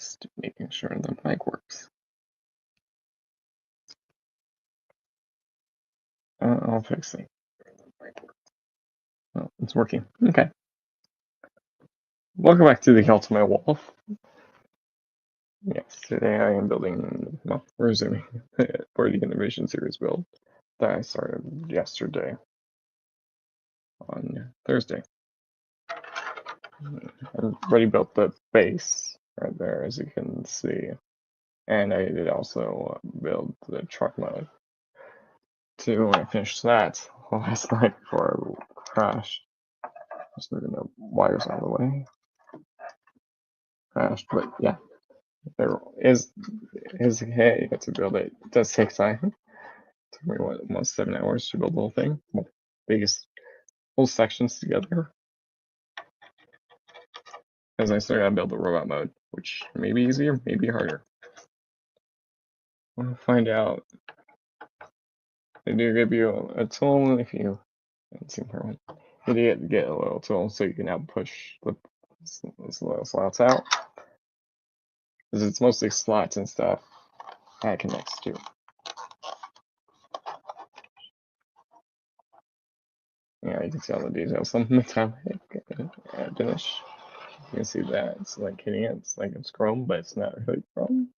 Just making sure the mic works. I'll fix it. Oh, it's working. Okay. Welcome back to the Ultimate Wolf. Yes, today I am building, well, resuming for the Innovation Series build that I started yesterday on Thursday. I already built the base right there, as you can see, and I did also build the truck mode too. When I finished that last night before I crashed, just moving the wires out of the way. Crashed, but yeah, there is hey to build it. It does take time. It took me almost 7 hours to build the whole thing. Well, biggest whole sections together. As I still gotta build the robot mode, which may be easier, maybe harder. We'll find out. They do give you a tool if you you do get a little tool so you can now push these little slots out. Because it's mostly slots and stuff that connects to. Yeah, you can see all the details. Some metallic finish. You can see that it's like hitting it. It's like it's chrome, but it's not really chrome.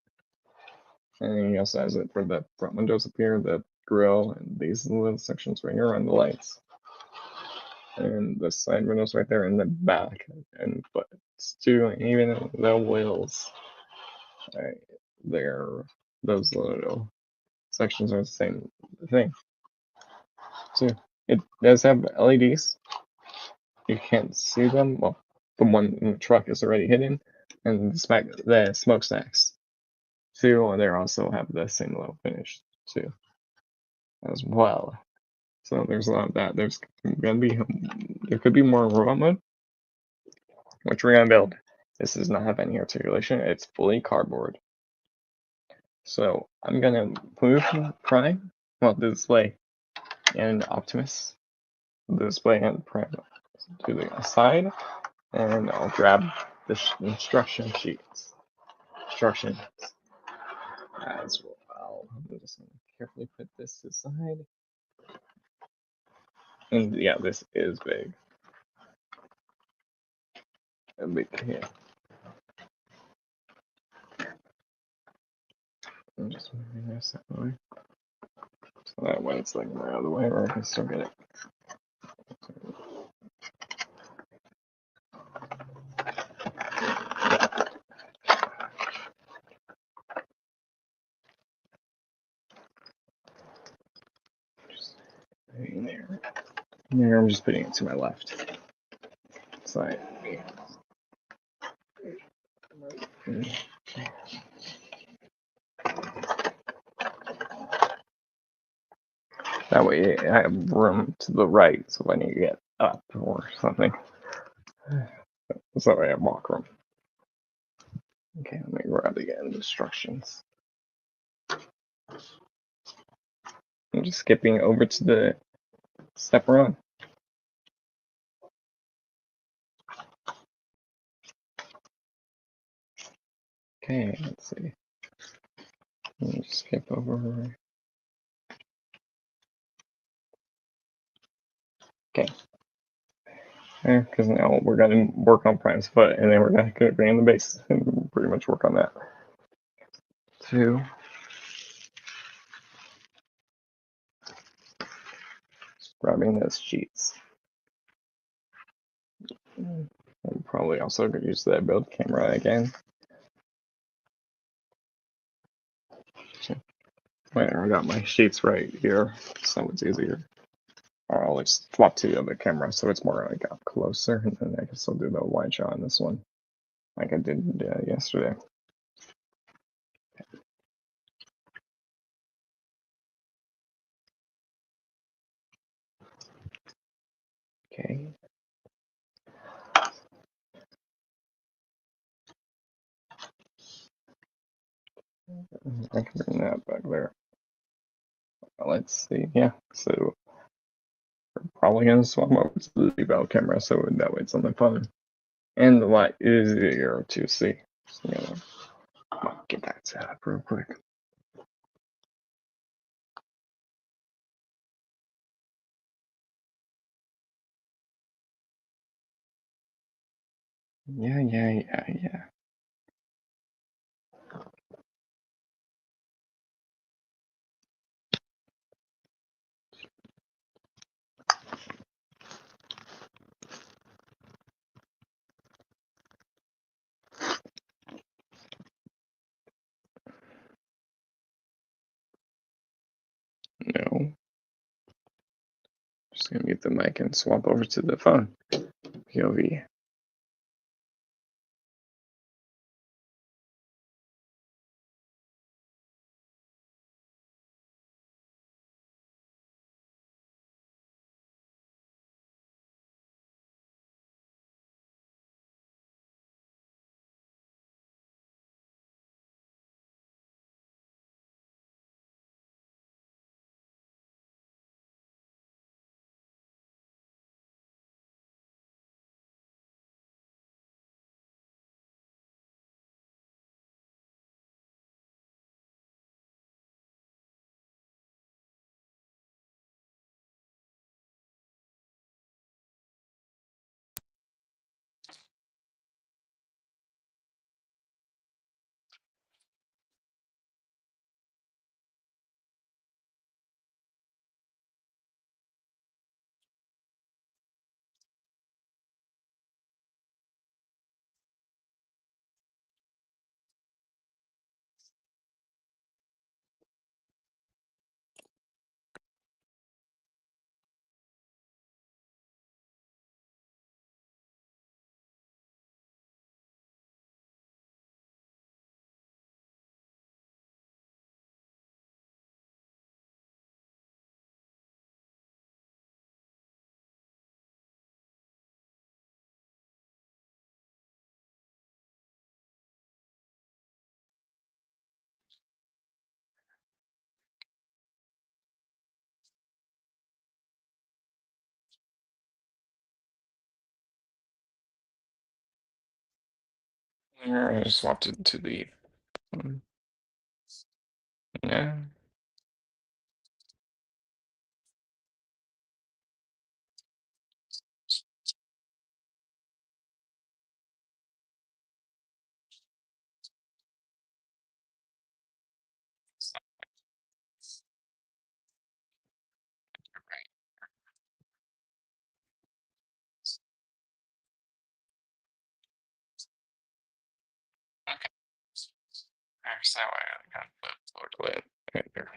And then he also has it for the front windows up here, the grill, and these little sections right here on the lights. And the side windows right there in the back. And but it's too, even the wheels right there, those little sections are the same thing. So it does have LEDs. You can't see them. Well, the one in the truck is already hidden, and the smokestacks too. And they also have the same little finish too, as well. So there's a lot of that. There could be more robot mode, which we're gonna build. This does not have any articulation. It's fully cardboard. So I'm gonna move Prime, well, the display and Optimus, the display and Prime to the side, and I'll grab the instruction sheets. Instructions as well. I'm just gonna carefully put this aside. And yeah, this is big. A big hit. I'm just moving this that way. So that way it's like right out of the way, or I can still get it. Just putting there. There, I'm just putting it to my left side. That way I have room to the right, so if I need to get up or something. So that way I have walk room. Okay, let me grab the instructions. I'm just skipping over to the step we're on. Okay, let's see. Let me skip over. Okay. Because now we're going to work on Prime's foot, and then we're going to bring in the base and pretty much work on that. Two. Just grabbing those sheets. I'm probably also going to use that build camera again. Wait, I got my sheets right here, so it's easier. I'll just swap to the other camera so it's more like up closer, and then I can still do the wide shot on this one, like I did yesterday. Okay. I can bring that back there. Let's see. Yeah, so we're probably gonna swap over to the deval camera, so that way it's on my phone, and the light is easier to see. So, Get that set up real quick. Yeah. No. Just gonna mute the mic and swap over to the phone. POV. I just swapped it to the yeah. Okay. There's that way I got the floor lit. Okay, there.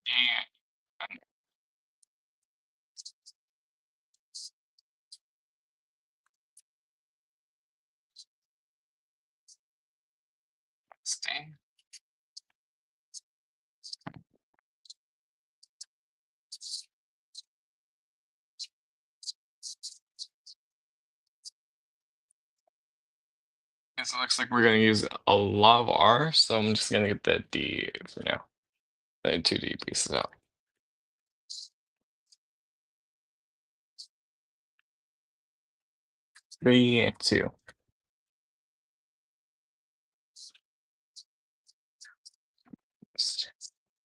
Yeah. Stay. Because it looks like we're gonna use a lot of R, so I'm just gonna get the D for now. The 2D pieces out. 3, 2.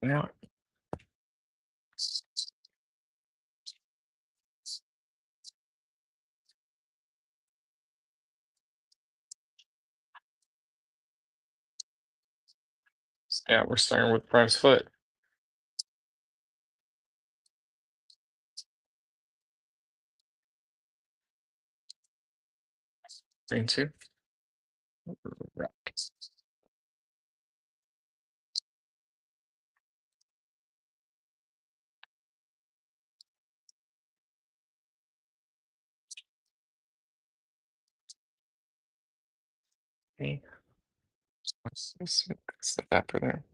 Now, yeah, we're starting with Prime's foot. 3 and 2. Right. Okay. Let's set that for there.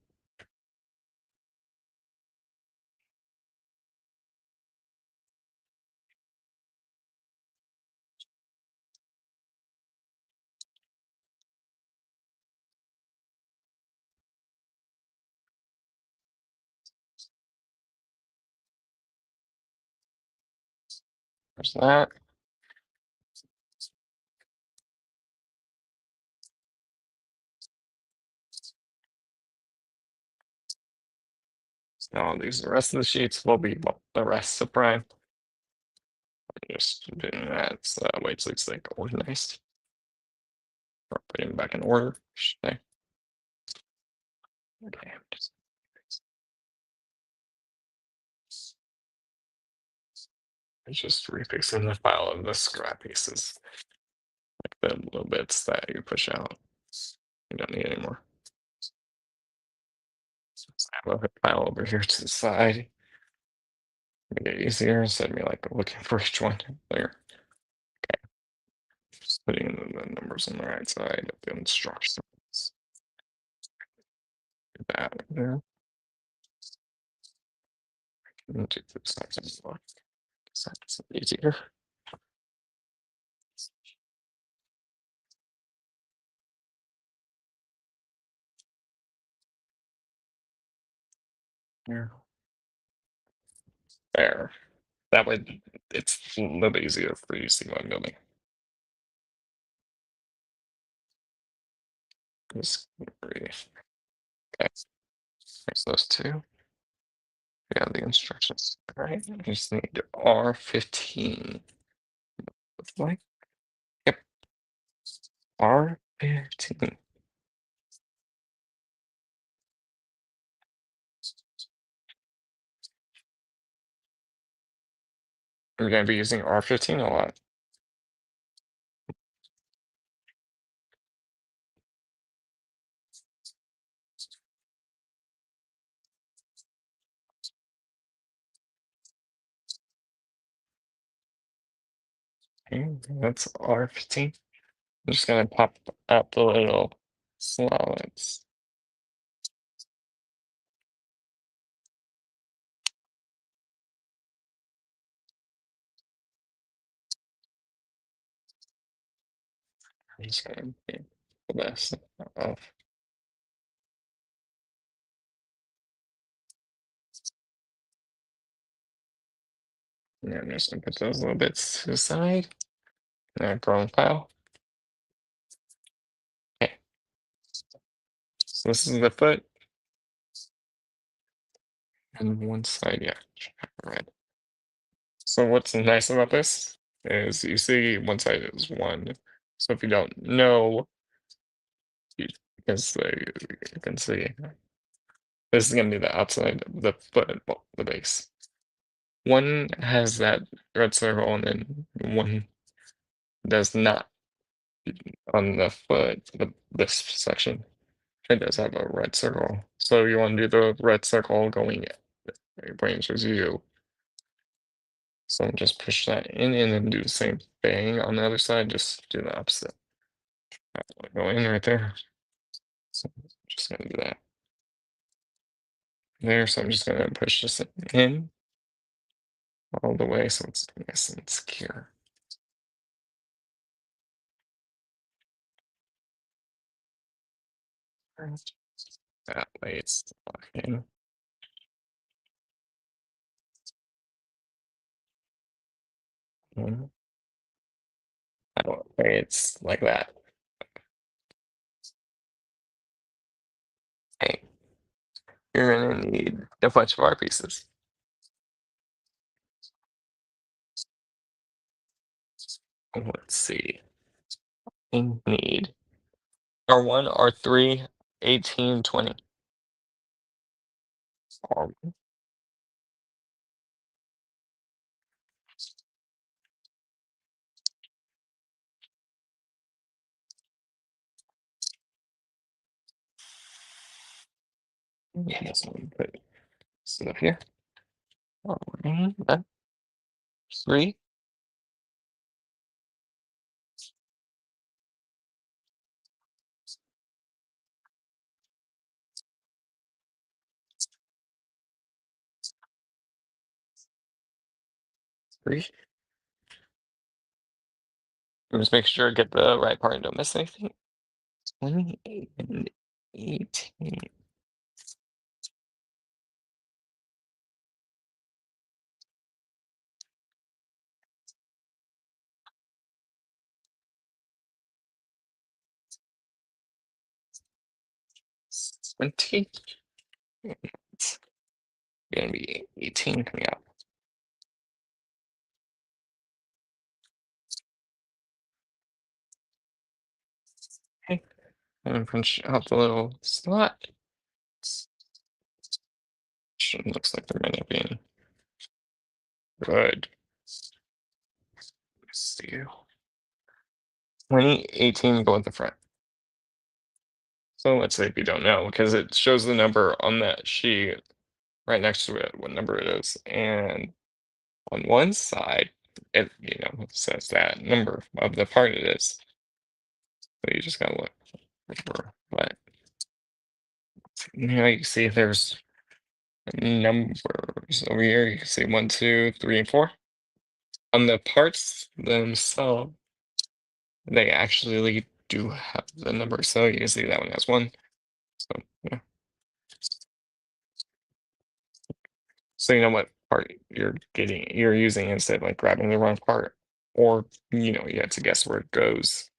There's that. Now these the rest of the sheets will be the rest of prime. Just doing that so that way it's like organized. Or putting them back in order, should I? Okay, just refixing the file of the scrap pieces. Like the little bits that you push out. You don't need anymore. So I have a file over here to the side. Make it easier instead of me like looking for each one there. Okay. Just putting in the numbers on the right side of the instructions. Do that there. And do this as well. That's easier. Here. There. That way it's a little bit easier for you to see what I'm building. Just okay. There's those two. We have the instructions. All right. I just need R15. Looks like. Yep. R15. We're gonna be using R15 a lot. Okay, that's R15. I'm just gonna pop out the little slots. I'm just gonna pull this off. And I'm just gonna put those little bits to the side. And growing file. Okay. So this is the foot. And one side, yeah. Red. So what's nice about this is you see one side is 1. So if you don't know, you can see this is gonna be the outside of the foot, well, the base. One has that red circle and then one does not. On the foot, this section, it does have a red circle. So you want to do the red circle going ranges you. So just push that in and then do the same thing on the other side, just do the opposite. Go in right there. So I'm just gonna do that. There, so I'm just gonna push this in all the way so it's nice and secure. That way it's locking. That way it's like that. Hey, you're gonna need a bunch of art pieces. Let's see. I need R1, R3, 18, 20. R1. Yeah, so we put this up here. R1, that 3. 3. Just make sure to get the right part and don't miss anything. 28 and 18. 20. It's gonna be 18 coming out. Okay. And punch out the little slot. Looks like there might not be any. Good. Let's see. 2018 go at the front. So let's say if you don't know, because it shows the number on that sheet right next to it, what number it is. And on one side, it says that number of the part it is. So you just gotta look for what. Now you can see there's numbers over here. You can see 1, 2, 3, and 4. On the parts themselves, they actually do have the number. So you can see that one has 1. So yeah. So you know what part you're using instead of like grabbing the wrong part. Or you have to guess where it goes.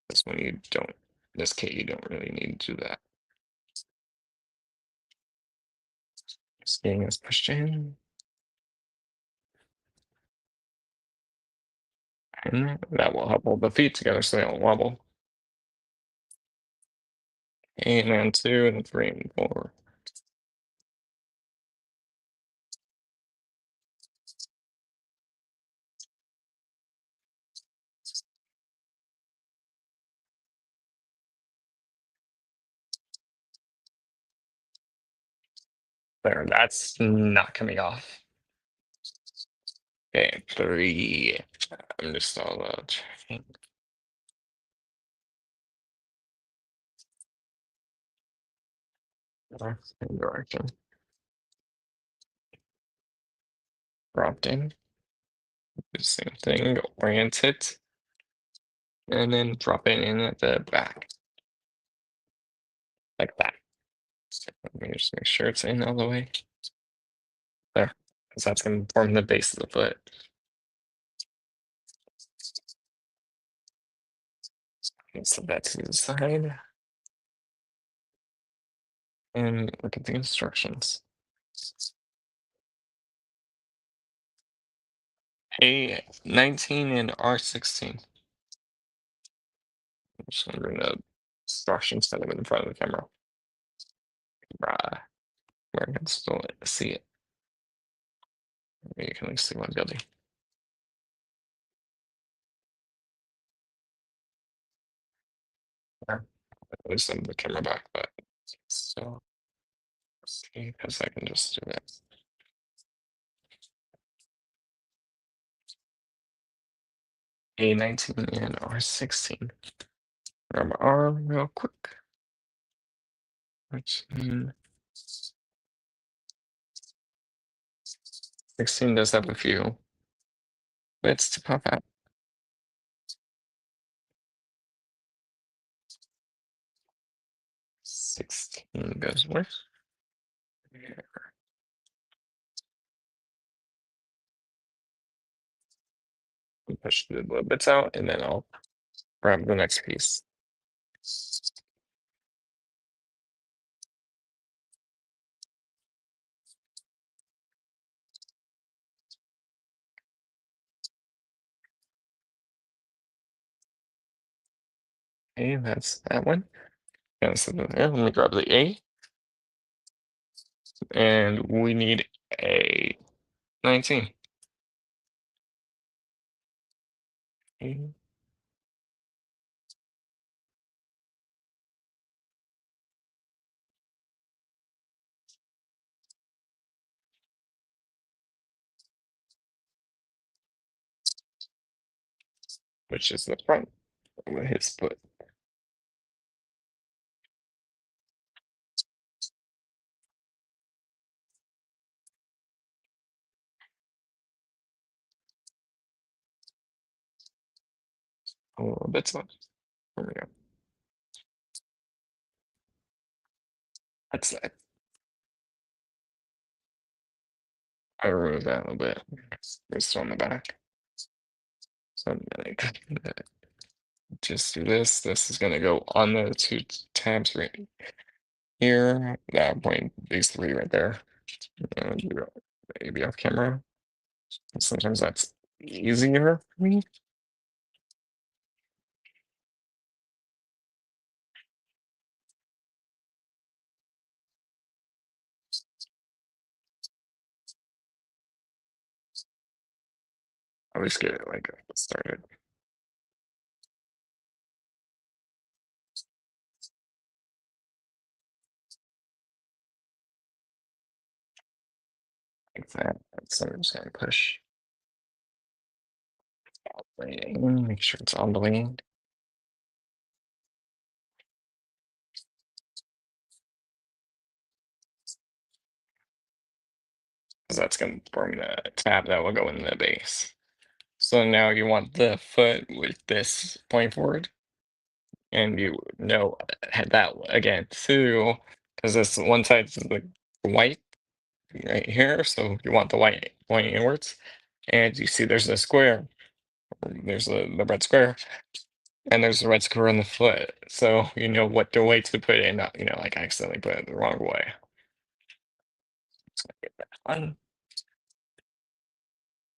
This one you don't. In this case, you don't really need to do that. Just getting this pushed in. And that will help hold the feet together so they don't wobble. 8 and 2 and 3 and 4. There, that's not coming off. Okay, 3. I'm just all checking. Same direction. Dropped in. Do the same thing, orient it. And then drop it in at the back. Like that. So let me just make sure it's in all the way. There. Because that's going to form the base of the foot. Set that to the side. And look at the instructions. A19 and R16. I'm just going to bring the instructions set them in front of the camera. Where I can still see it. Maybe you can only see one building. Yeah. At least send the camera back, but so let's see, because I can just do that. A19 and R16. Grab R real quick. 13. 16 does have a few bits to pop out. 16 goes where? Here. Push the little bits out, and then I'll grab the next piece. Okay, that's that one. And so there, let me grab the A. And we need a 19. Okay. Which is the front of his foot. A little bit so. There we go. That's that. I removed that a little bit. It's still on the back. So I'm gonna just do this. This is gonna go on the 2 tabs right here. That point, these three right there. Maybe off camera. Sometimes that's easier for me. I'll just get it like started. Like that. So I'm just gonna push. Make sure it's on the lane. Because that's going to form the tab that will go in the base. So now you want the foot with this pointing forward. And you know that again too, because this one side's the white right here. So you want the white pointing inwards. And you see there's a square. There's the red square. And there's the red square on the foot. So you know what the way to put it, not, like I accidentally put it the wrong way. So get that one.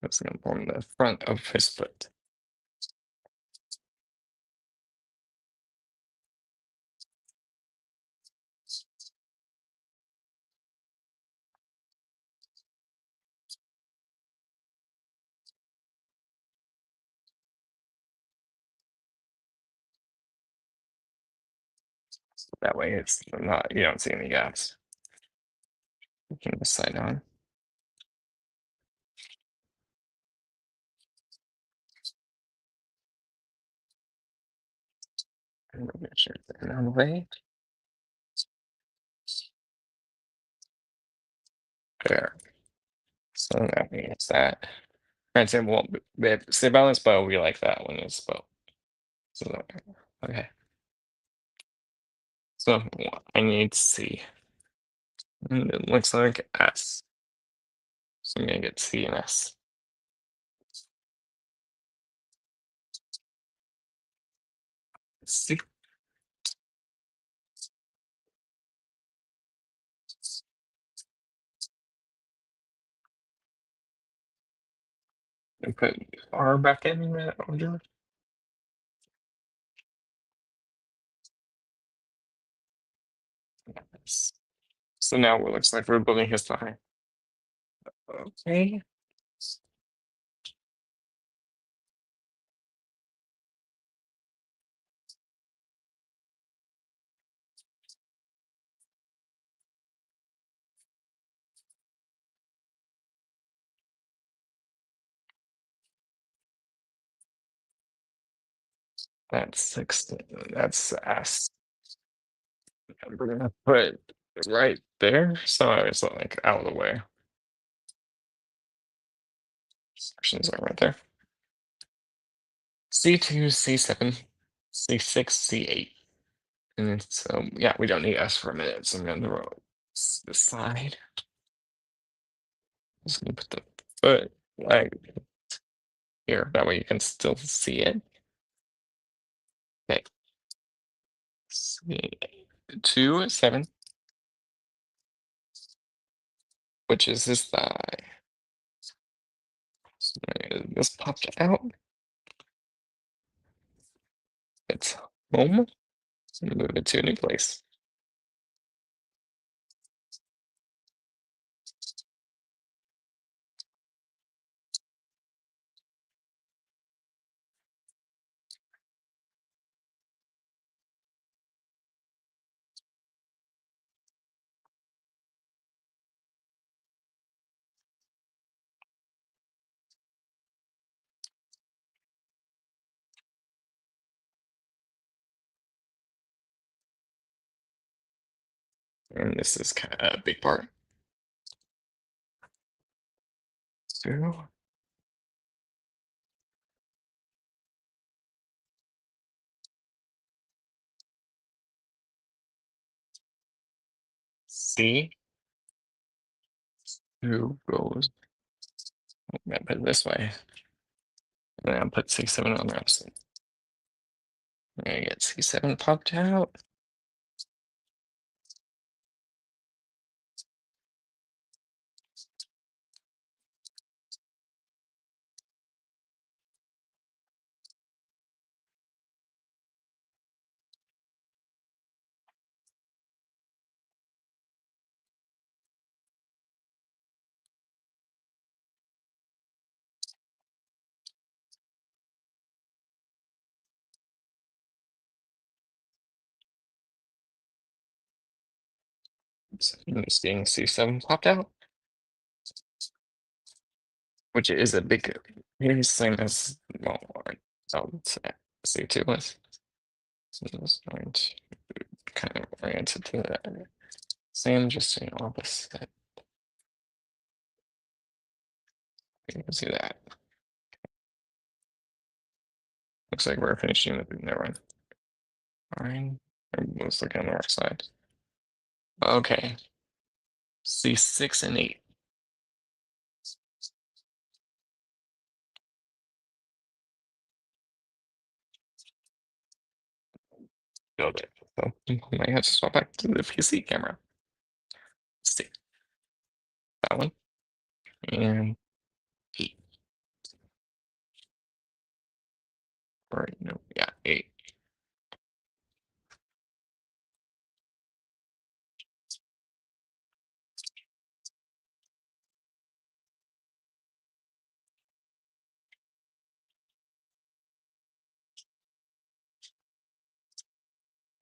That's going to form the front of his foot. That way it's not, you don't see any gaps. We can just slide on. And we'll make sure it's on the way. There. So that means that granted won't be able to stay balanced, but we like that when it's both. So okay. So I need C. And it looks like S. So I'm gonna get C and S. C. And put R back in that order. Yes. So now it looks like we're building his thigh. Okay. That's 6. That's S. And we're gonna put it right there, so it's like out of the way. Sections are right there. C2, C7, C6, C8. And so yeah, we don't need S for a minute, so I'm gonna roll this side. Just gonna put the foot like here, that way you can still see it. Okay. C2, 7, which is his thigh. So this popped out. It's home. Move it to a new place. And this is kind of a big part. So C, who goes, I'm gonna put it this way. And then I'll put C7 on the opposite. I'm gonna get C7 popped out. So I'm just getting C7 popped out, which is a big, maybe same as, well, C2 was. So I'm just going to kind of orient it to that. Same, just doing opposite. You can see that. Looks like we're finishing the never mind. Fine. Let's look on the right side. Okay. C6 and 8. Build it. So I might have to swap back to the PC camera. Let's see. That one. And 8. Or no, yeah, 8.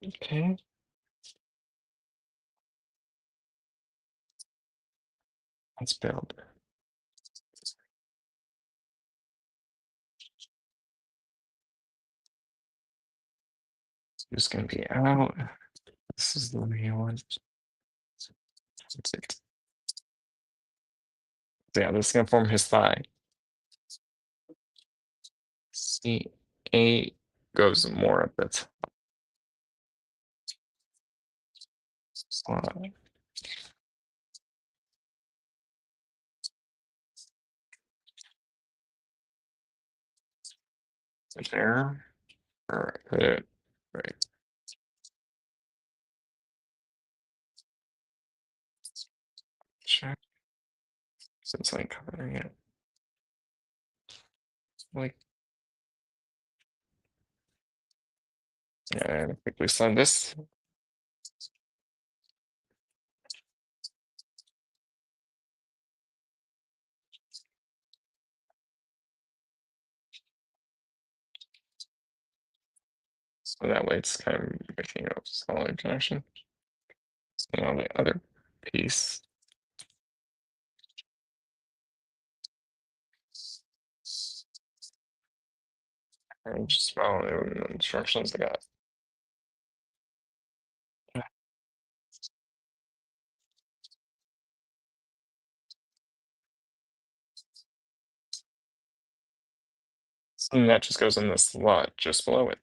Okay. Let's build. Just gonna be out. This is the main one. That's it. So yeah, this is gonna form his thigh. C8 goes more of it. Slot. There. Or put it right. Check. Since I'm covering it. Like, and quickly send this. So that way it's kind of making a solid connection. So now the other piece. And just follow the instructions I got. And that just goes in the slot just below it.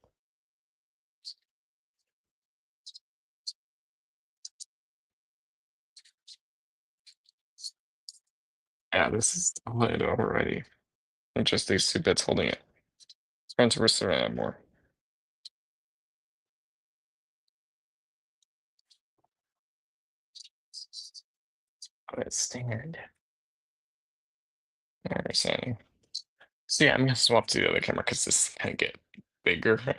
Yeah, this is solid already. And just these two bits holding it. It's going to restore that more. Let it stand. Understanding. So yeah, I'm gonna swap to the other camera because this kind of get bigger. Here.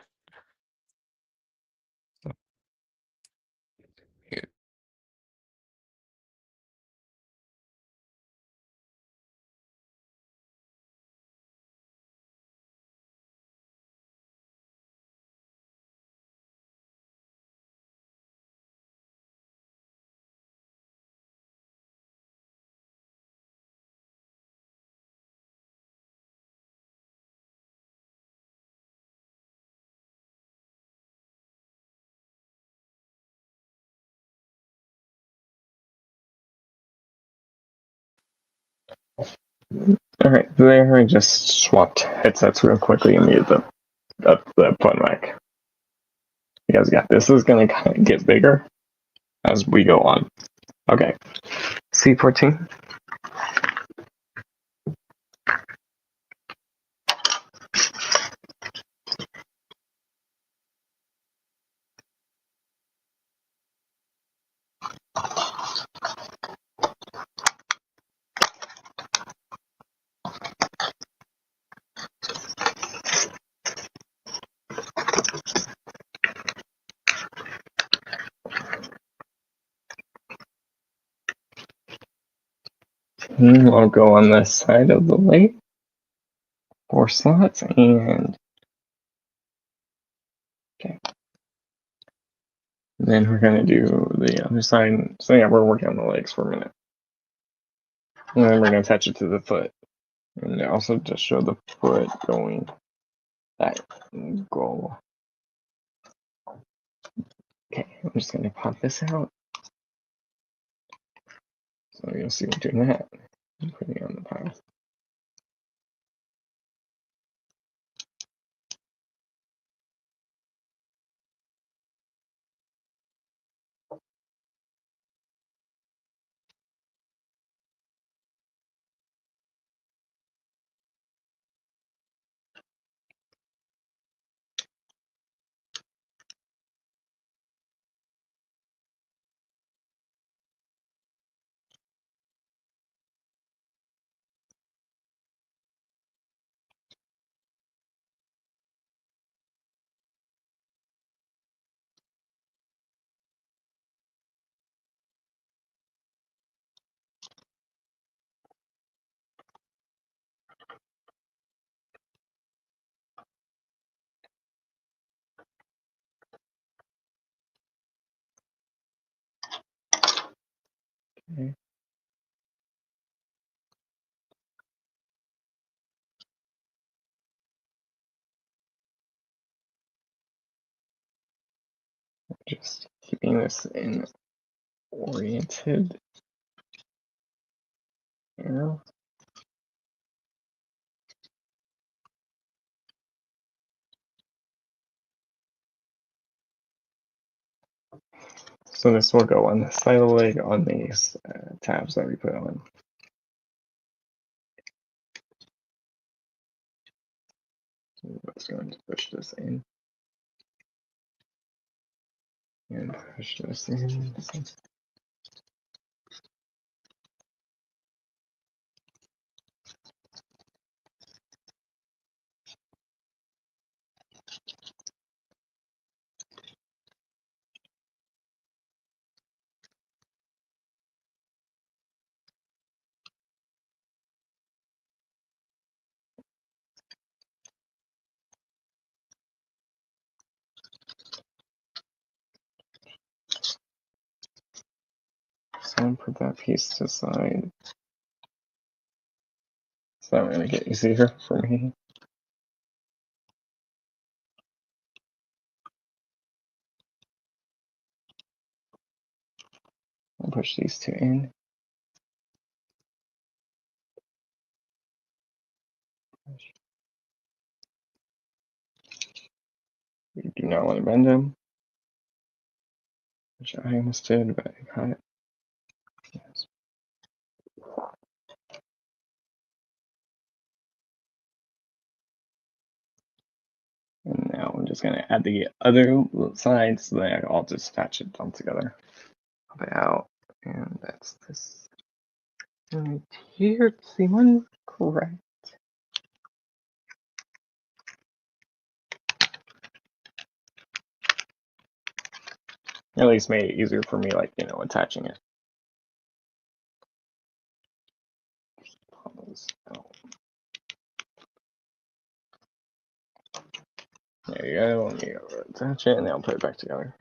All right, there I just swapped headsets real quickly and muted the fun mic. You guys got this is gonna kind of get bigger as we go on. Okay, C14. I'll go on this side of the lake. 4 slots and okay. then we're gonna do the other side. So yeah, we're working on the legs for a minute. And then we're gonna attach it to the foot. And also just show the foot going that goal. Okay, I'm just gonna pop this out. So you'll see me doing that. I'm putting it on the pile. Okay. Just keeping this in oriented arrow. So this will go on the side of the leg on these tabs that we put on. So we're just going to push this in and push this in. So I'm gonna put that piece to the side. So I'm gonna get easier for me. I'll push these two in. You do not want to bend them, which I almost did, but I caught it. Yes. And now I'm just gonna add the other side so that I'll just attach it all together. Pop it out, and that's this right here. See one correct. At least made it easier for me, like, attaching it. Pop this out. There you go. Let me attach it, and then I'll put it back together.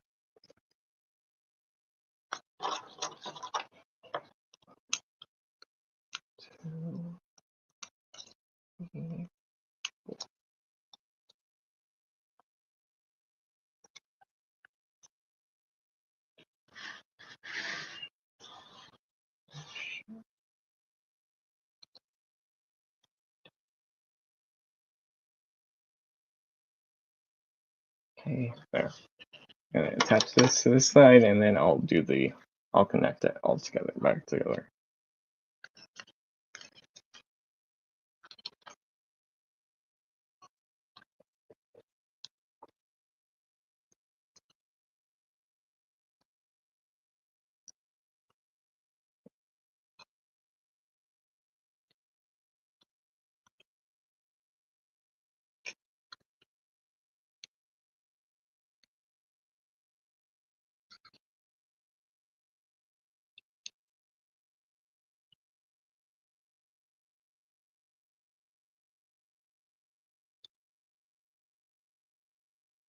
Okay, there. And then attach this to this side, and then I'll connect it all together, back together.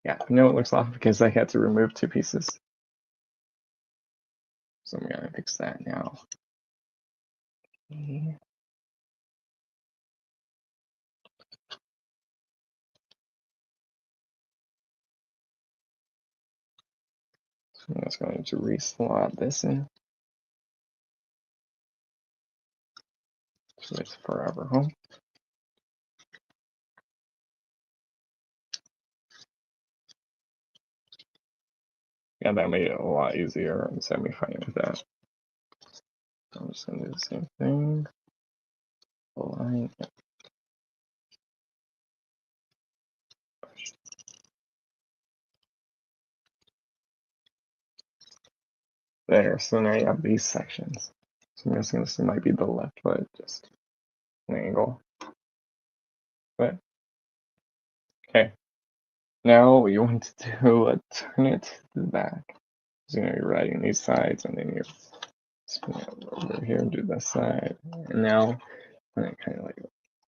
Yeah, I know it looks off because I had to remove two pieces. So I'm gonna fix that now. Okay. So I'm just going to reslot this in. So it's forever home. Yeah, that made it a lot easier. I'm semi-fine with that. I'm just gonna do the same thing. Align. There, so now you have these sections. So I'm guessing this might be the left foot, just an angle. But, okay. Now what you want to do, turn it to the back. So you're riding these sides, and then you're spin it over here and do this side. And now, kind of like,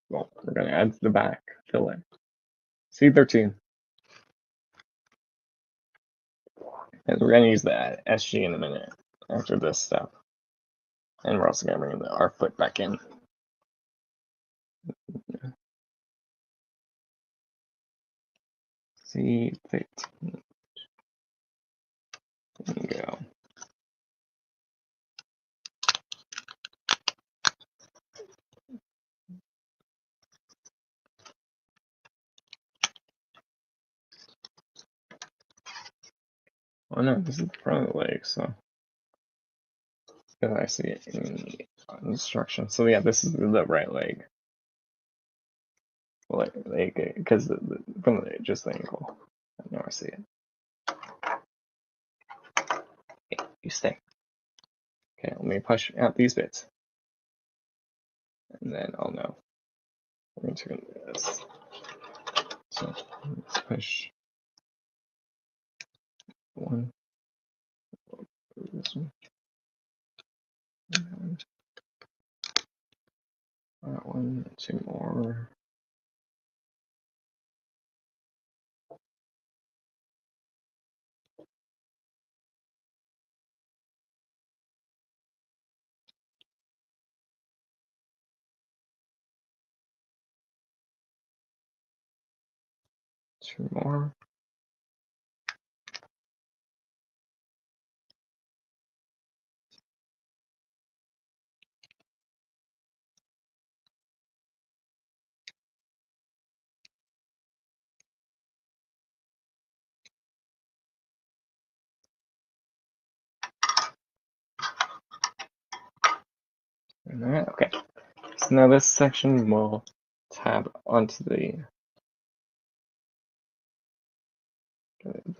well, we're gonna add to the back, fill in. C13. And we're gonna use that SG in a minute after this step. And we're also gonna bring our foot back in. C13. There you go. Oh no, this is the front of the leg, so I see it in the instructions. So yeah, this is the right leg. Like, because from the just the ankle. Now I see it. Okay, you stay. Okay, let me push out these bits, and then I'll know. We're going to do this. So let's push one, this one, and that one, two more. Two more. And that, okay. So now this section will tab onto the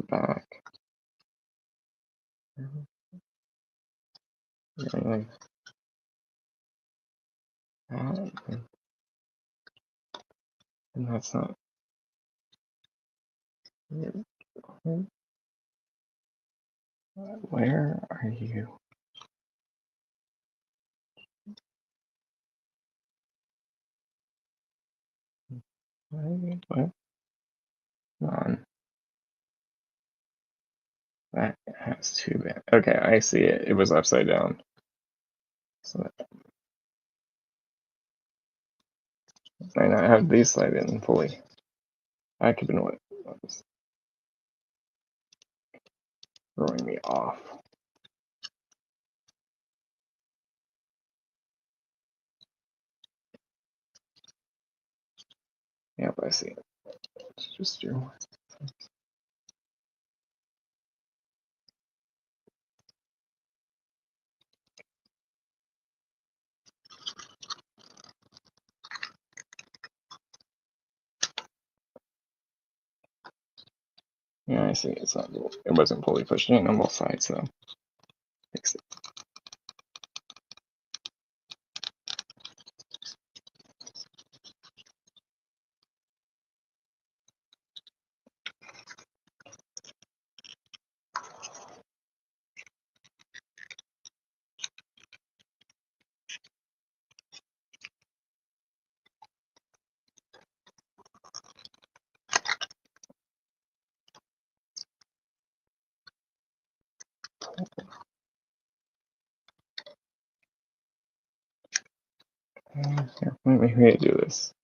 back. Like that. And that's not. Where are you? What? On. That has two bad. Okay, I see it. It was upside down. So I not have these slide in fully. I could know what was throwing me off. Yep, I see it. Let's just do. Yeah, I see. It's not. It wasn't fully pushed in on both sides, so fix it. Here, let me do this.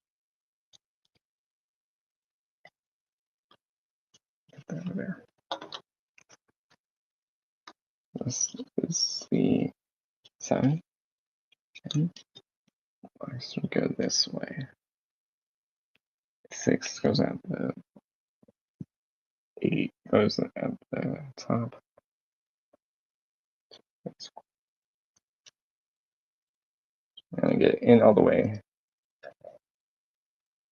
Get that over there. This is the 7. And I should go this way. 6 goes at the 8 goes at the top. And get in all the way.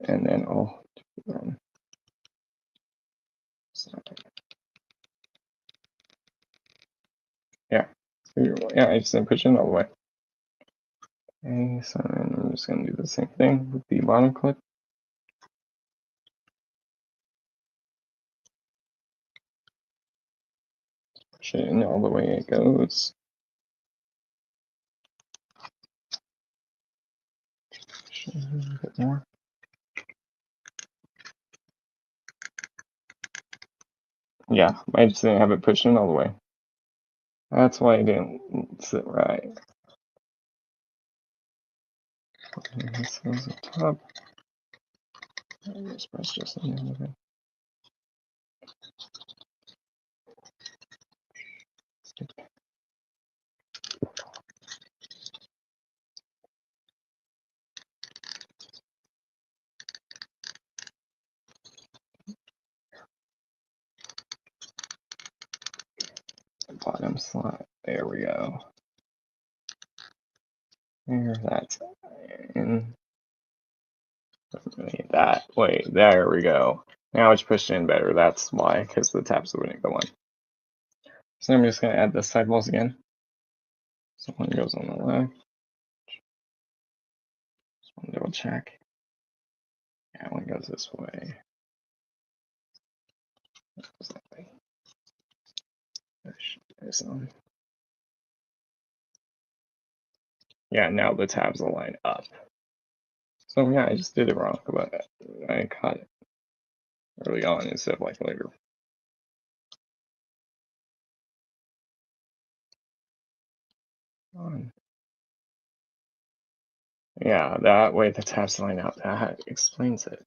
And then I'll yeah. Yeah, I just push in all the way. Okay, so then I'm just gonna do the same thing with the bottom clip. Push it in all the way it goes. Push it in a bit more. Yeah, I just didn't have it pushed in all the way. That's why it didn't sit right. This goes up top. Just press just on the end of it. Bottom slot. There we go. There, that's in. That way. There we go. Now it's pushed in better. That's why, because the tabs wouldn't go on. So I'm just going to add the sidewalls again. So one goes on the left. One double check. Yeah, one goes this way. Goes that way. Push this on. Yeah, now the tabs will line up. So yeah, I just did it wrong, but I caught it early on instead of like later. Yeah, that way the tabs line up. That explains it.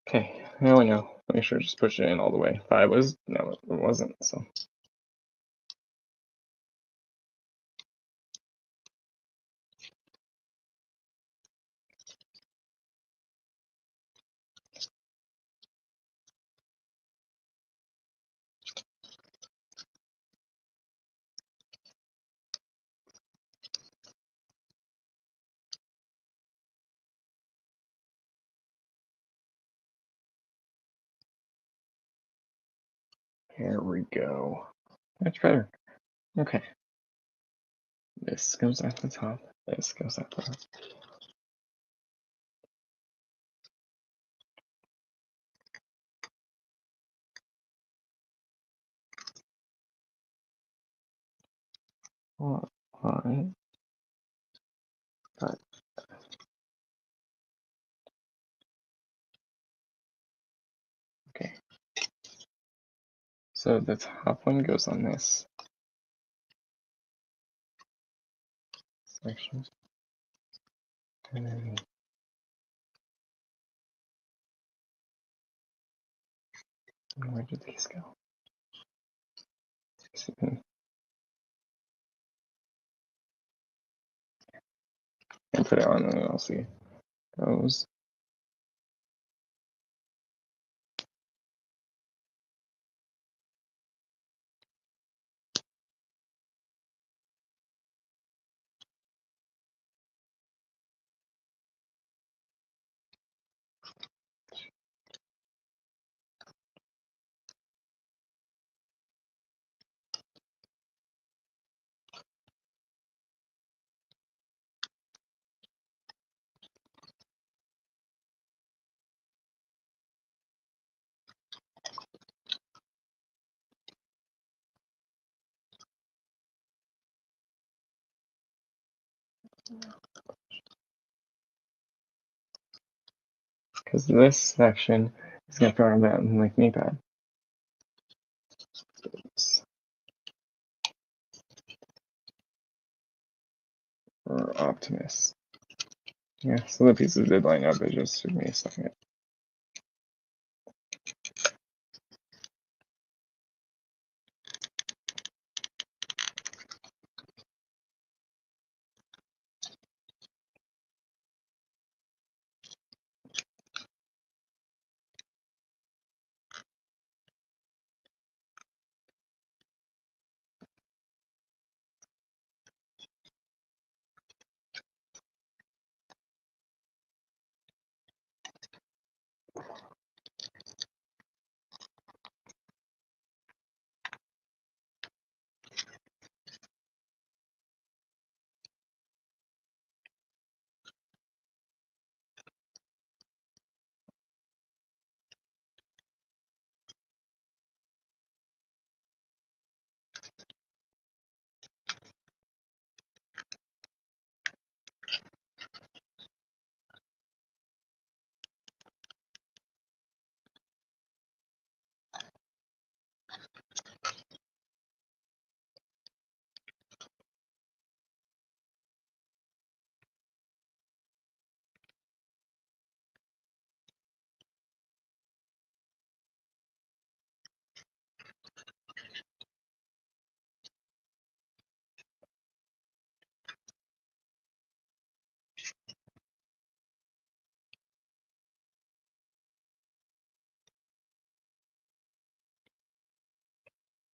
Okay, now we know. Make sure to just push it in all the way. But it was, no, it wasn't, so. Here we go. Much better. Okay. This goes at the top. This goes at the top. Line. But okay. So the top one goes on this section. And then where did these go? And put it on and then I'll see. Goes. Because this section is going to throw that in like knee pad. for Optimus. Yeah, so the pieces did line up, it just took me a second.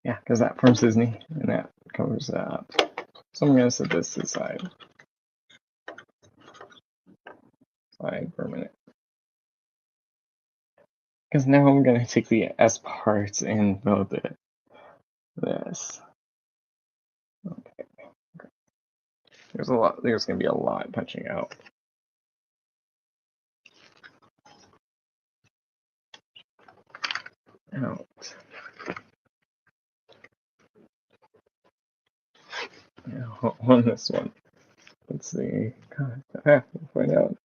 Yeah, because that forms his knee, and that covers that up. So I'm going to set this to the side for a minute. Because now I'm going to take the S parts and build this. Okay. There's going to be a lot punching out. Yeah, on this one. Let's see. God, we'll find out.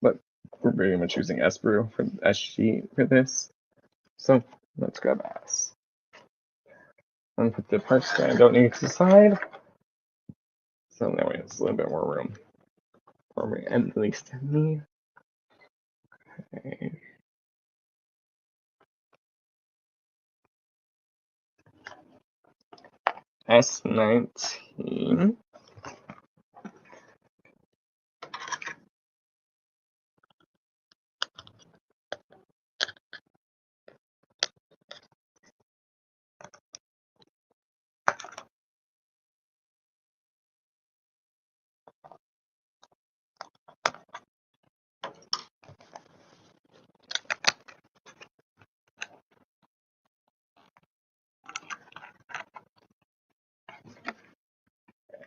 But we're pretty much using S brew for S sheet for this. So let's grab S. And put the parts that I don't need to the side. So now we have a little bit more room for me, at least me. Okay. S19.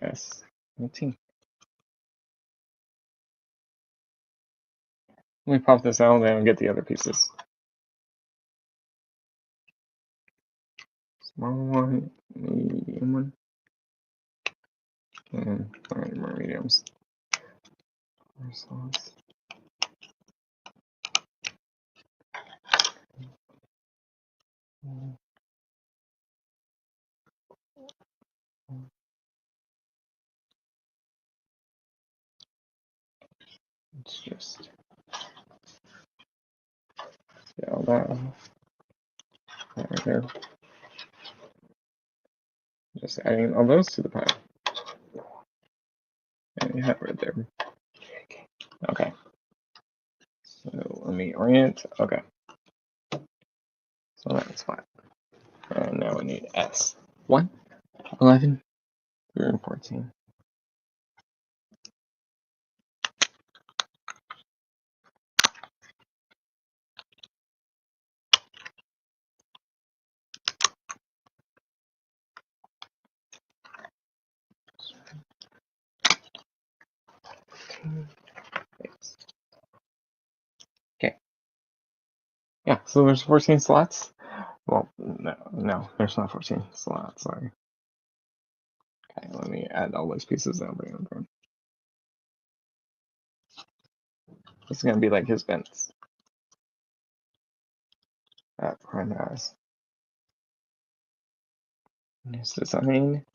S19. Let me pop this out and get the other pieces. Small one, medium one, and more mediums. It's just all that right there. Just adding all those to the pile. And you have it right there. Okay. So let me orient. Okay. So that's fine. And now we need S. 1, 11, 3, and 14. Okay. Yeah, so there's 14 slots. Well, no, there's not 14 slots, sorry. Okay, let me add all those pieces and bring them down. This is going to be like his vents. At prime eyes. Here's design.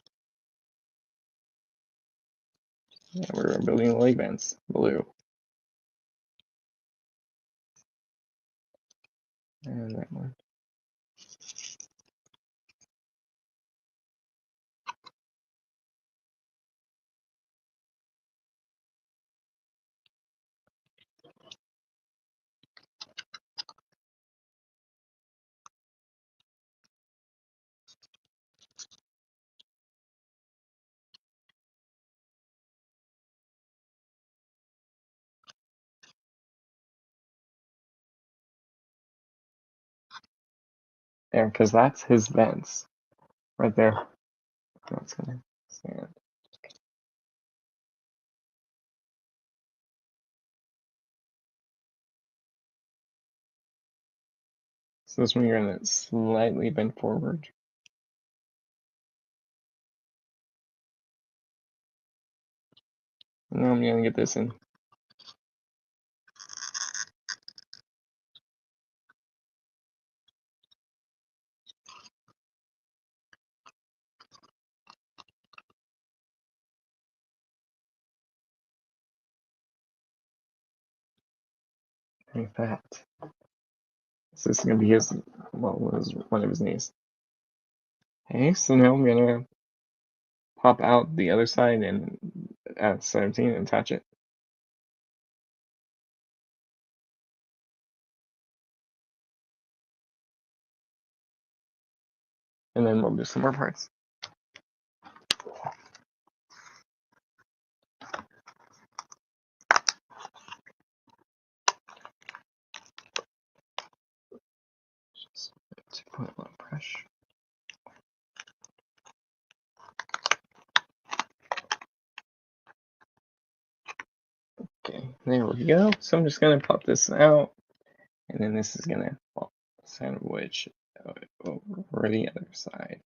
Yeah, we're building leg vents. Blue. And that one. There, because that's his vents. Right there. That's gonna stand. So this one you're gonna slightly bend forward. And now I'm gonna get this in. Like that. So this is gonna be his, well, one of his knees. Okay, so now I'm gonna pop out the other side and at 17 and attach it. And then we'll do some more parts. Just 2.1 pressure. Okay, there we go. So I'm just gonna pop this out, and then this is gonna sandwich over the other side.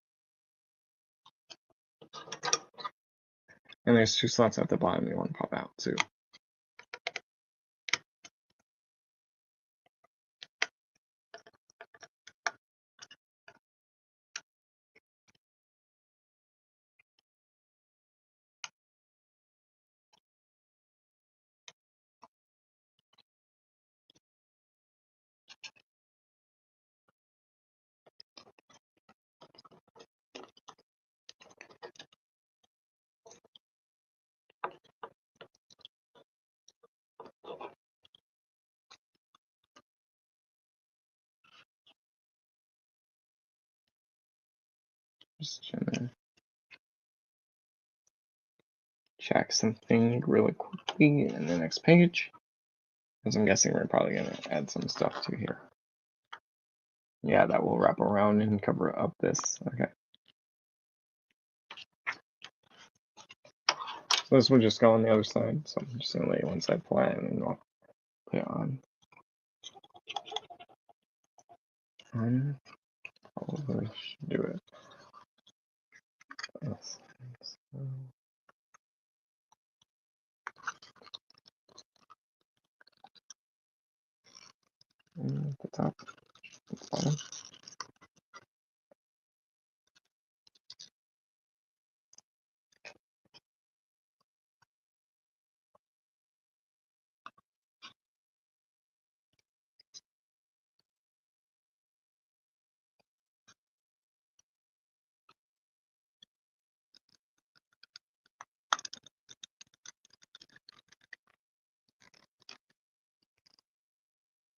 And there's 2 slots at the bottom you want to pop out too. Just gonna check something really quickly in the next page, because I'm guessing we're probably gonna add some stuff to here. Yeah, that will wrap around and cover up this. Okay. So this will just go on the other side. So I'm just gonna lay one side flat and then I'll put it on. Probably should do it. Yes. And the top, the bottom.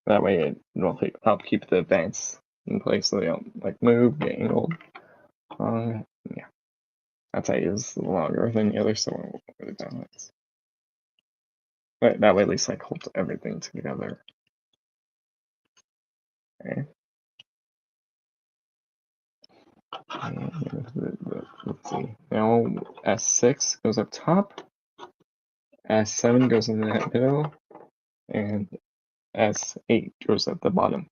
That way it will help keep the vents in place so they don't like move, get angled. Yeah, that's how it is longer than the other, so it won't really balance. But that way at least like holds everything together. Okay. Let's see. Now S6 goes up top, S7 goes in the middle, and S8 goes at the bottom.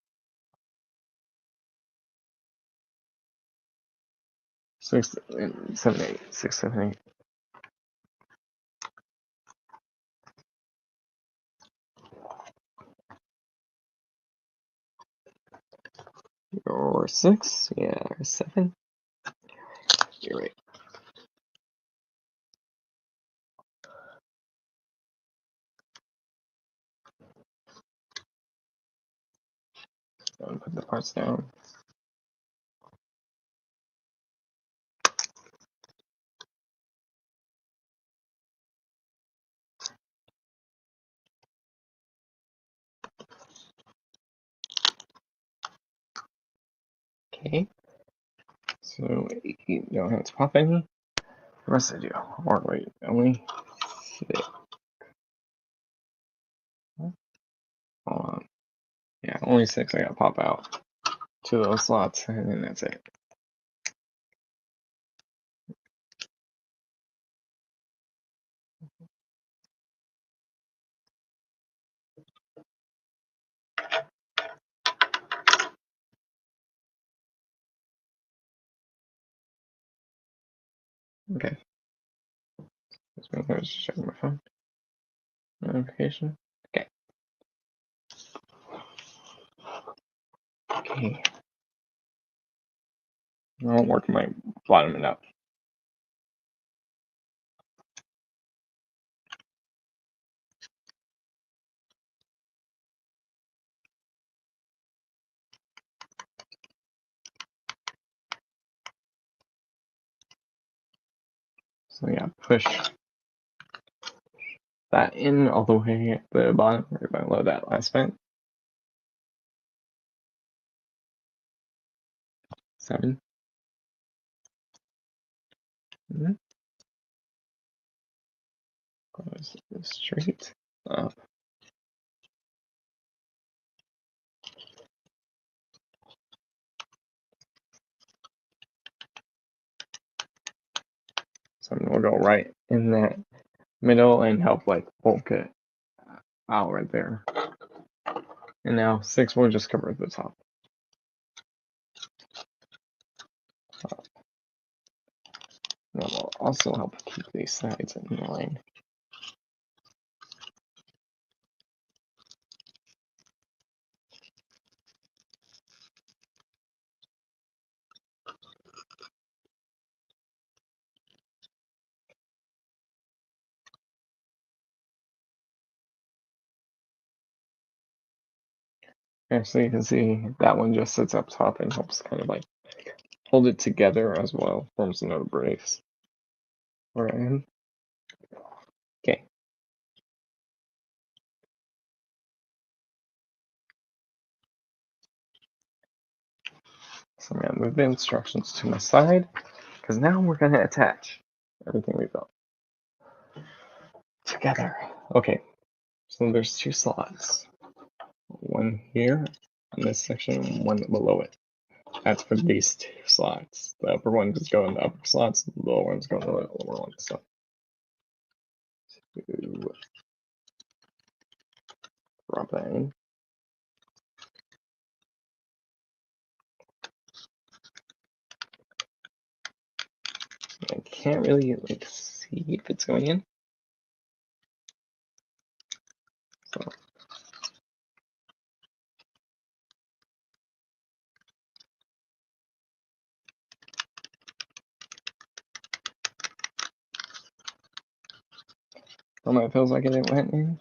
6, 7, 8, 6, 7, 8. Or 6, yeah, or 7. You're right. And put the parts down. Okay. So you don't have to pop any. The rest I do. Or wait, only 6. Hold on. Yeah, only 6 I gotta pop out. 2 of those slots, and then that's it. Okay. Let's check my phone. Notification. Okay. Okay. I'll work my bottom it up. So yeah, push that in all the way at the bottom, right below that last vent. 7. Mm-hmm. Goes straight up. So we'll go right in that middle and help like bulk it out right there. And now 6 will just cover the top. That will also help keep these sides in line. Actually, you can see that one just sits up top and helps kind of like hold it together as well, forms another brace. Alright. Okay. So I'm gonna move the instructions to my side, because now we're gonna attach everything we built together. Okay, so there's 2 slots. One here on this section, one below it. That's for these 2 slots. The upper ones just go in the upper slots, the lower ones go in the lower ones. So 2, drop that in. I can't really like see if it's going in. So it feels like it went in.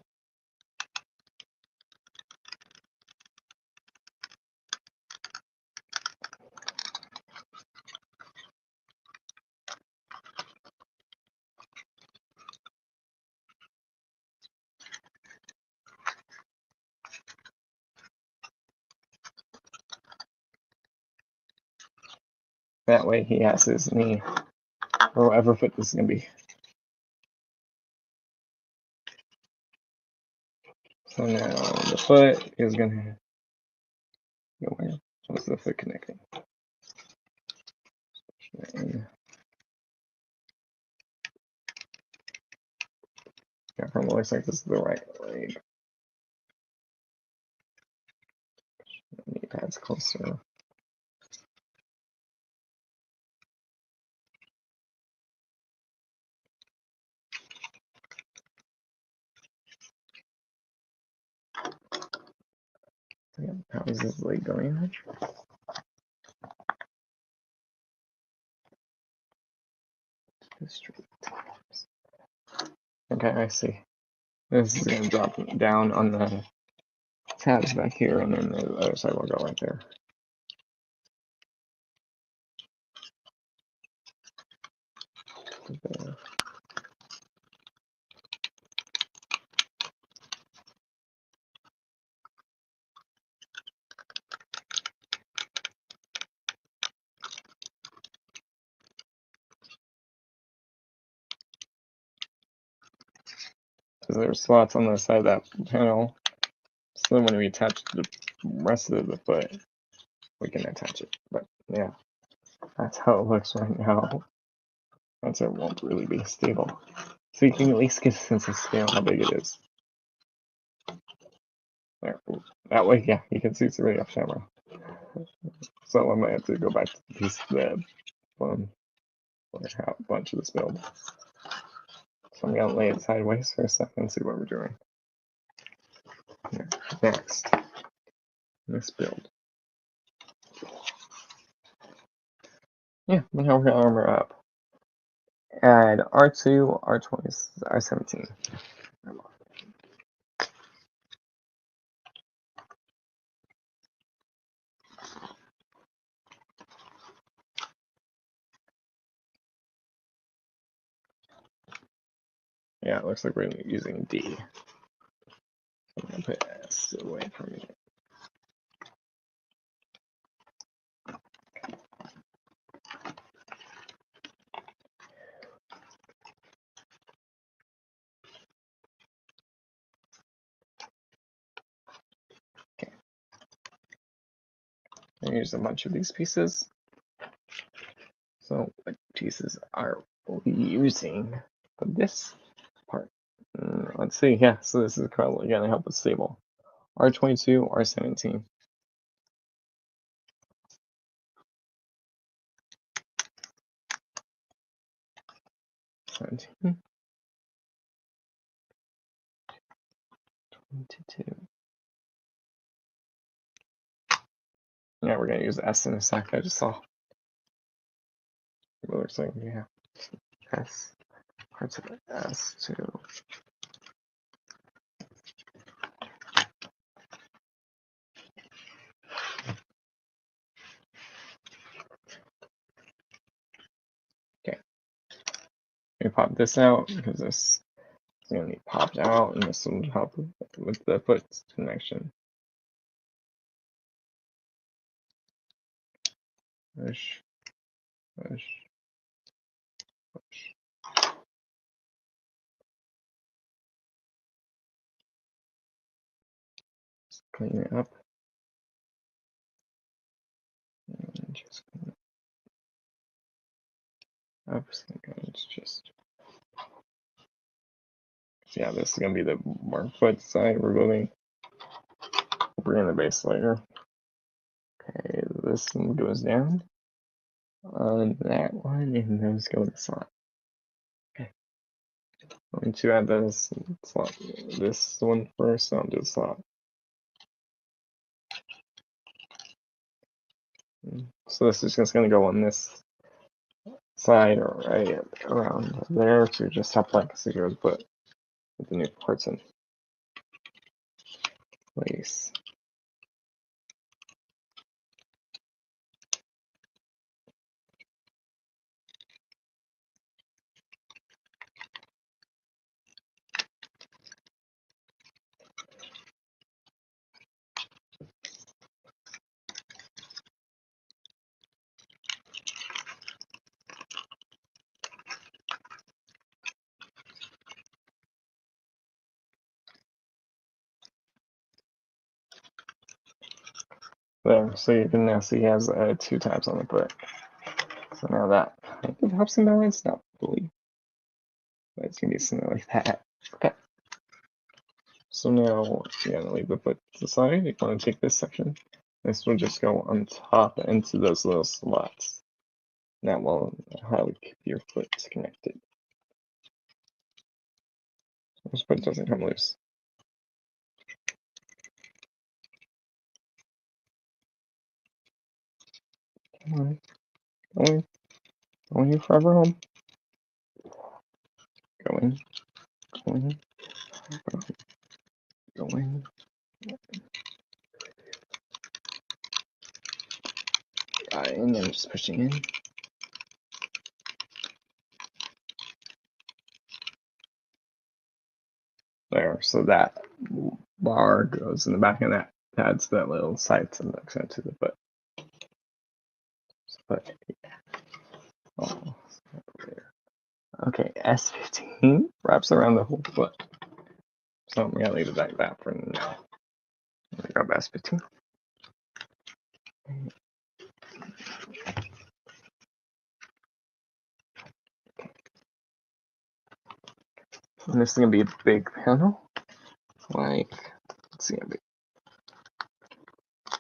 That way he has his knee, or whatever foot this is gonna be. So now the foot is gonna go where? What's the foot connecting? And yeah, from it looks like this is the right leg. Knee pads closer. Yeah, how is this leg going on? Straight. Okay, I see. This is gonna drop down on the tabs back here, and then the other side will go right there. There. There are slots on the side of that panel, so then when we attach the rest of the foot, we can attach it. But yeah, that's how it looks right now. That's it won't really be stable. So you can at least get a sense of scale how big it is. There. That way, yeah, you can see it's really off camera. So I might have to go back to the piece of the how a bunch of this build. So I'm gonna lay it sideways for a second and see what we're doing. Next build. Yeah, now we're gonna armor up. Add R2, R20, R17. Yeah, it looks like we're using D. I'm gonna put S away from it. Okay. I use a bunch of these pieces. So what pieces are we using for this part? Let's see. Yeah, so this is probably gonna help us stable. R22, R17. 17. 22. Yeah, we're gonna use S in a sec. I just saw. It looks like yeah. S. Parts of S2. Okay. We pop this out because this is gonna be popped out, and this will help with the foot connection. Push. Push. Push. Just clean it up. And just clean it up. So it's just. So yeah, this is gonna be the more foot side we're moving. Bring in the base layer. Okay, this one goes down on that one, and those go in the slot. Okay. I'm going to add this slot, this one first, so I'll do the slot. So this is just going to go on this side or right around there to just help like secure the foot with the new parts in place. There, so you can now see he has 2 tabs on the foot. So now that I think it helps him balance, not fully, but it's gonna be something like that. Okay. So now you're gonna leave the foot to the side. You want to take this section. This will just go on top into those little slots. That will how keep your foot connected. This foot doesn't come loose. Come on. Going forever home. Going. Going. Going. and then just pushing in. There, so that bar goes in the back, and that adds that little sights and looks into the foot. But oh, okay, S15 wraps around the whole foot. So I'm gonna leave it like that for now. Grab S15. And this is gonna be a big panel. Like, let's see,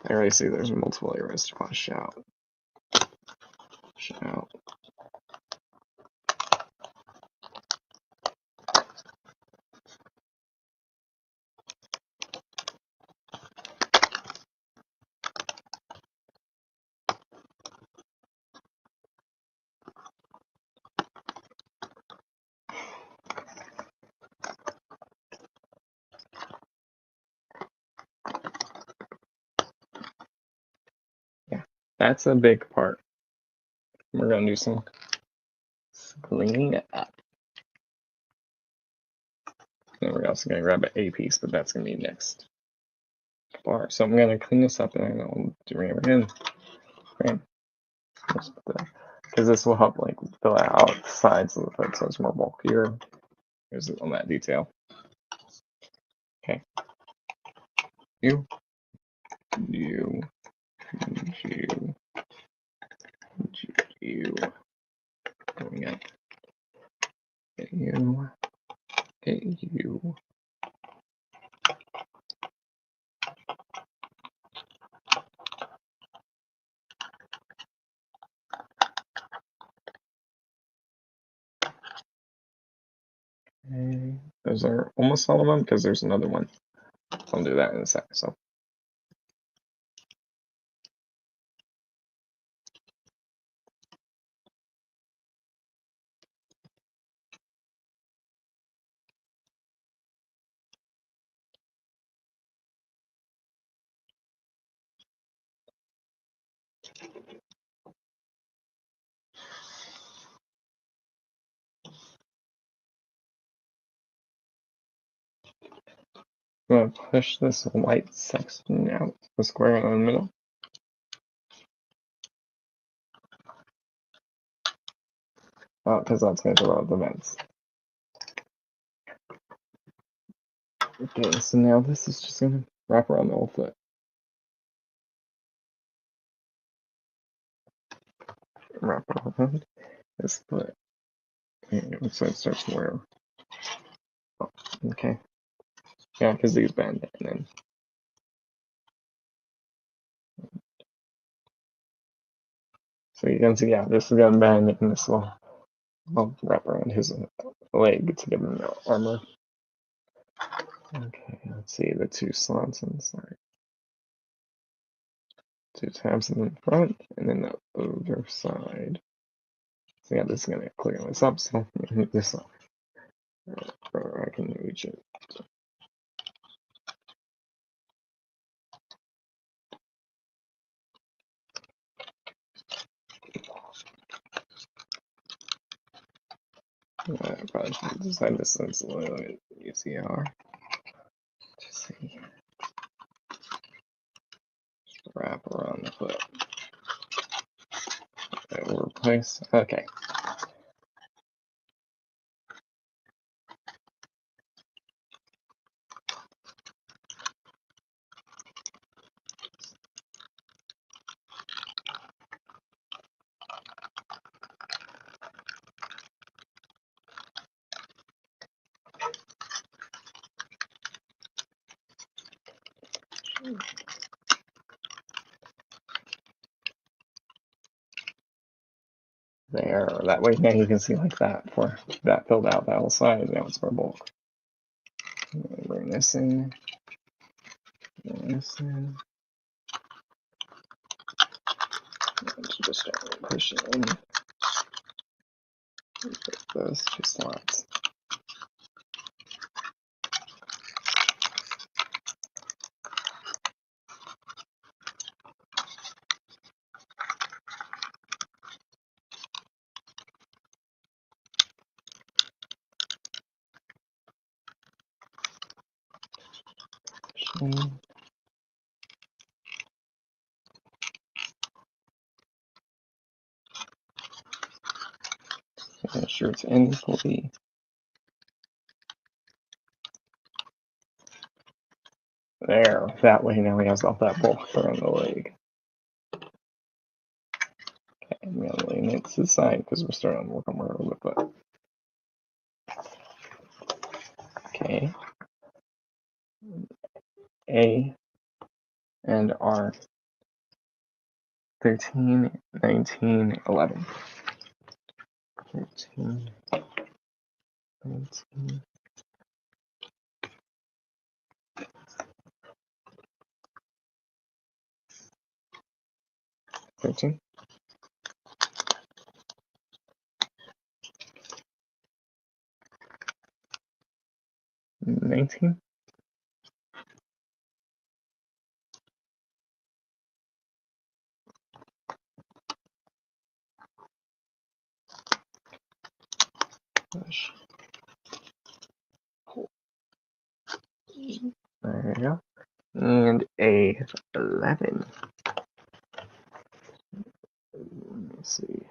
I already see there's multiple areas to push out. Push out. Yeah, that's a big part. We're gonna do some cleaning up. And we're also gonna grab an A piece, but that's gonna be next bar. So I'm gonna clean this up, and I'll do it again. Because this will help like fill out the sides of the foot, so it's more bulkier. Here's on that detail. Okay. You. Going up. Get you. Get you. Okay. Those are almost all of them because there's another one. I'll do that in a second. So. I'm going to push this white section out, the square in the middle. Because that's going to throw out the vents. Okay, so now this is just going to wrap around the whole foot. Wrap around this foot. And so it starts where. Oh, okay. Yeah, because these bend, and then. So you can see, yeah, this is going to bend, and this will wrap around his leg to give him the armor. Okay, let's see the two slots on the side. Two tabs in the front, and then the other side. So yeah, this is going to clear this up, so move this up. Or I can reach it. I probably should design this since a little bit easier. Just see. Just wrap around the foot. That will replace. Okay. There, that way now you can see like that for that filled out that whole side. Now it's more bulk. Bring this in. Bring this in. And just start pushing in. Those two slots. Make sure it's N equally. There, that way now he has all that bulk around the leg. Okay, I'm gonna lean it to the side because we're starting to work on more of the foot. Okay. A and R 13, 19, 11. 13, 19. 13. 19. Push. There we go. And a 11. Let me see.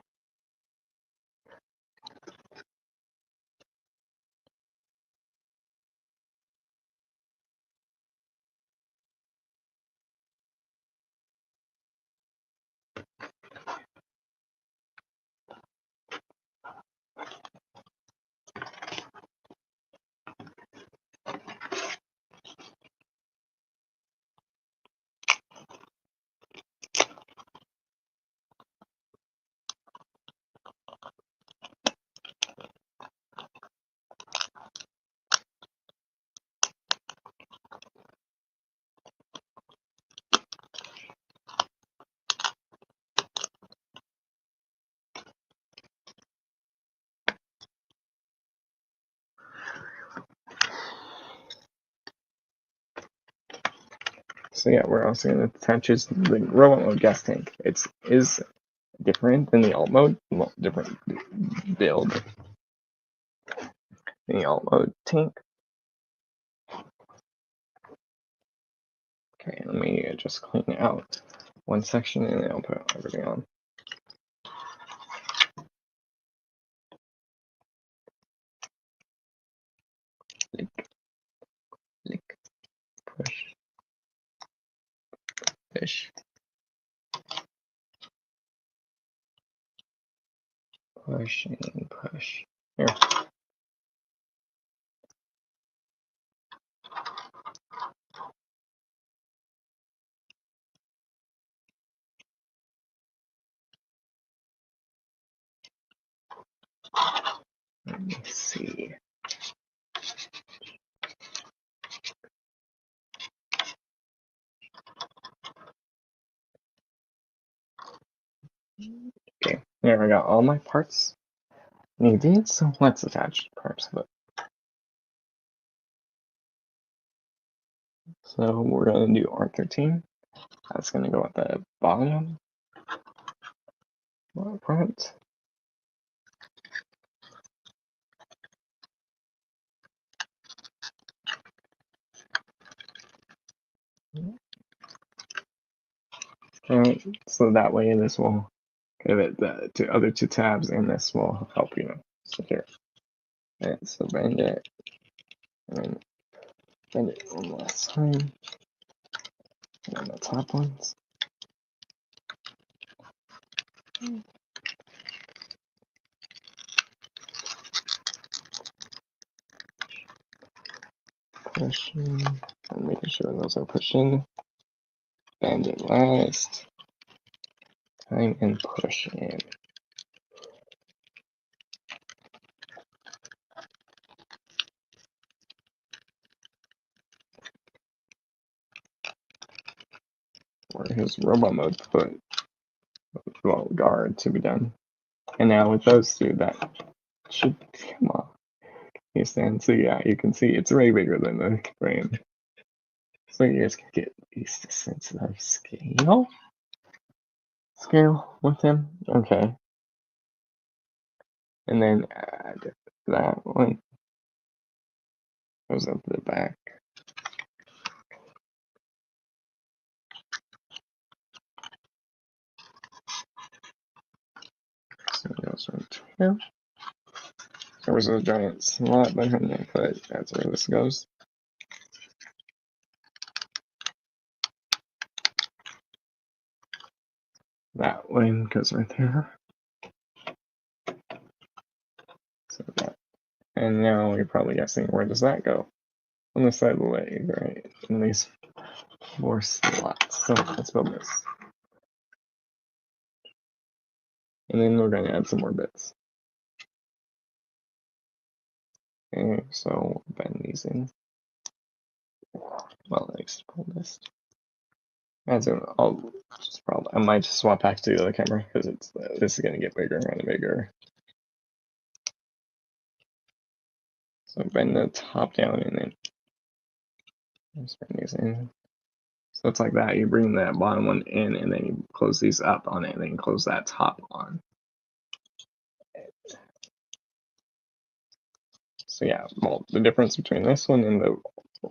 So yeah, we're also going to attach the robot mode gas tank. It is different than the alt mode, well, different build than the alt mode tank. Okay, let me just clean out one section and then I'll put everything on. Lick, lick, push, push, push, and push. Here. Let me see. Okay, there I got all my parts needed, so let's attach parts of it. So we're going to do R13. That's going to go at the bottom front. Okay, so that way this will give it the other two tabs, and this will help So here. Alright, so bend it, and then bend it one last time, and then the top ones. Pushing, and making sure those are pushing. Bend it last time and push in. Where his robot mode foot, well, guard to be done. And now with those two, that should come off. You stand, so yeah, you can see it's way bigger than the frame. So you guys can get at least a sense of scale. Scale with him, okay. And then add that one. Goes up to the back. goes right here. There was a giant slot behind my foot. That's where this goes. That one goes right there. So that. And now you're probably guessing, where does that go? On the side of the leg, right? And these 4 slots. So let's build this. And then we're going to add some more bits. Okay, so bend these in. Well, let's pull this. I might just swap back to the other camera because this is going to get bigger and bigger. So bend the top down and then just bend these in. So it's like that. You bring that bottom one in and then you close these up on it and then you close that top on. So yeah, well, the difference between this one and the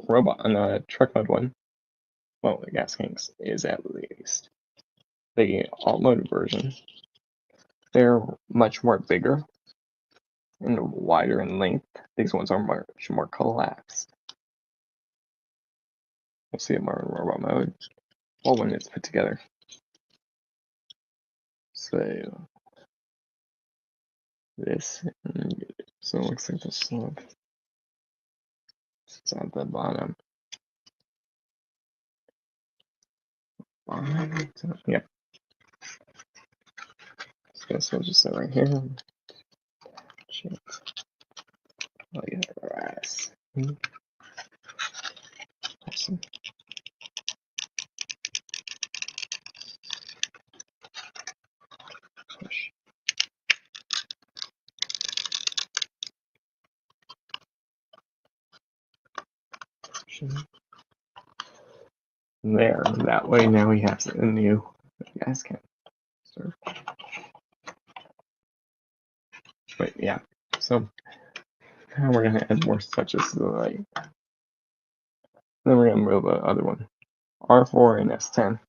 robot and the truck mode one, well, the gas tanks, is at least the alt mode version. They're much more bigger and wider in length. These ones are much more collapsed. We'll see it more in robot mode. Well, when it's put together. So this, so it looks like the slope. It's at the bottom. Yeah. So this will just sit right here. Shit. Oh yeah, grass. Awesome. Push. There. That way now we have a new gas can. But yeah. So now we're gonna add more touches to the light. Then we're gonna build the other one. R4 and S10.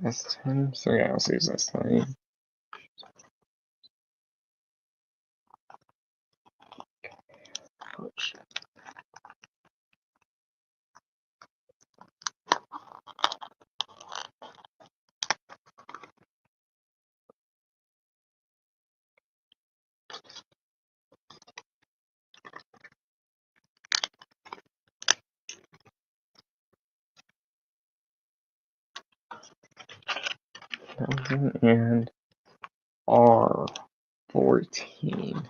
S10. So yeah, let's use S10. Push. And R14.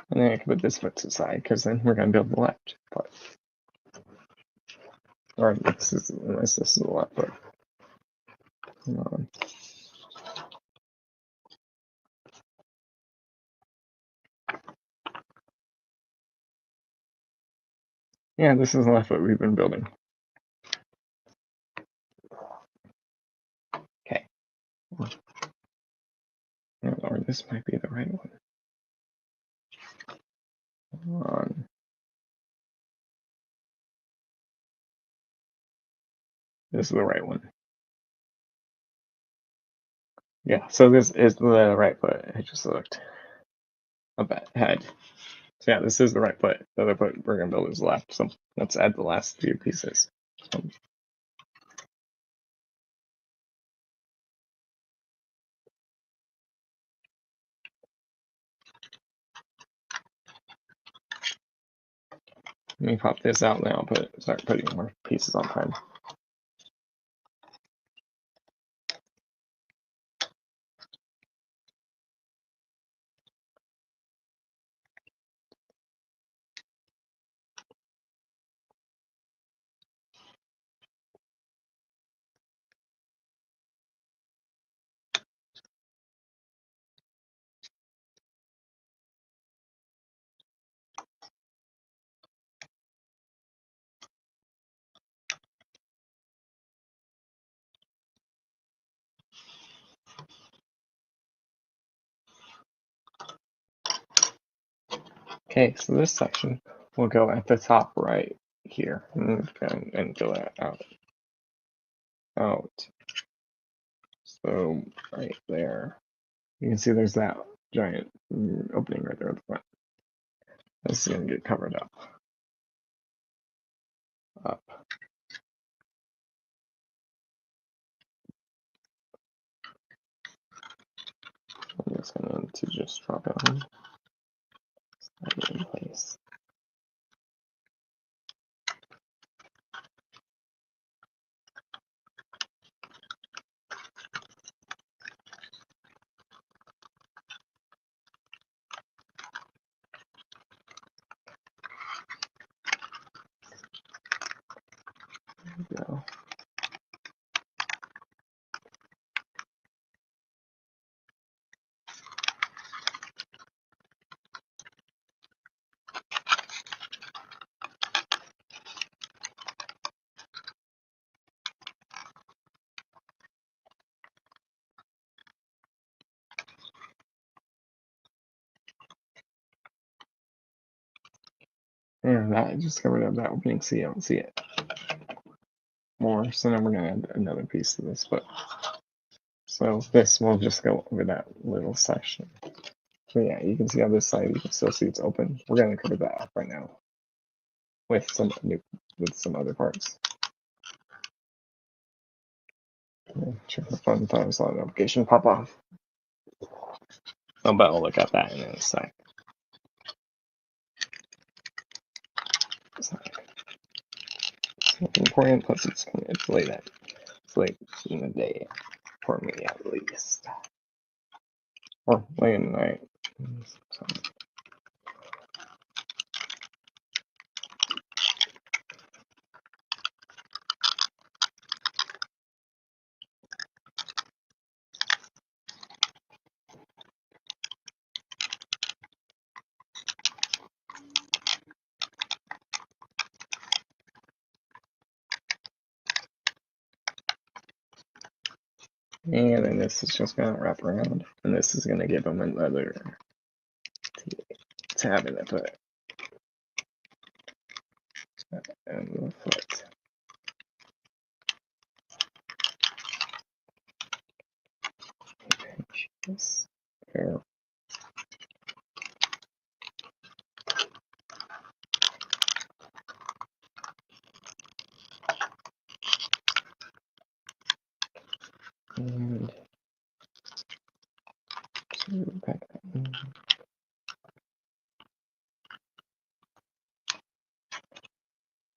And then I can put this foot to the side because then we're gonna build the left foot. Or unless this is the left foot. Come on. Yeah, this is the left foot we've been building. Okay. Or this might be the right one. Come on. This is the right one. Yeah, so this is the right foot. I just looked up ahead. So yeah, this is the right foot. The other foot we're gonna build is left. So let's add the last few pieces. Let me pop this out now, start putting more pieces on time. Okay, so this section will go at the top right here and fill that out. So right there, you can see there's that giant opening right there at the front. This is going to get covered up. I'm just going to just drop it on. Slide it in place. There we go. And that just covered up that opening, so you don't see it more. So now we're going to add another piece to this, but so this will just go over that little section. So yeah, you can see on this side, you can still see it's open. We're going to cover that up right now with some other parts. Check the fun times on notification pop off. Oh, but we'll look at that in a sec. It's important, plus it's late in the day for me at least, or late in the night. So. And then this is just going to wrap around, and this is going to give them another tab in the foot. And the foot. Pinch this here. And back that in.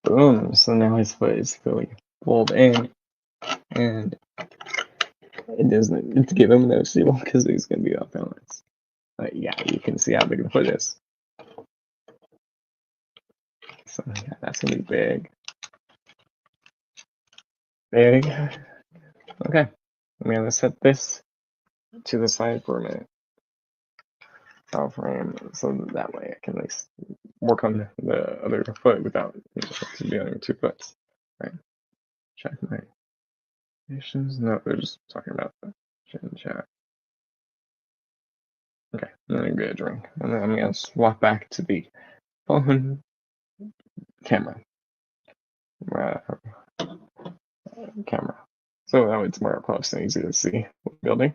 Boom! So now his foot is fully pulled in, and it doesn't give him no seal because he's going to be off balance. But yeah, you can see how big the foot is. So yeah, that's going to be big. Big. Okay, I'm going to set this to the side for a minute. File frame, so that way I can at least work on the other foot without the other 2 foots. Right. Check my nations. No, they're just talking about the chat. Okay, I'm gonna get a drink, and then I'm gonna swap back to the phone camera. Camera. So that way it's more up close and easy to see the building.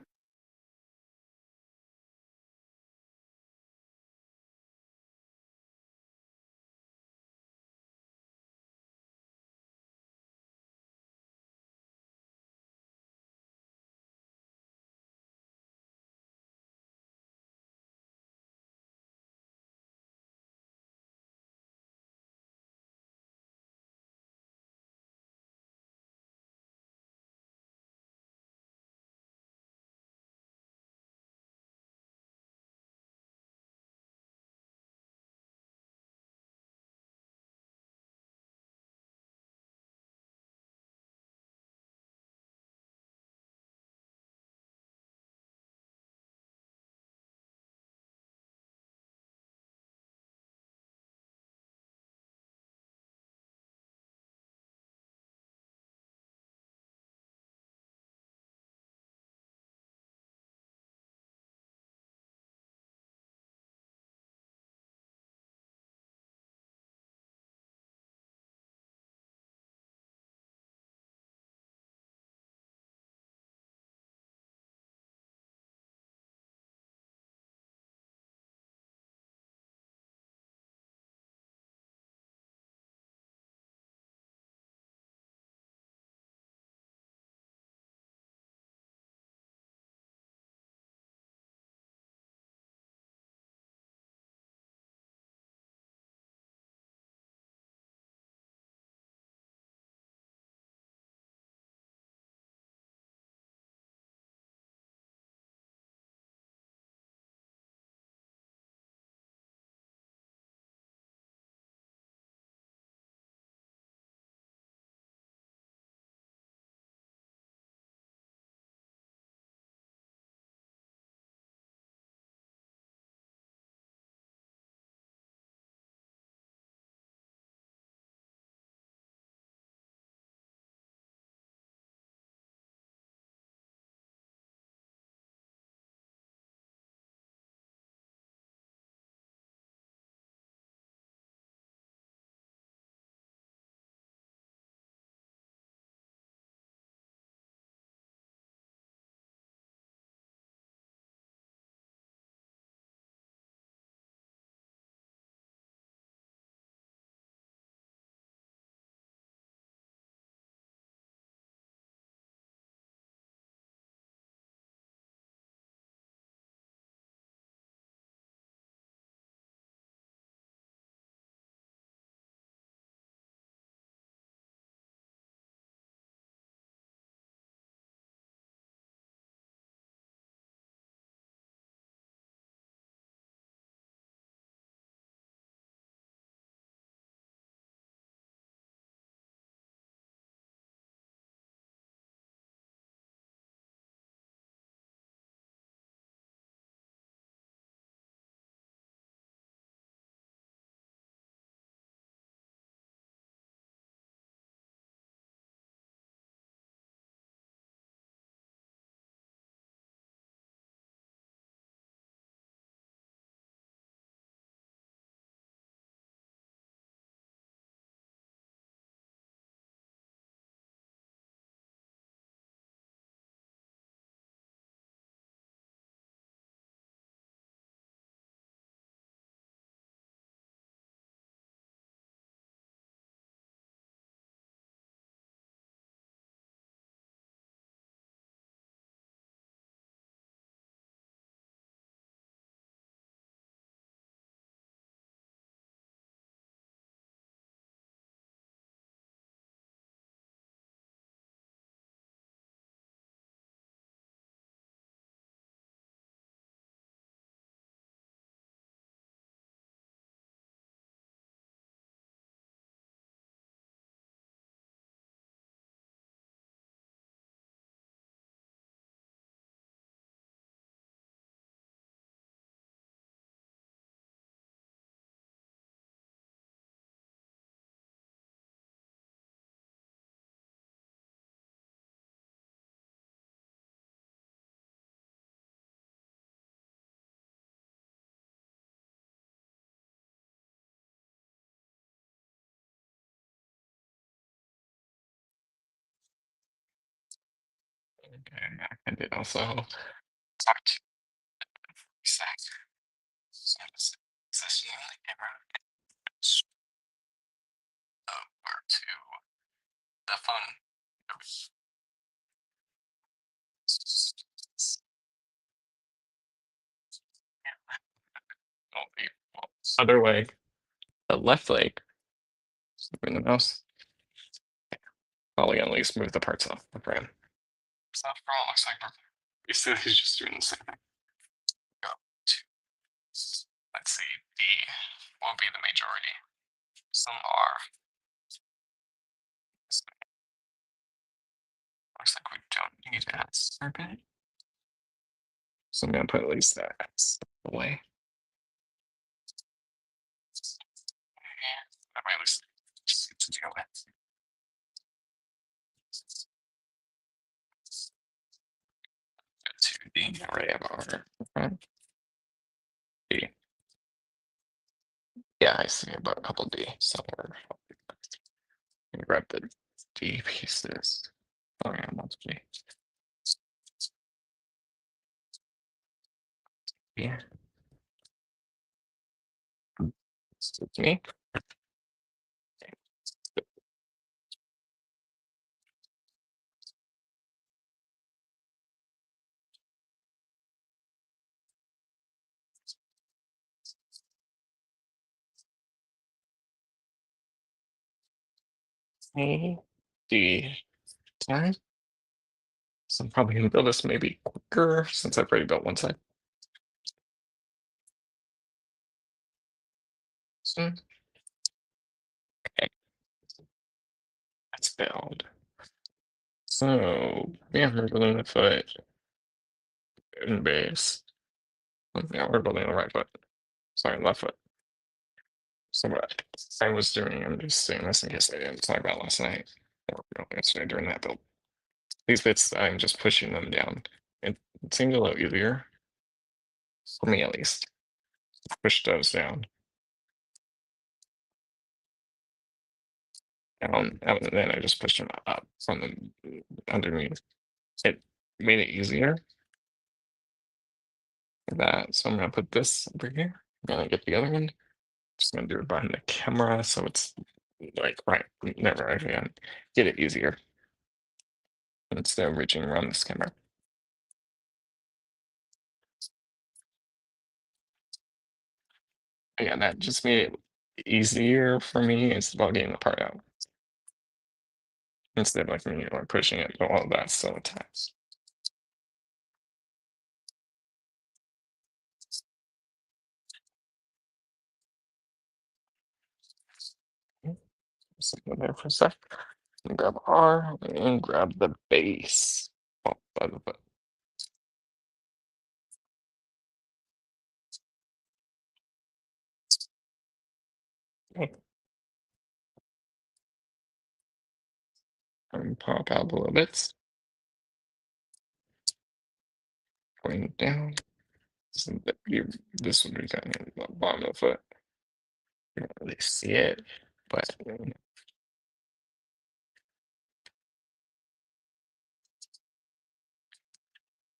Okay, I did also talk to Zach. So just positioning the camera over to the phone. Oh, other leg, the left leg, moving the mouse. Probably at least move the parts off the frame. So for all it looks like basically he's just doing the same thing. Go to, let's see, D will be the majority. Some R. Looks like we don't need S. Okay. So I'm gonna put at least that S away. That might at least to deal with. To the array of R. Okay. D. Yeah, I see about a couple D somewhere. Grab the D pieces. Oh yeah, that's D. Yeah. It's me. A D time. So I'm probably gonna build this maybe quicker since I've already built one side. So, okay, let's build. So yeah, we're building the foot and base. Yeah, we're building the right foot. Sorry, left foot. So what I was doing, I'm just saying this in case I didn't talk about last night or yesterday during that build. These bits, I'm just pushing them down. It seems a little easier for me, at least. Push those down. And then I just pushed them up from the underneath. It made it easier for that. So I'm gonna put this over here. I'm gonna get the other one. Just gonna do it behind the camera so it's like right, never again. Get it easier instead of reaching around this camera. Yeah, that just made it easier for me. It's about getting the part out instead of like me like pushing it, but all of that still attacks. Sit there for a sec. And grab R and grab the base. Oh, by the foot. Okay. And pop out a little bit. Going down. So this would be kind of the bottom of the foot. You don't really see it, but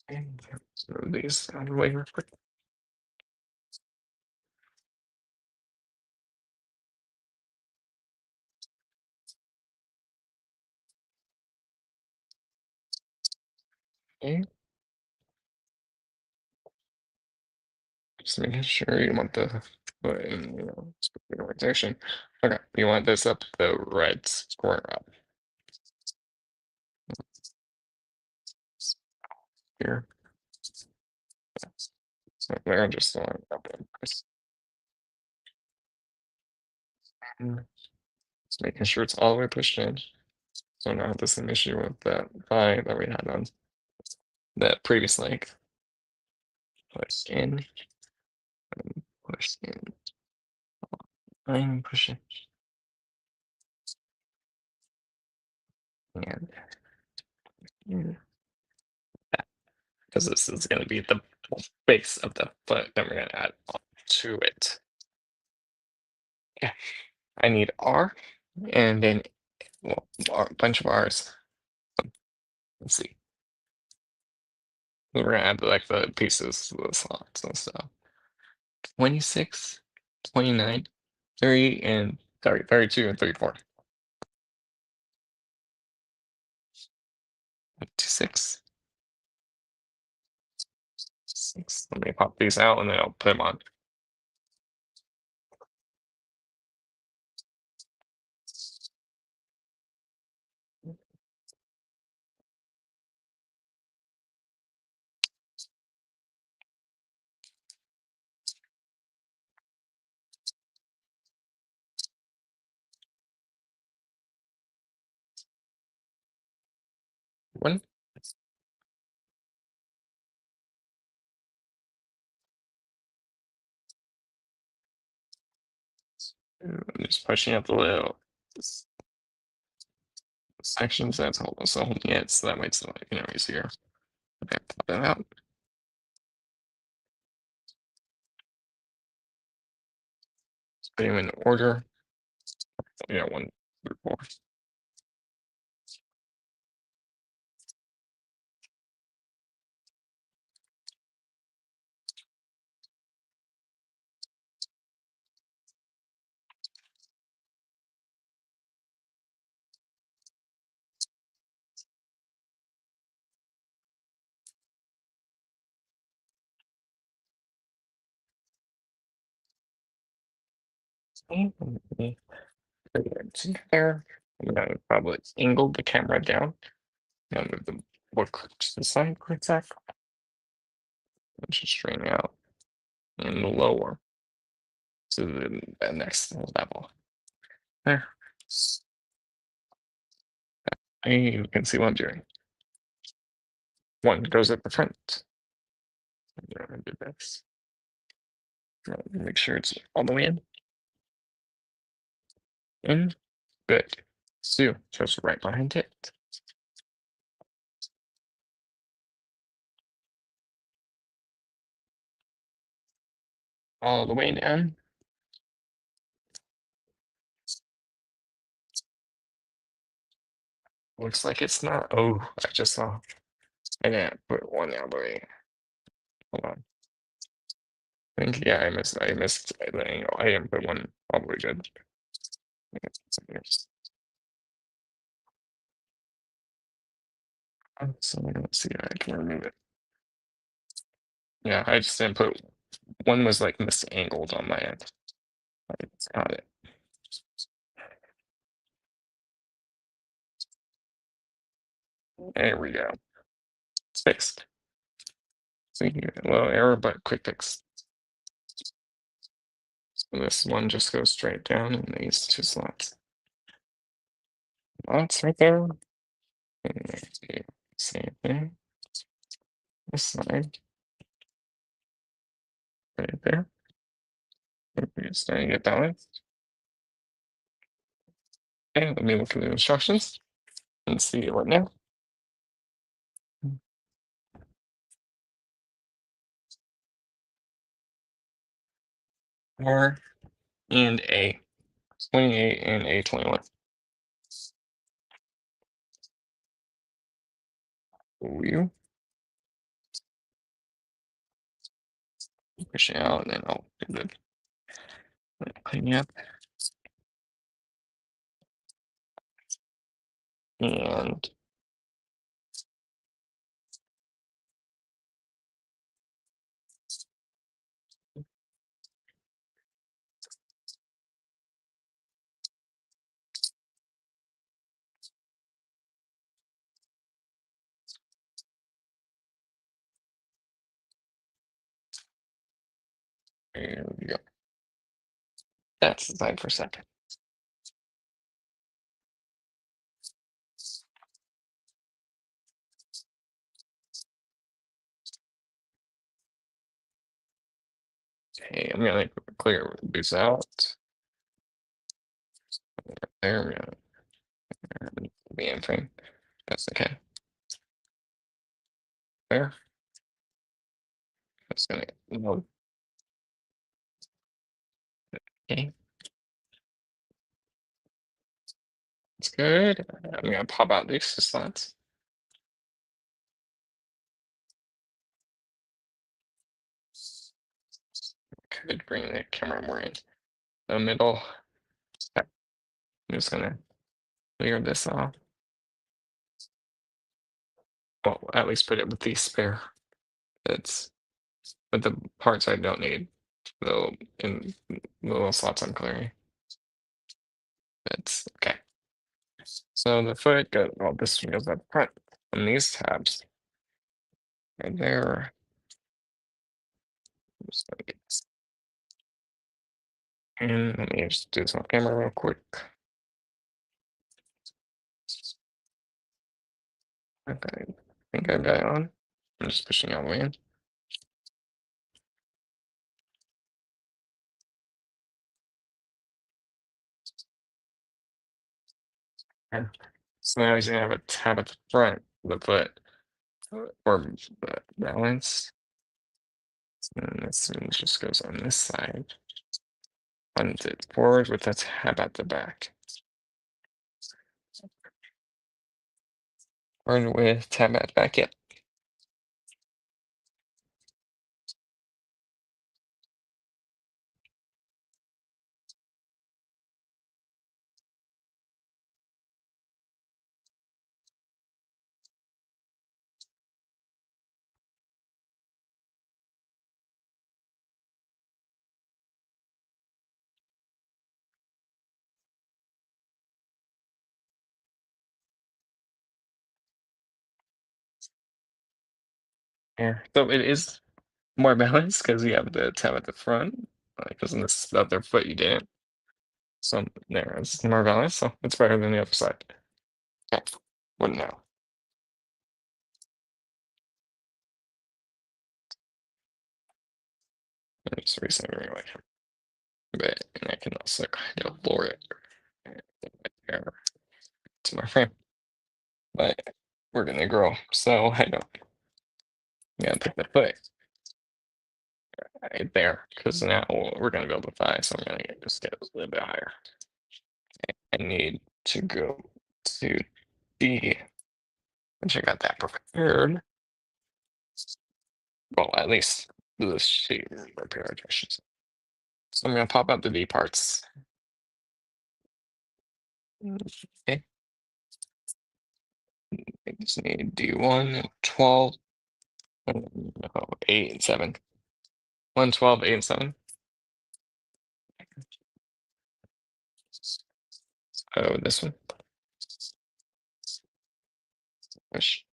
and so these out of the way real quick. Okay. Just making sure you want the foot in, the right direction. Okay, you want this up the red square up here. So they're just up in place. Just making sure it's all the way pushed in. So now this is an issue with that thigh that we had on that previous leg. Push in, and push in. I'm pushing. And because this is going to be the base of the foot that we're going to add to it. Yeah, I need R and then a bunch of R's. Let's see. We're gonna add like the pieces to the slots and stuff. 26, 29, 30, and 32 and 34. 26. 6. Let me pop these out and then I'll put them on. One. I'm just pushing up the little sections. That's all. So holding it so that way it's easier. Okay, pop that out. Put them in order. Yeah, 1 through 4. There. I'm gonna probably angle the camera down. Now move the book to the side quick sec. Just straighten out and lower to the next level. There. You can see what I'm doing. 1 goes at the front. I'm gonna do this. Make sure it's all the way in. In. Good. 2 goes right behind it. All the way down. Looks like it's not. Oh, I just saw. I didn't put 1 all the way. Hold on. I think, yeah, I missed the angle. I didn't put 1 all the way good. So let's see, I can remove it. Yeah, I just didn't put 1 was like misangled on my end. That's not it. There we go. It's fixed. So you a little error, but quick fix. So this 1 just goes straight down in these 2 slots. That's right there. And do same thing. This side. Right there. We're starting to get balanced. Okay, let me look at the instructions and see it right now. R and A. 28 and A21. You push it out and then I'll do the cleaning up. And there we go. That's aside for a second. Okay, I'm gonna clear this out. There we go. The end frame. That's okay. There. That's gonna load. Okay. That's good. I'm gonna pop out these slots. could bring the camera more in the middle. Okay. I'm just gonna clear this off. Well, at least put it with the spare. That's but the parts I don't need. The in the little slots I'm clearing. That's okay. So the foot goes, well, this one goes up front. And these tabs are there. Just gonna get this. And let me just do this on camera real quick. Okay, I think I got it on. I'm just pushing all the way in. Okay. So now he's gonna have a tab at the front of the foot or balance. And this one just goes on this side. Runs it forward with a tab at the back. Or with tab at the back, yep. Yeah. So it is more balanced because you have the tab at the front. Because in this other foot you didn't. So there, it's more balanced, so it's better than the other side. Okay. What now? Let me just recenter away a bit, and I can also kind of lower it there to my frame. But we're gonna grow, so I don't. Yeah, put the foot right there because now we're gonna build a thigh, so I'm gonna just get a little bit higher. I need to go to D, which I got that prepared. Well, at least the sheet prepared, I should say. So I'm gonna pop out the D parts. Okay. I just need D1, 12, no, 8 and 7. 1, 12, 8, and 7. Oh, this one. Push.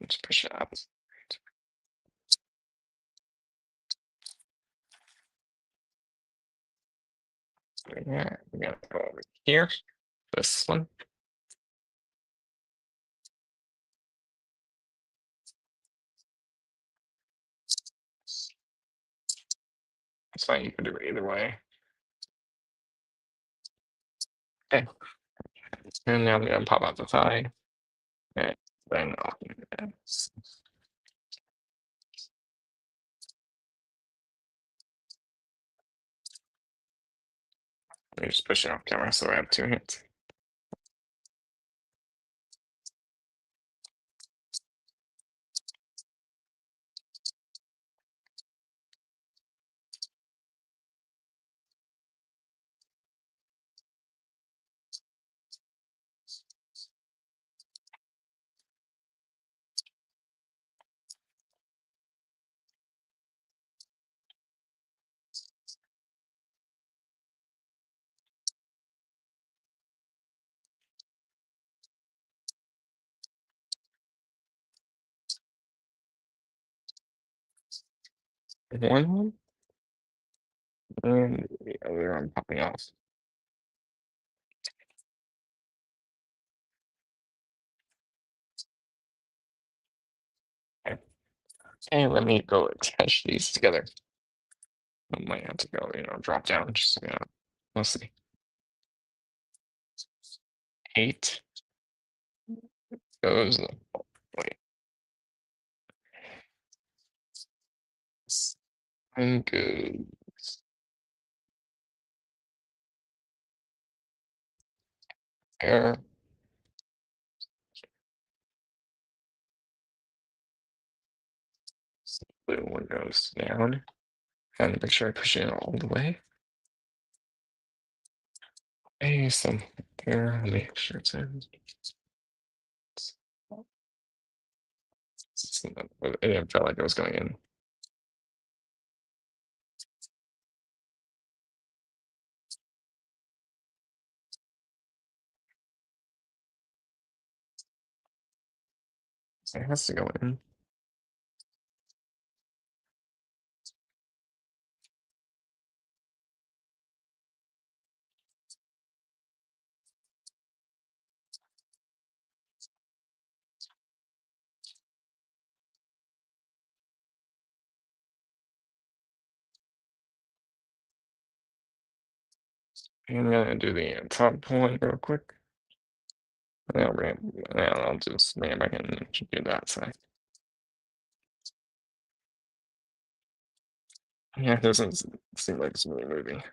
Just push it up. Yeah, we're gonna go over here. This one. It's fine, you can do it either way. Okay. And now I'm gonna pop out the thigh. And then let me just push it off camera so I have 2 hands. One, and the other I'm popping off. Okay. And let me go attach these together. I might have to go, drop down just we'll see. 8 goes, wait. And goes there. blue one goes down. And make sure I push it all the way. Hey, some there. Make sure it's in. It felt like it was going in. It has to go in. And I'm gonna do the top one real quick. Now, I'll just man back and do that side. Yeah, it doesn't seem like it's really moving.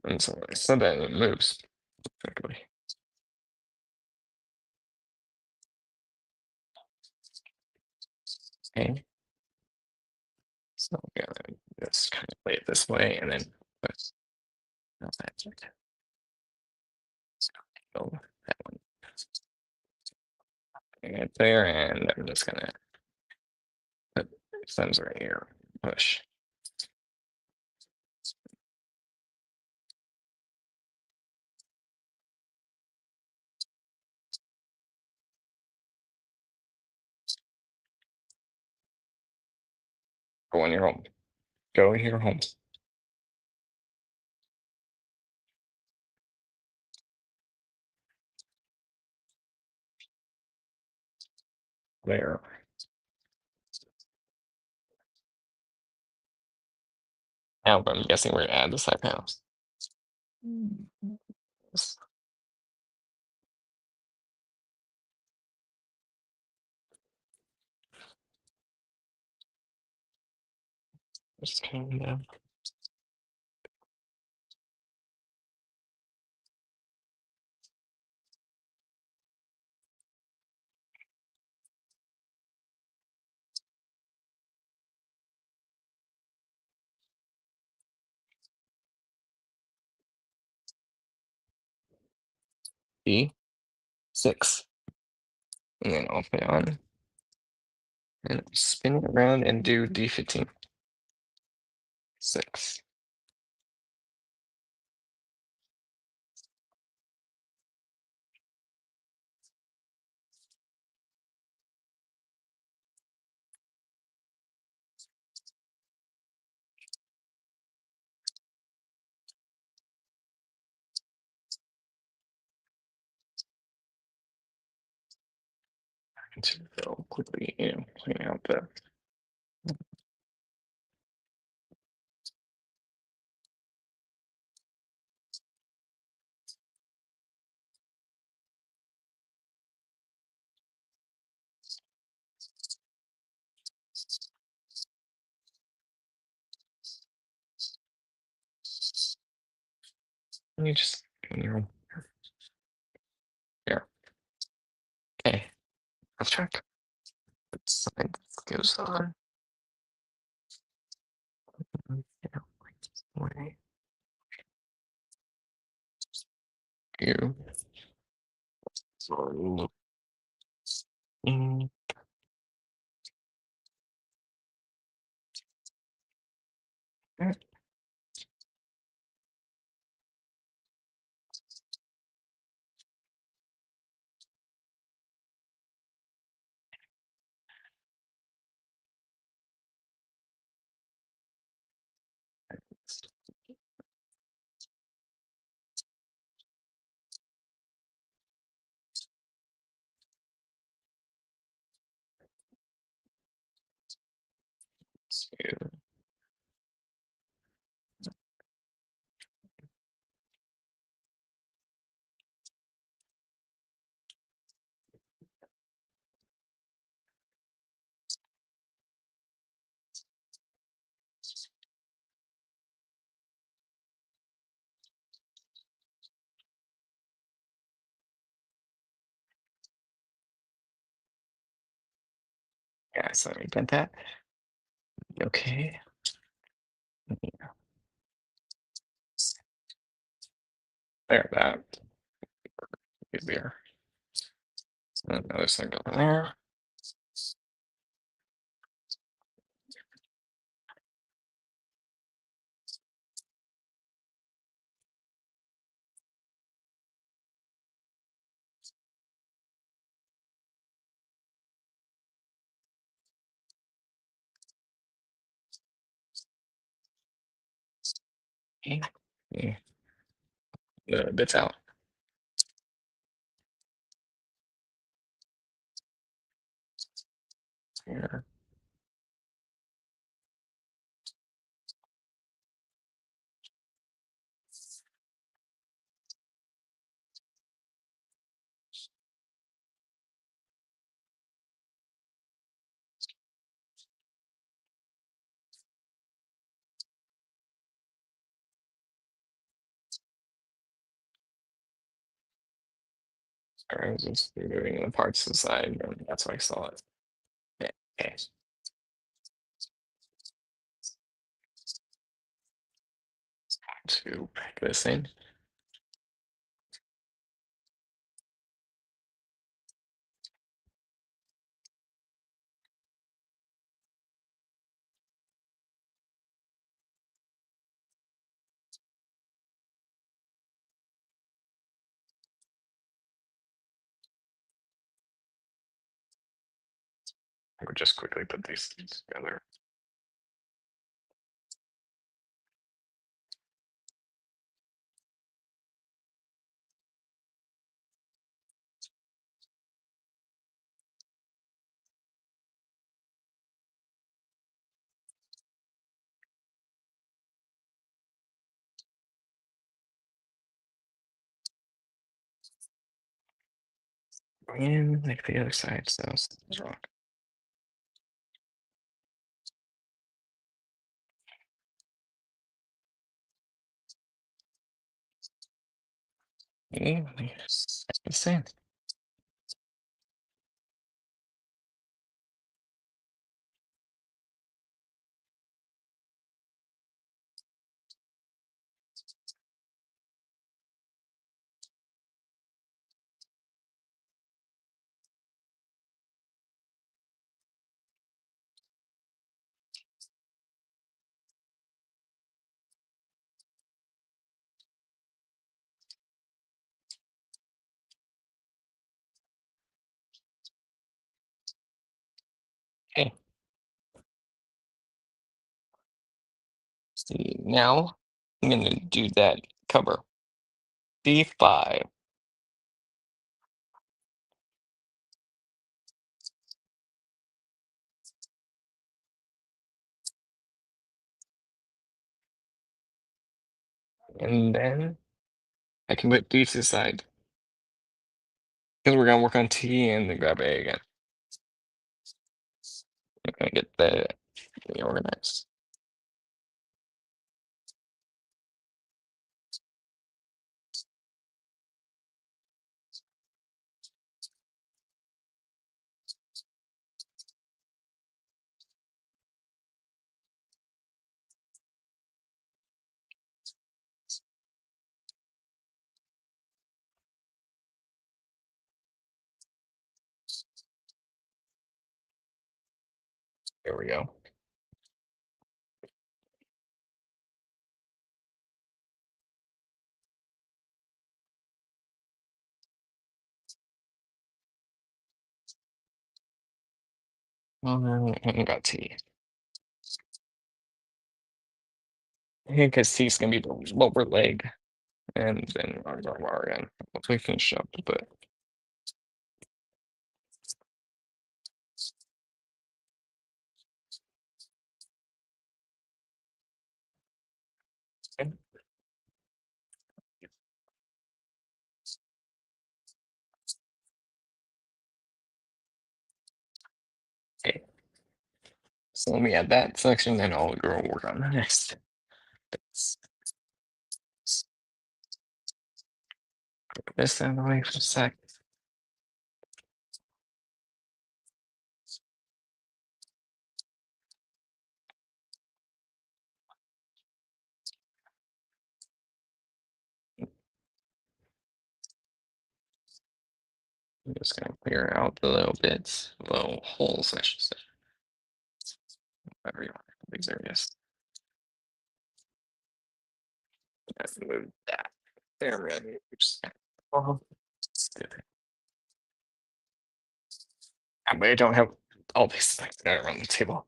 And so I said that it moves perfectly. Okay. So I'm gonna just kind of play it this way and then put no, that's right. So go that one. Right there, and I'm just gonna put thumbs right here. Push. Go in your home. Go in your home. There. Now I'm guessing we're gonna add the side panels. Just kind of D6. And then I'll put it on. And spin it around and do D15. 6. To go quickly, clean out the. You just in your room. Here. Okay. Let's check. Side goes on. Yeah, way. You. So, mm, yeah, so we did that. Okay. Yeah. There, that. Easier. Another single in there. Okay. Yeah. The bits out. Here. I was just moving the parts aside, and that's why I saw it. Yeah. Okay. To pack this in. I would just quickly put these things together. Bring in like the other side, so something's wrong. Yeah, it's the same. Okay. See, now I'm gonna do that cover. D5. And then I can put D to the side. Because we're gonna work on T and then grab A again. I'm gonna get the organized. There we go. And got T. Because T is gonna be the lower leg. And then R again. Hopefully finish up, but okay. So let me add that section, then I'll go work on the next bits. Put this out of the way for a sec. I'm just gonna clear out the little bits, little holes, I should say. Whatever you want, these areas. Let's move that. There we go. Oh, but I don't have all these things that are on the table,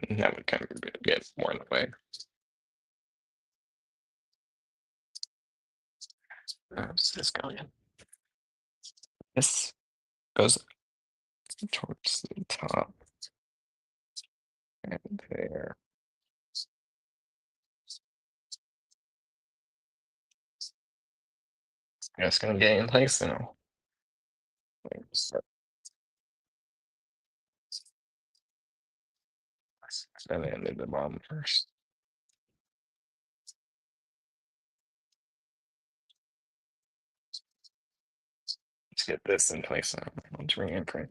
and that would kind of get more in the way. Does this go in? This goes towards the top and there. It's gonna get in place now. Then I ended the bottom first. Let's get this in place now. Let's re-imprint.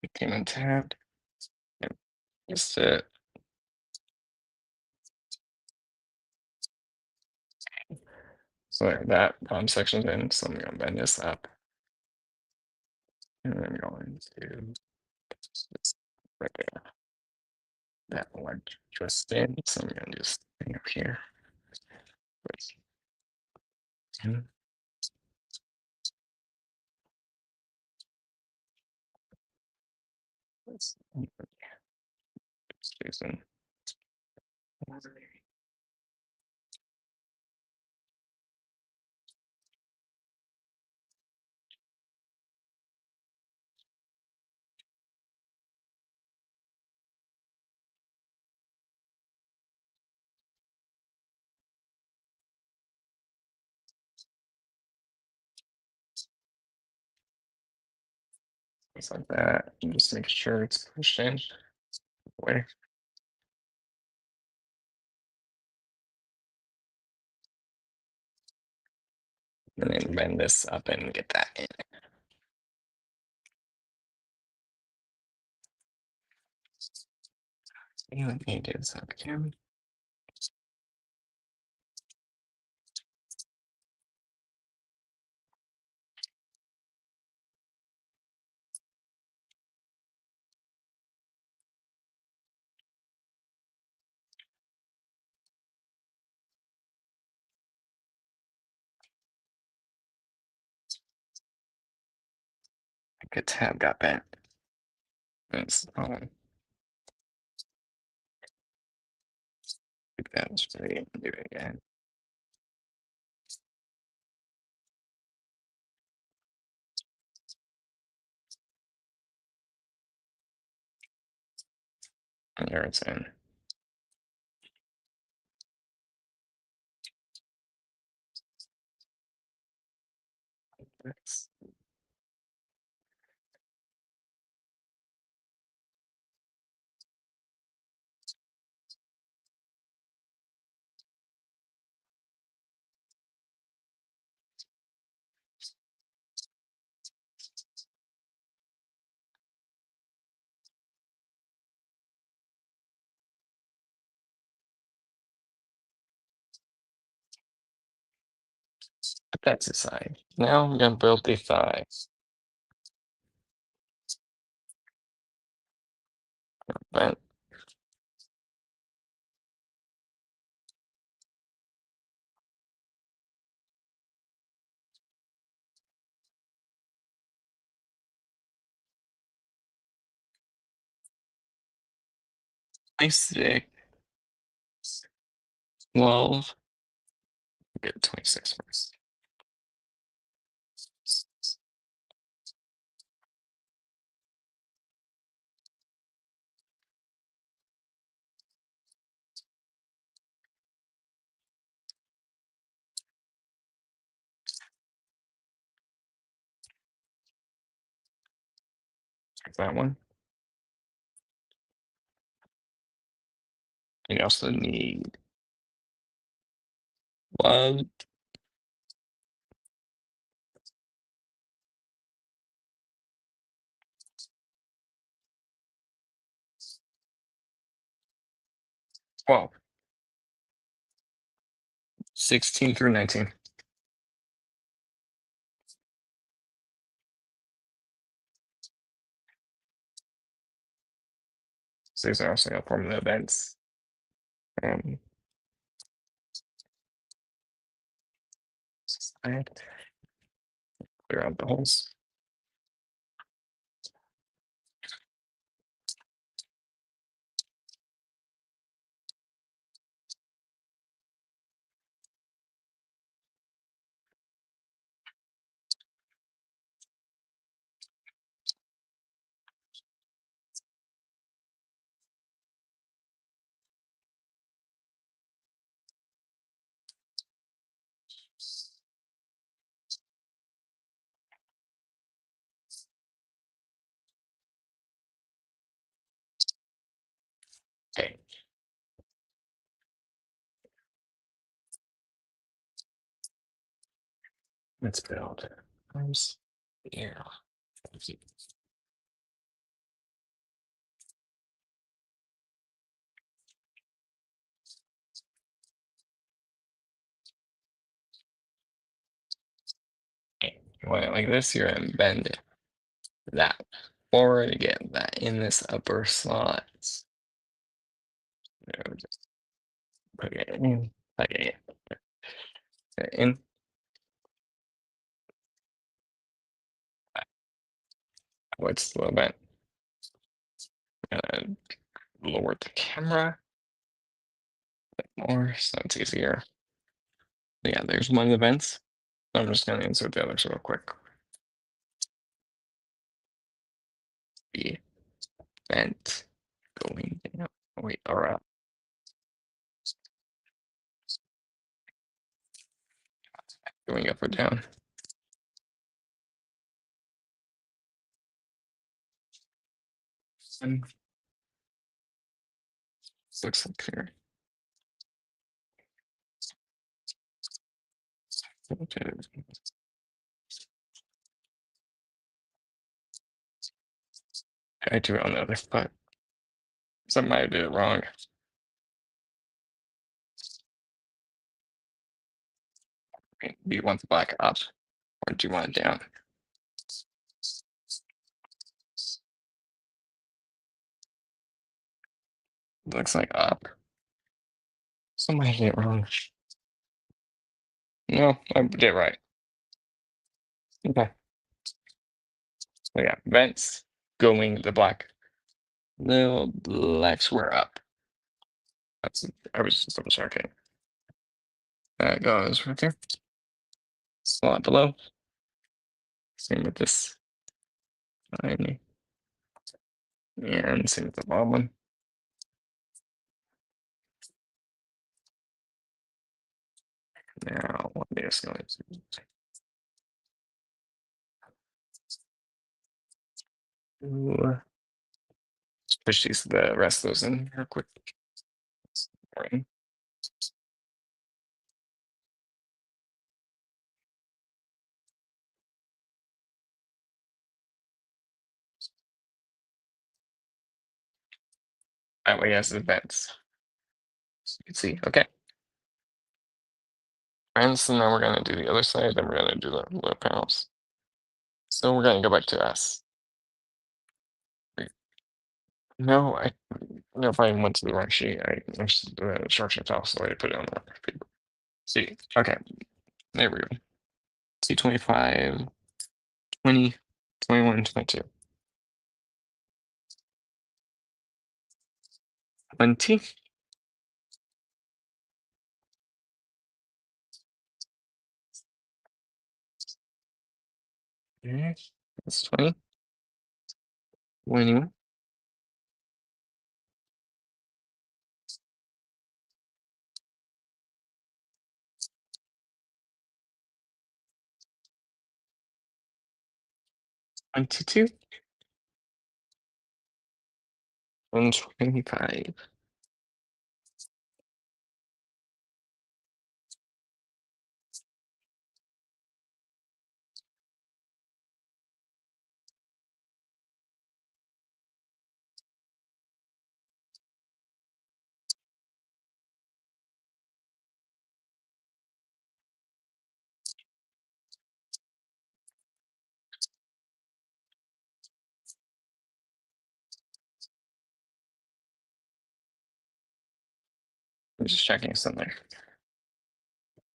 Became untabbed. Yep. Just it. So there, that bottom section's in, so I'm gonna bend this up. And then going to right there. That one just in, so I'm gonna just hang up here. And let's Jason. Just like that. And just make sure it's pushed in. Way. And then bend this up and get that in. You let me do this up again. Like a tab got bent. It's that straight and do it again. And there it's in. That's Put that aside. Now I'm gonna build the thigh. Bent. 26, 12. Get 26 first. Check that one. And you also need love. Well, 16 through 19. So these are also permanent events. Slide. Clear out the holes. Okay. Let's build arms here. Okay. You want it like this here and bend that forward to get that in this upper slot. Just put it in, plug it in. Put it in. What's a little bit? Gonna lower the camera a bit more so it's easier. Yeah, there's one of the vents. I'm just gonna insert the others real quick. The vent going down. Wait, or up. Going up or down. And looks like here. Okay. I do it on the other foot. Some might do it wrong. Okay, do you want the black up or do you want it down? Looks like up. Somebody did it wrong. No, I did it right. Okay. So yeah, vents going the black. The black square up. That's I was just double checking. That goes right there. Slot below. Same with this. Tiny. And same with the bottom one. Now what is going to push these the rest of those in real quick. Right. That way it has the vents. So you can see. Okay. And so now we're gonna do the other side, then we're gonna do the lower panels. So we're gonna go back to S. No, I no, if I went to the wrong sheet, I the instruction file, so I put it on the wrong paper. See, okay, there we go. See 25, 20, 21, 22. 20. Okay, that's 20. 21. 22. And 25. I'm just checking something.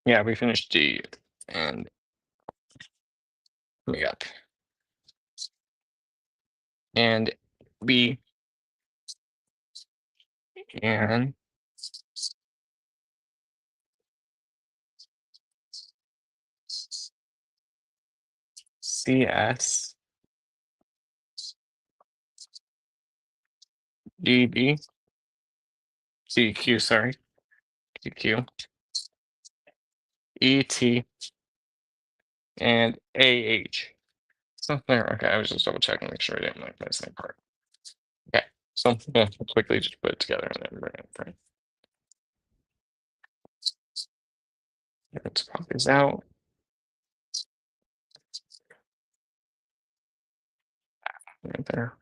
Yeah, we finished D, and we got and B and CS, DB, CQ, sorry, QQ, ET, and AH. So there, okay, I was just double checking, make sure I didn't like miss any part. Okay, so yeah, we'll quickly just put it together and then bring it frame. Let's pop these out. Right there.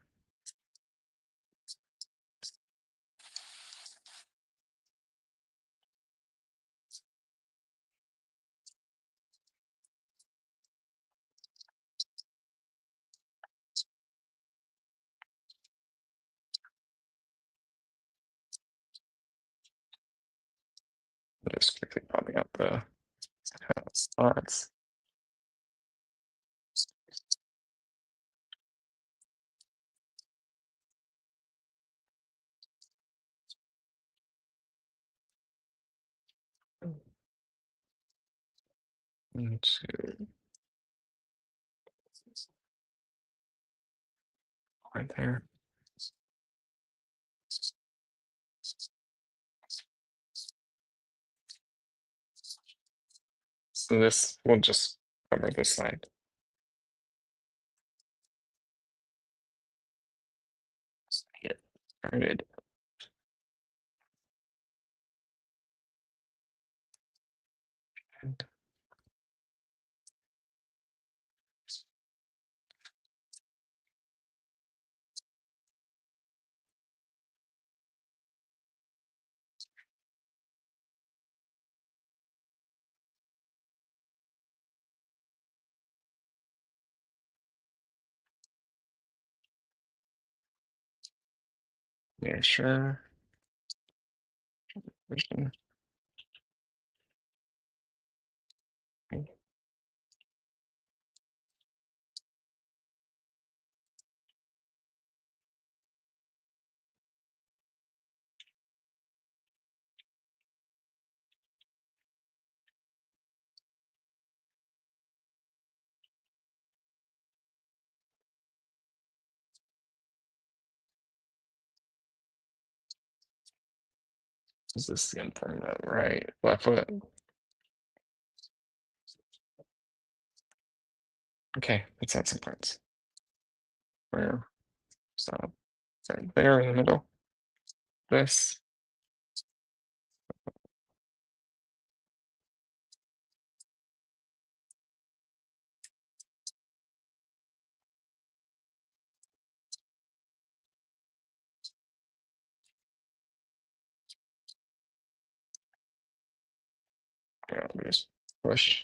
Just quickly popping up the spots. Into right there. So this will just cover this side. Get started. Yeah, sure. Is this the important right? Left foot. Okay, let's add some parts. Where? So, sorry, there in the middle. This. Yeah, just push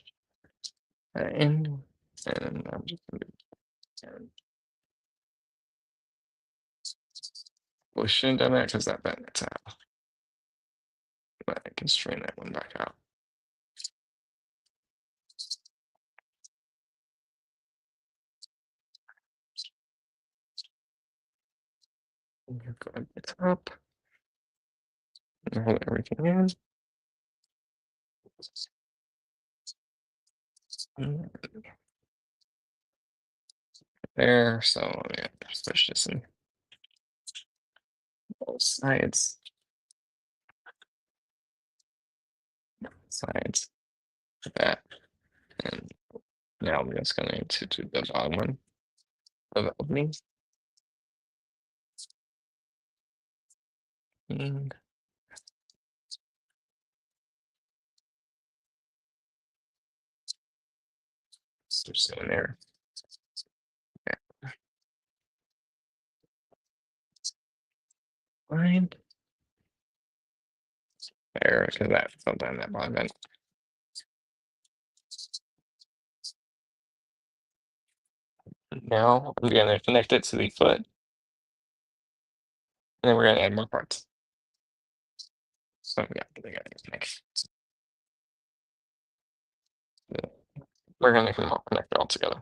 that in, and I'm just gonna push it down there because that bent out. But I can strain that one back out. Go at the top. Hold everything in. There, so yeah, push this in both sides like that. And now I'm just going to do the bottom one of the opening. And so just in there. Yeah. Fine. There, because that sometimes that bottom end. Now I'm gonna connect it to the foot. And then we're gonna add more parts. So yeah, they gotta connect. We're gonna connect it all together.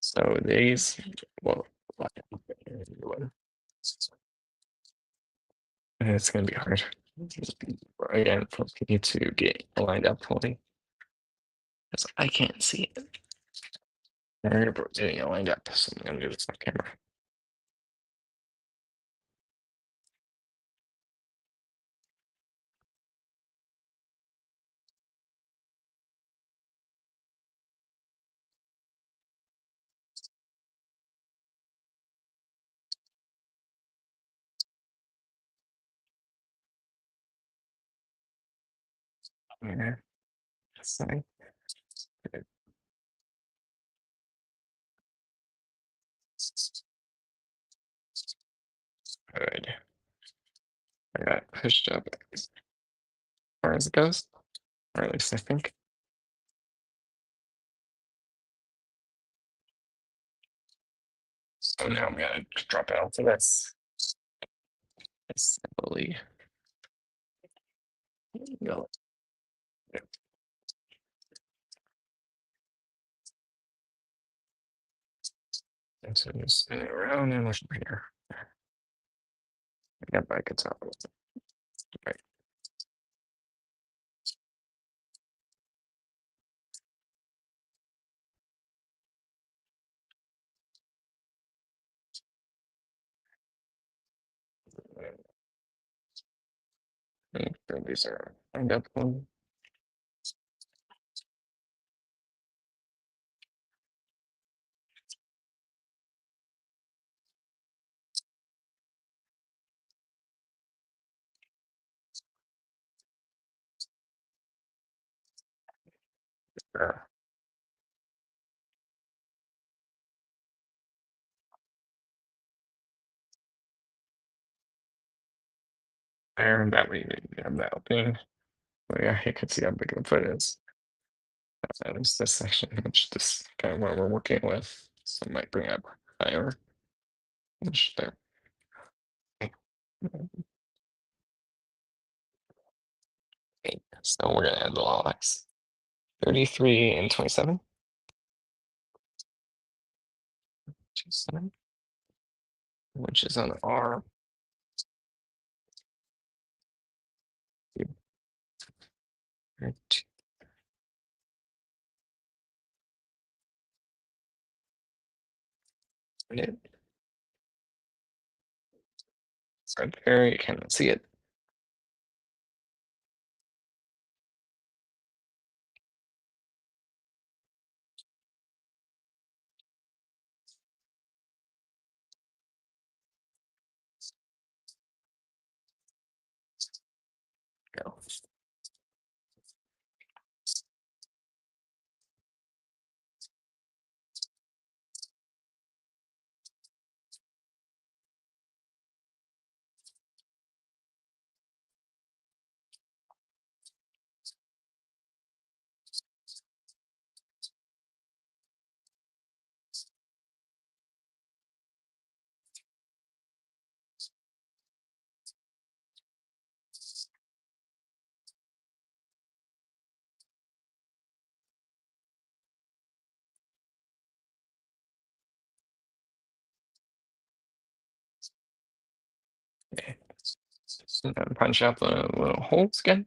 So these, well, it's gonna be hard. Again, for you to get lined up fully. Because I can't see it. We're getting it lined up, so I'm gonna do this on camera. Yeah. Sorry. Good. Good. I got it pushed up as far as it goes, or at least I think. So now I'm gonna drop it onto this. Assembly. Go. Yep. And so just spin it around and look here. Get back at top. Right. And these are lined up one. There. There, and that way you have that opening. But yeah, you can see how big the foot is. At least this section, which this kind of what we're working with. So I might bring up higher. Which there. Okay, so we're gonna add the locks. 33 and 27. 27. Which is on R. Right. It. It's right there, you cannot see it. Go. Okay. So then punch out the little holes again.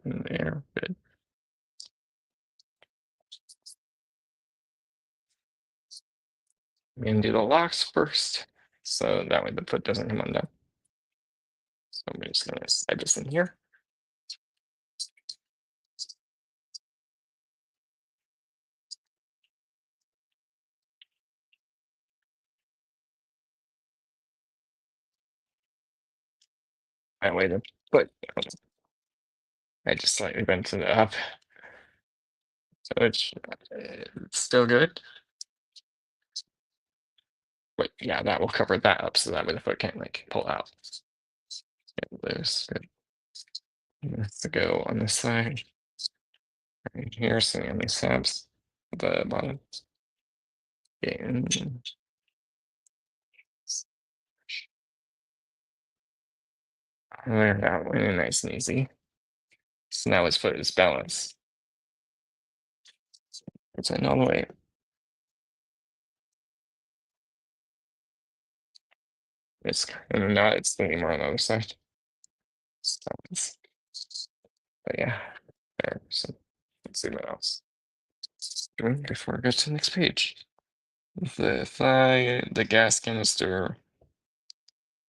There, good. I'm gonna do the locks first, so that way the foot doesn't come undone. So I'm just gonna slide this in here. That way the foot, I just slightly bent it up. So it's still good. But yeah, that will cover that up so that way the foot can't like pull out. Get loose. Good. Has to go on this side. Right here, sitting on these tabs at the bottom. And there, that went in nice and easy. So now his foot is balanced. It's in all the way. It's kind of not, it's leaning more on the other side. But yeah, there. So let's see what else. Doing before I go to the next page. The thigh, the gas canister,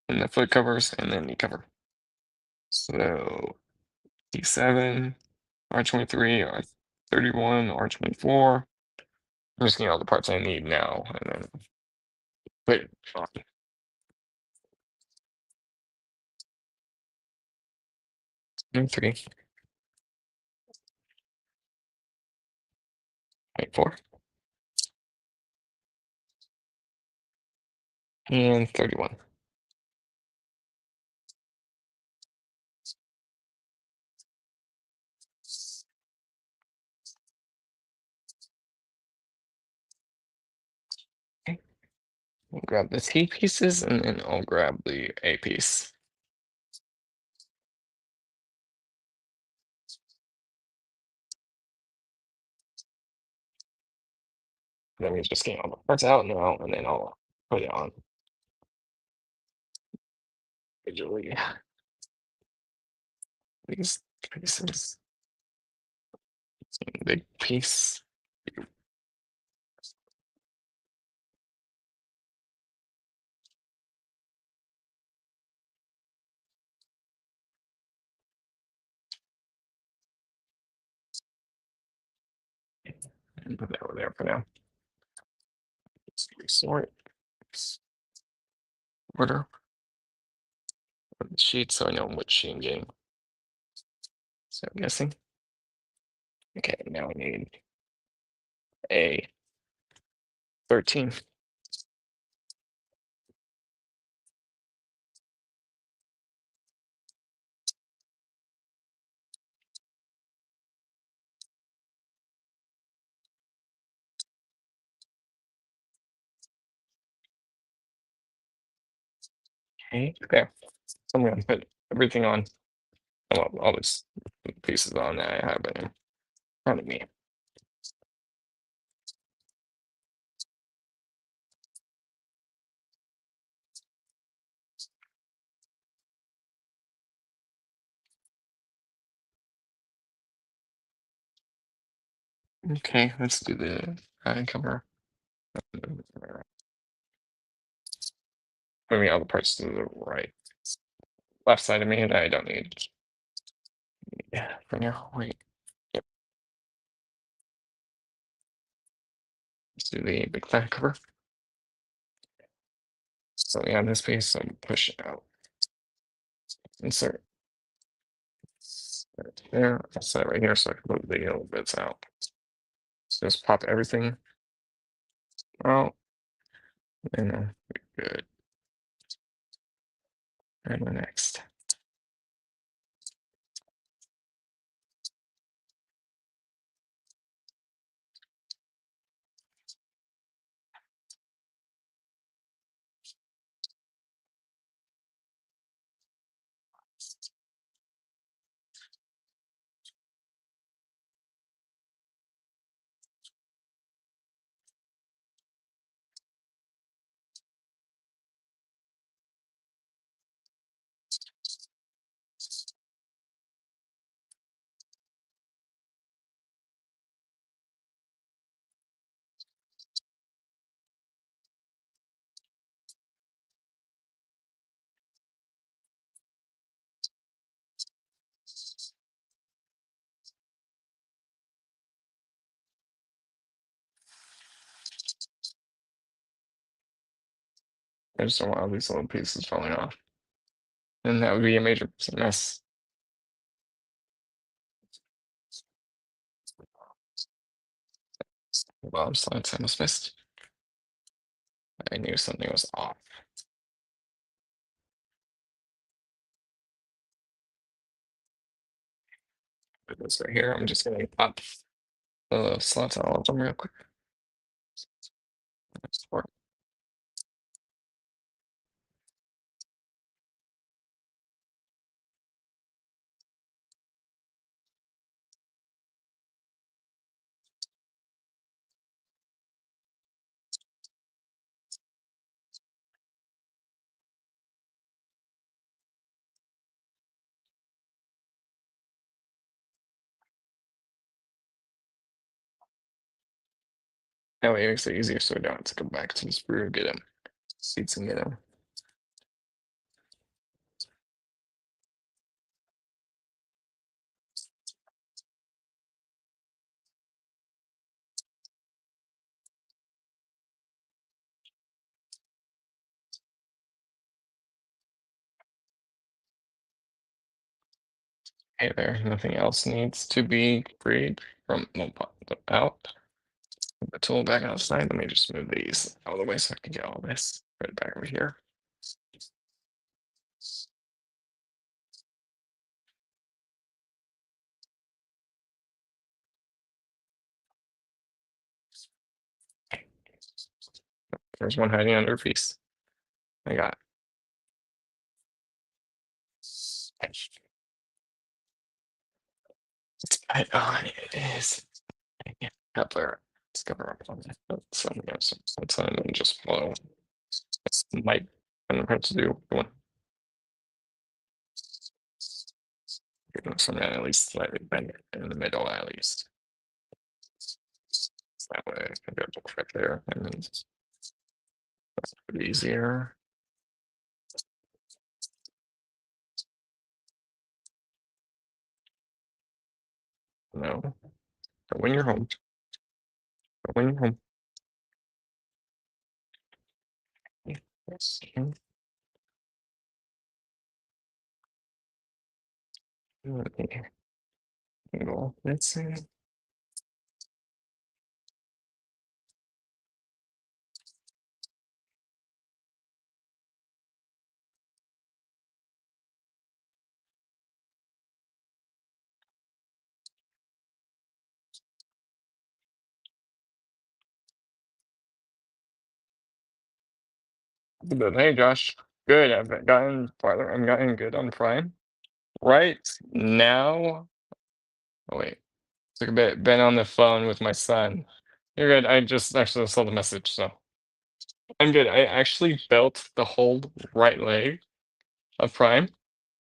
and the foot covers, and then knee cover. So D7, R23, R31, R24. I'm just getting all the parts I need now, and then put it on. And 3, 4, and 31. Okay. We'll grab the T pieces, and then I'll grab the A piece. Then we just get all the parts out now, and then I'll put it on. Individually. These pieces. Big piece. And put that over there for now. Let's resort. Order. Of the sheet so I know which sheet I'm getting. So I'm guessing. Okay, now we need a 13. Okay, there. So I'm gonna put everything on. Well, all these pieces on that I have in front of me. Okay, let's do the cover. Moving all the parts to the right. Left side of me that I don't need. Yeah, for now. Wait. Yep. Let's do the big fat cover. So yeah, this piece, so push it out. Insert. Right there. I'll set it right here so I can move the little bits out. So just pop everything out. And then good. And the next. I just don't want all these little pieces falling off. And that would be a major mess. Well, slides I almost missed. I knew something was off. Put this right here. I'm just gonna pop the slots on all of them real quick. That's four. That way it makes it easier so I don't have to go back to the sprue, get him seats and get him. Hey there, nothing else needs to be freed from out. Put the tool back outside. Let me just move these out of the way so I can get all this right back over here. There's one hiding under a piece. I got it. It's it is. Cover. Let's cover up on that. So we have some time and just follow. It's might kind of hard to do. One. Some at least slightly bend in the middle at least. So that way I can get a right there and then it's easier. No. But when you're home. But when you're home. Yes. Let's see. But hey, Josh. Good. I've gotten farther. I'm getting good on Prime. Right now. Oh, wait. Took a been on the phone with my son. You're good. I just actually saw the message, so I'm good. I actually built the whole right leg of Prime.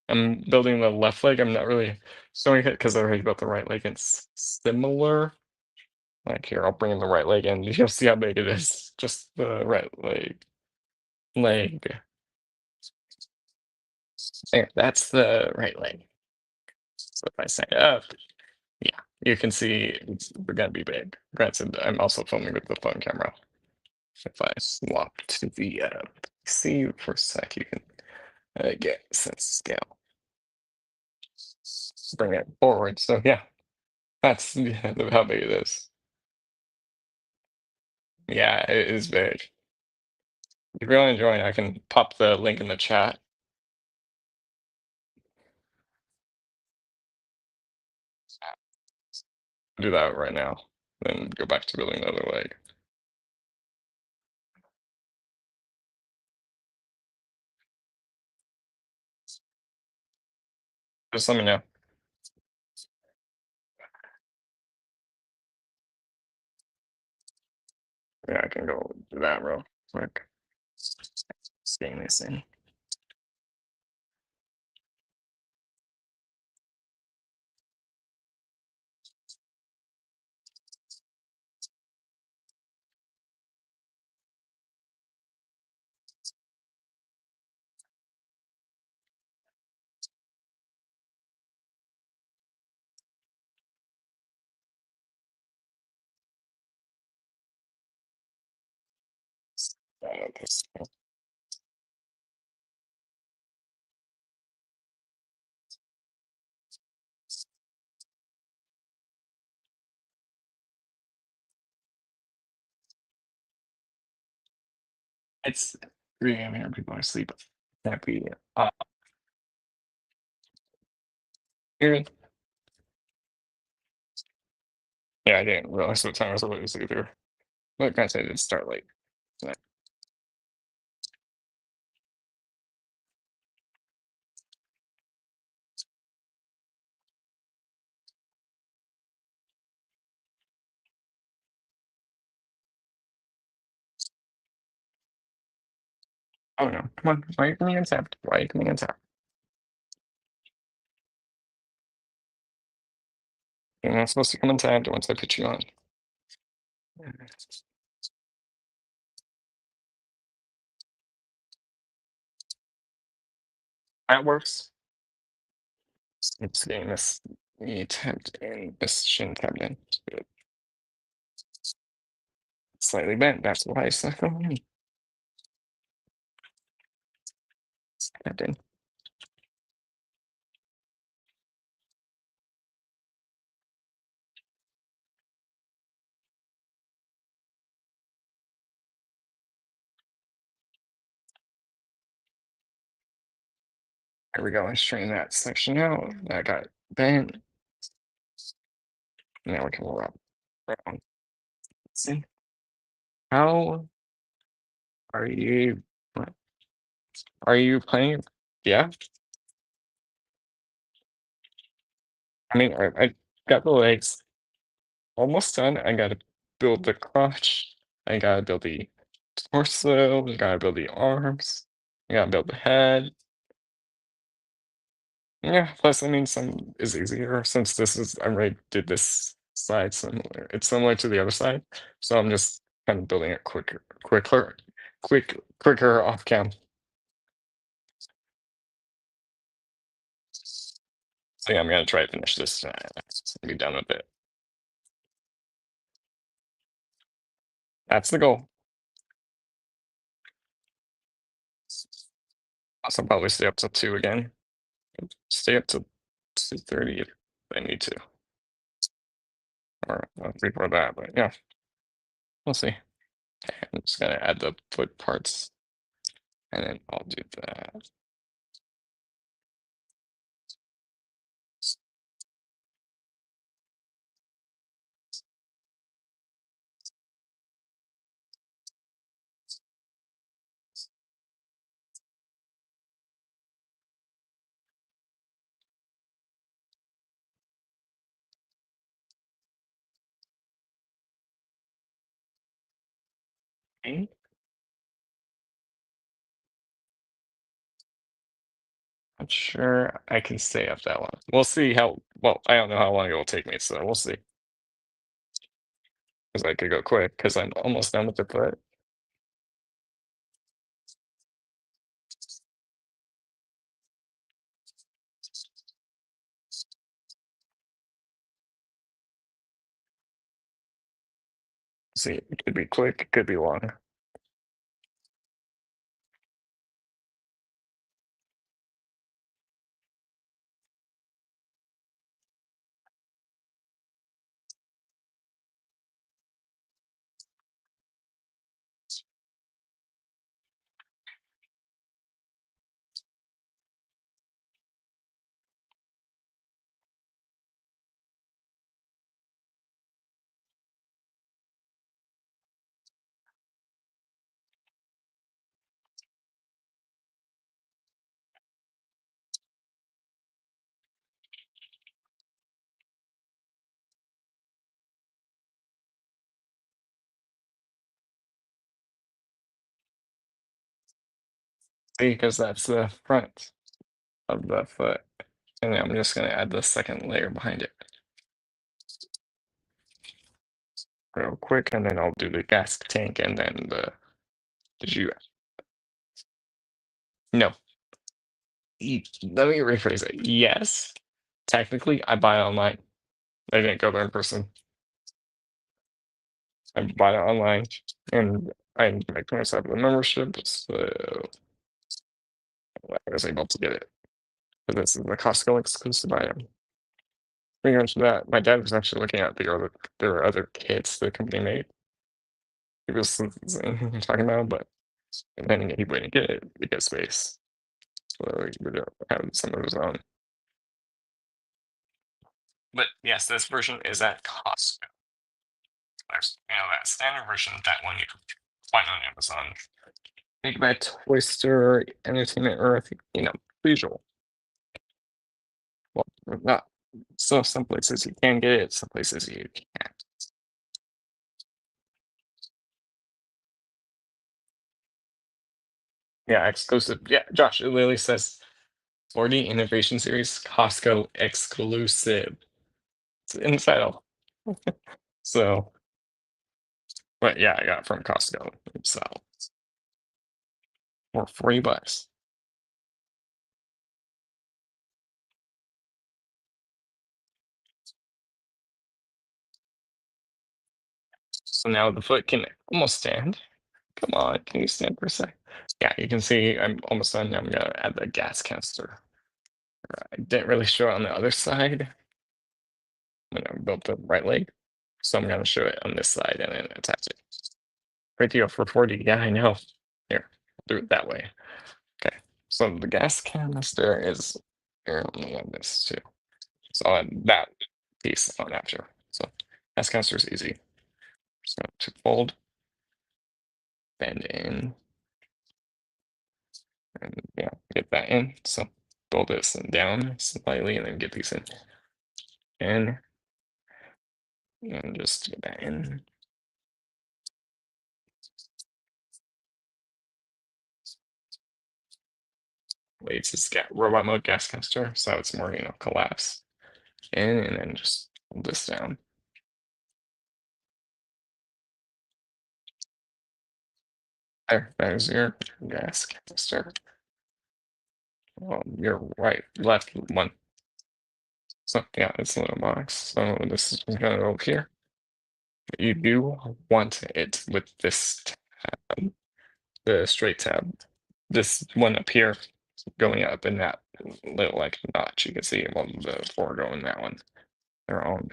I'm building the left leg. I'm not really showing it because I already built the right leg. It's similar. Like here, I'll bring in the right leg and you'll see how big it is. Just the right leg. There, that's the right leg. So if I say up, yeah, you can see we're gonna be big. Granted, I'm also filming with the phone camera. If I swap to the PC for a sec, you can get a sense of scale. Bring it forward. So yeah, that's how big it is. Yeah, it is big. If you're really enjoying it, I can pop the link in the chat. Do that right now. Then go back to building another leg. Just let me know. Yeah, I can go do that real quick. Scan this in. It's 3 a.m. here. People are asleep. Can't be. Uh, Here. Yeah, I didn't realize what time I was supposed to either. But granted, I did start late. So, oh no, come on. Why are you coming untapped? Why are you coming untapped? You're not supposed to come untapped once I put you on. That works. It's getting this tapped in. This shouldn't tapped in. Good. Slightly bent. That's why it's not going in. It's tapped in. There we go. Let's straighten that section out. That got bent. Now we can roll around. See? How are you? What? Are you playing? Yeah. I mean, I got the legs almost done. I gotta build the crotch. I gotta build the torso. I gotta build the arms. I gotta build the head. Yeah, plus, I mean, some is easier since this is I already did this side similar. It's similar to the other side, so I'm just kind of building it quicker off cam. So yeah, I'm gonna try to finish this and be done with it. That's the goal. Also, probably stay up till 2 again. Stay up till 2:30 if I need to, or before that. But yeah, we'll see. Okay, I'm just gonna add the foot parts, and then I'll do that. Okay. Not sure I can stay up that long. We'll see how well, I don't know how long it will take me, so we'll see. Because I could go quick because I'm almost done with the foot. See, it could be quick, it could be long. See, because that's the front of the foot. And then I'm just gonna add the second layer behind it real quick, and then I'll do the gas tank and then the did you no. Let me rephrase it. Yes, technically I buy it online. I didn't go there in person. I bought it online and I make myself a membership, so I was able to get it. But this is the Costco exclusive item. Pretty much that. My dad was actually looking at there were other kits the company made. He was talking about, but And then he wouldn't get it because space. So he would have some of his own. But yes, this version is at Costco. There's that standard version, that one you can find on Amazon. Think about Twister, Entertainment Earth, visual. Well, not so some places you can get it, some places you can't. Yeah, exclusive. Yeah, Josh, it literally says 40 Innovation Series Costco exclusive. It's in the title. So, but yeah, I got it from Costco. So, for $40. So now the foot can almost stand. Come on, can you stand for a sec? Yeah, you can see I'm almost done. Now I'm gonna add the gas canister. I didn't really show it on the other side when I built the right leg. So I'm gonna show it on this side and then attach it. Great deal for 40. Yeah, I know. Here, do it that way. Okay. So the gas canister is here. Let me add this too. So I'll add that piece on after. So gas canister is easy. Just going to fold, bend in, and yeah, get that in. So fold this down slightly and then get these in. And just get that in. Wait, it's got robot mode gas canister, so it's more, collapse in, and then just hold this down. There's your gas canister. Your right, left one. So yeah, it's a little box. So this is gonna go here. You do want it with this tab, the straight tab. This one up here going up in that little like notch. You can see well the four go in that one. They're on.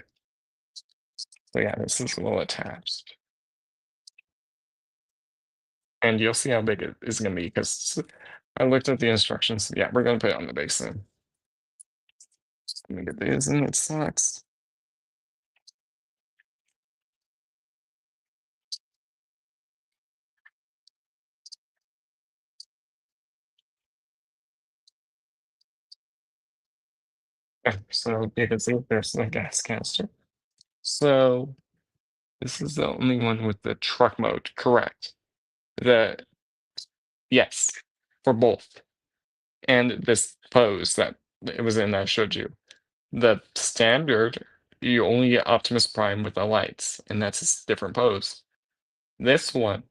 So yeah, this is a little attached. And you'll see how big it is gonna be because I looked at the instructions. Yeah, we're gonna put it on the basin. Let me get these in its slots. Yeah, so you can see there's the gas canister. So this is the only one with the truck mode, correct? The yes, for both. And this pose that it was in that I showed you. The standard, you only get Optimus Prime with the lights, and that's a different pose. This one,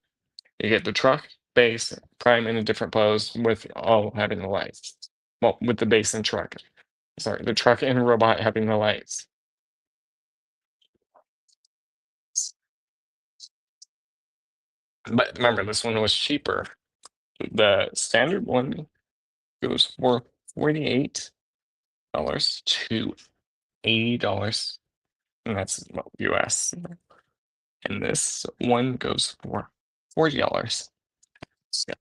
you get the truck, base, Prime in a different pose with all having the lights. Well, with the base and truck. Sorry, the truck and robot having the lights. But remember, this one was cheaper. The standard one goes for $48 to $80, and that's US. And this one goes for $40. So,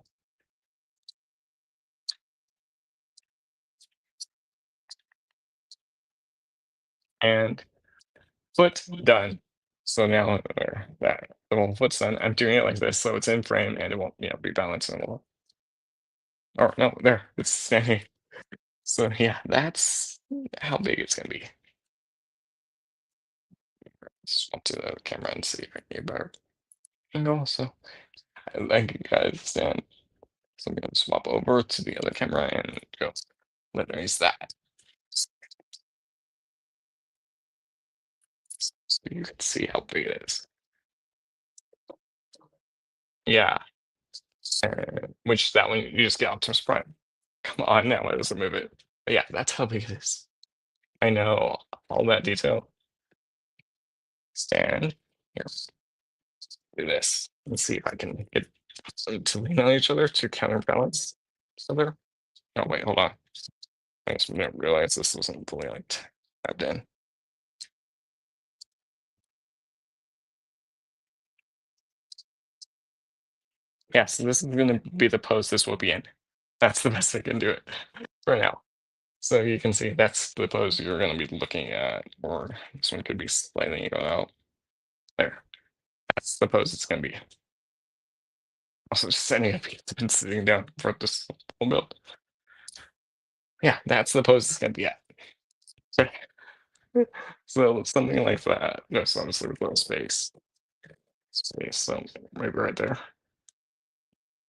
and foot done. So now that the whole foot's done, I'm doing it like this, so it's in frame and it won't, be balanced on the wall. Oh no, there, it's standing. So yeah, that's how big it's gonna be. Swap to the camera and see if I can get better angle. So thank you guys, stand. So I'm gonna swap over to the other camera and go. Let me use that. So you can see how big it is. Yeah. Which that one you just get Optimus Prime. Come on now, let us move it. But yeah, that's how big it is. I know all that detail. Stand here. Do this. Let's see if I can get them to lean on each other to counterbalance each other. Oh wait, hold on. I just didn't realize this wasn't fully like tapped in. Yeah, so this is gonna be the pose this will be in. That's the best I can do it for now. So you can see that's the pose you're gonna be looking at, or this one could be slightly out. There. That's the pose it's gonna be. Also just setting up it's been sitting down for this whole build. Yeah, that's the pose it's gonna be at. Okay. So something like that. Just obviously with little space. Space, so maybe right there.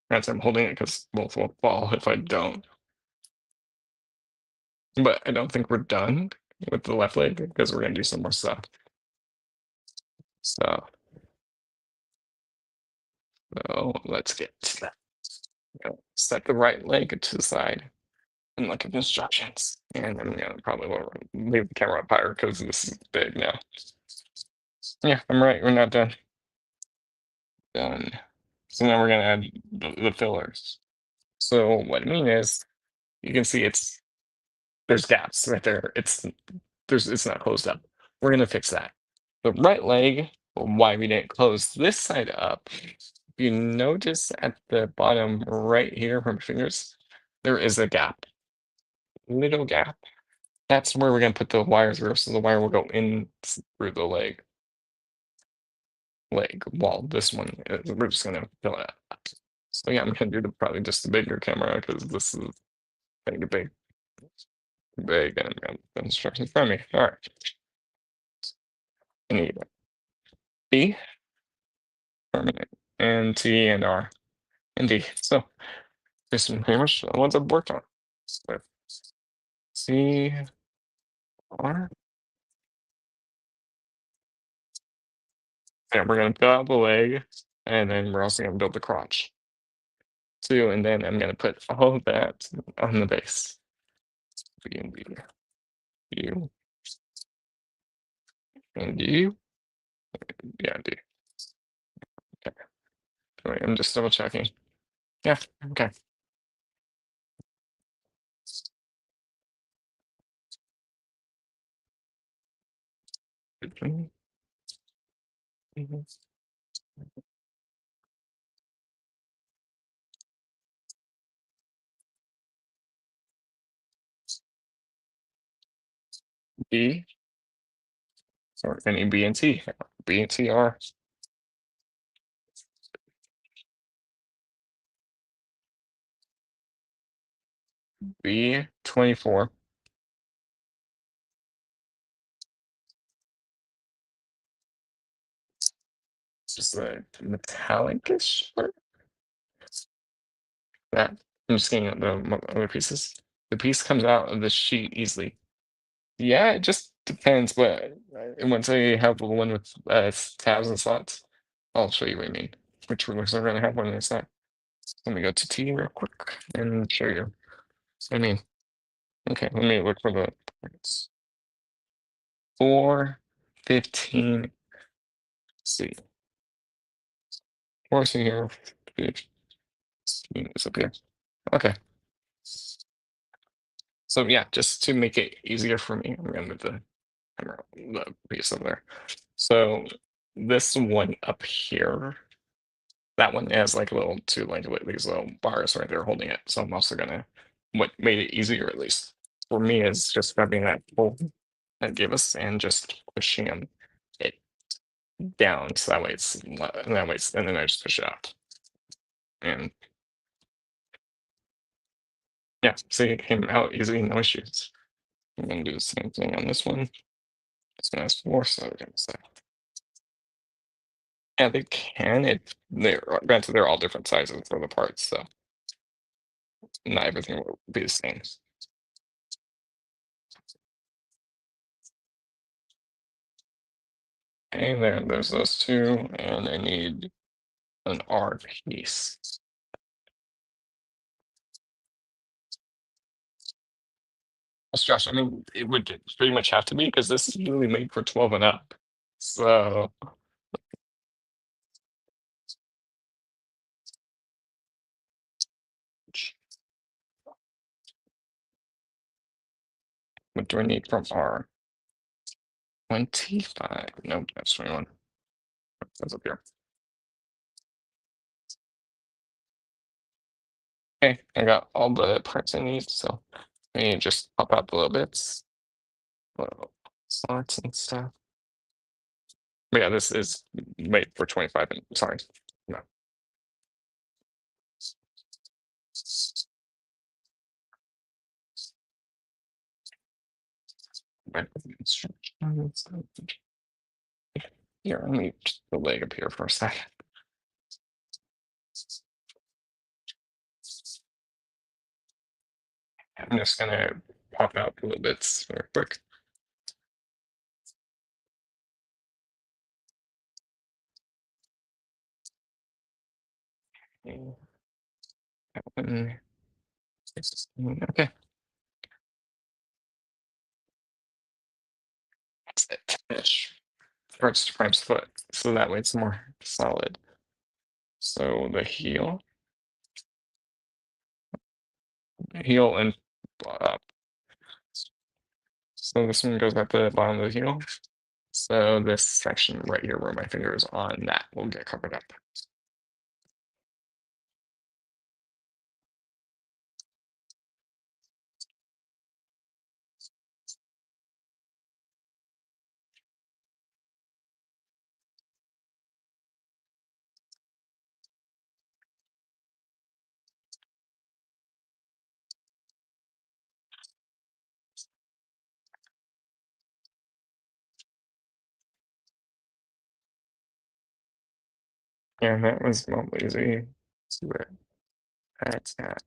That's I'm holding it because both will fall if I don't. But I don't think we're done with the left leg because we're gonna do some more stuff. So, let's get to that. Set the right leg to the side and look at the instructions. And I'm gonna probably leave the camera up higher because this is big now. Yeah, I'm right. We're not done. Done. So now we're gonna add the fillers. So what I mean is, you can see there's gaps right there. It's not closed up. We're gonna fix that. The right leg, why we didn't close this side up. If you notice at the bottom right here from fingers, there is a gap, little gap. That's where we're gonna put the wires through, so the wire will go in through the leg wall. This one, we're just gonna fill it up. So yeah, I'm gonna do probably just the bigger camera because this is gonna get big, and I'm gonna have the instructions in front of me. All right, I need B, permanent, and T and R and D. So this is pretty much the ones I've worked on. So C, R. And we're gonna fill out the leg, and then we're also gonna build the crotch too, and then I'm gonna put all of that on the base. B and B, U, and U, yeah, D. Okay. Wait, I'm just double checking. Yeah, okay. Mhm, mhm. B, or any B and T. B and T are B24. It's just a metallic-ish part. That I'm just getting at the other pieces. The piece comes out of the sheet easily. Yeah, it just depends, but once I have the one with tabs and slots, I'll show you what I mean. Which ones are gonna have one inside. Let me go to T real quick and show you. I mean, okay, let me look for the points. 4, 15, see. 4 see here, 15 is up here. Okay. So yeah, just to make it easier for me, I'm gonna move the camera, the piece over there. So this one up here, that one has like a little two like these little bars right there holding it. So I'm also gonna what made it easier at least for me is just grabbing that pull that gave us and just pushing it down so that way and then I just push it out. And yeah, see it came out easy, no issues. I'm gonna do the same thing on this one. It's gonna ask for so we're gonna say. Yeah, they can. They're granted they're all different sizes for the parts, so not everything will be the same. And there's those two, and I need an R piece. That's Josh, I mean, it would pretty much have to be because this is really made for 12 and up. So what do I need from R? 25. Nope, that's 21. That's up here. Okay, I got all the parts I need, so I need to just pop out the little bits, little slots and stuff. But yeah, this is wait for 25 and sorry. No. Right. Instructions. Here, let me just the leg up here for a second. I'm just gonna pop out the little bits real quick. Okay. That's it. Finish. Parts to Prime's foot. So that way it's more solid. So the heel and up. So this one goes at the bottom of the heel. So this section right here where my finger is on that will get covered up. And that was not easy. See where that's at.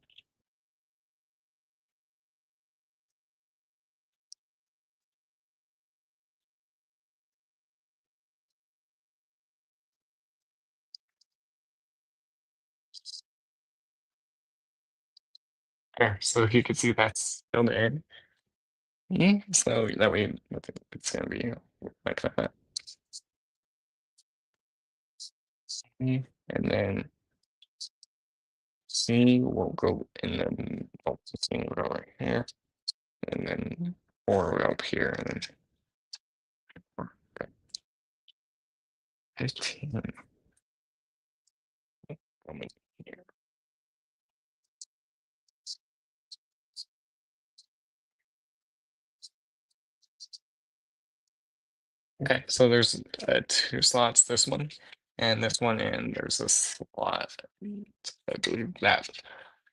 There, so you can see that's filled in. So that way it's gonna be like that. And then C will go in the C will go right here. And then 4 will go up here and then 4. Okay. 15. Coming here. Okay, so there's 2 slots, this one and this one, and there's a slot, I believe that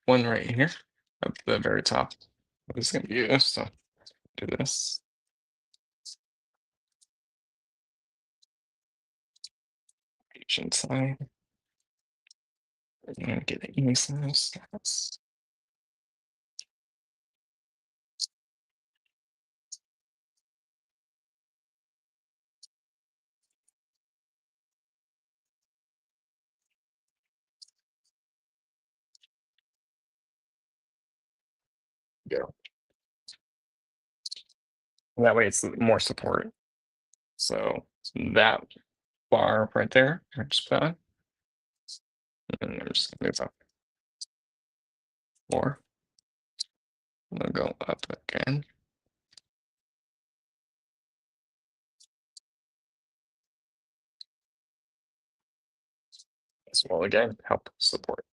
one right here at the very top is gonna be used, so do this. Each inside. And get the E size. Go. That way it's more support. So that bar right there, I just put on. And I'm just gonna move up 4. I'm gonna go up again. This will again help support.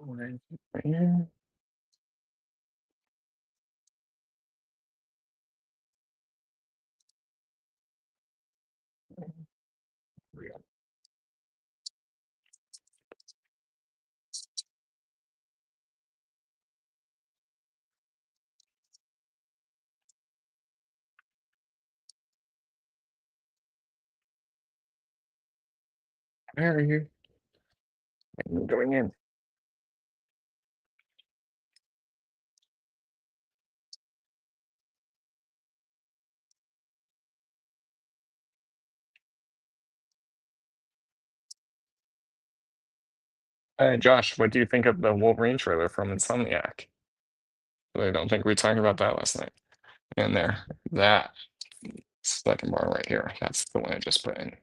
Right here. Where are you? I'm going in. Josh, what do you think of the Wolverine trailer from Insomniac? I don't think we talked about that last night. And there, that second bar right here, that's the one I just put in.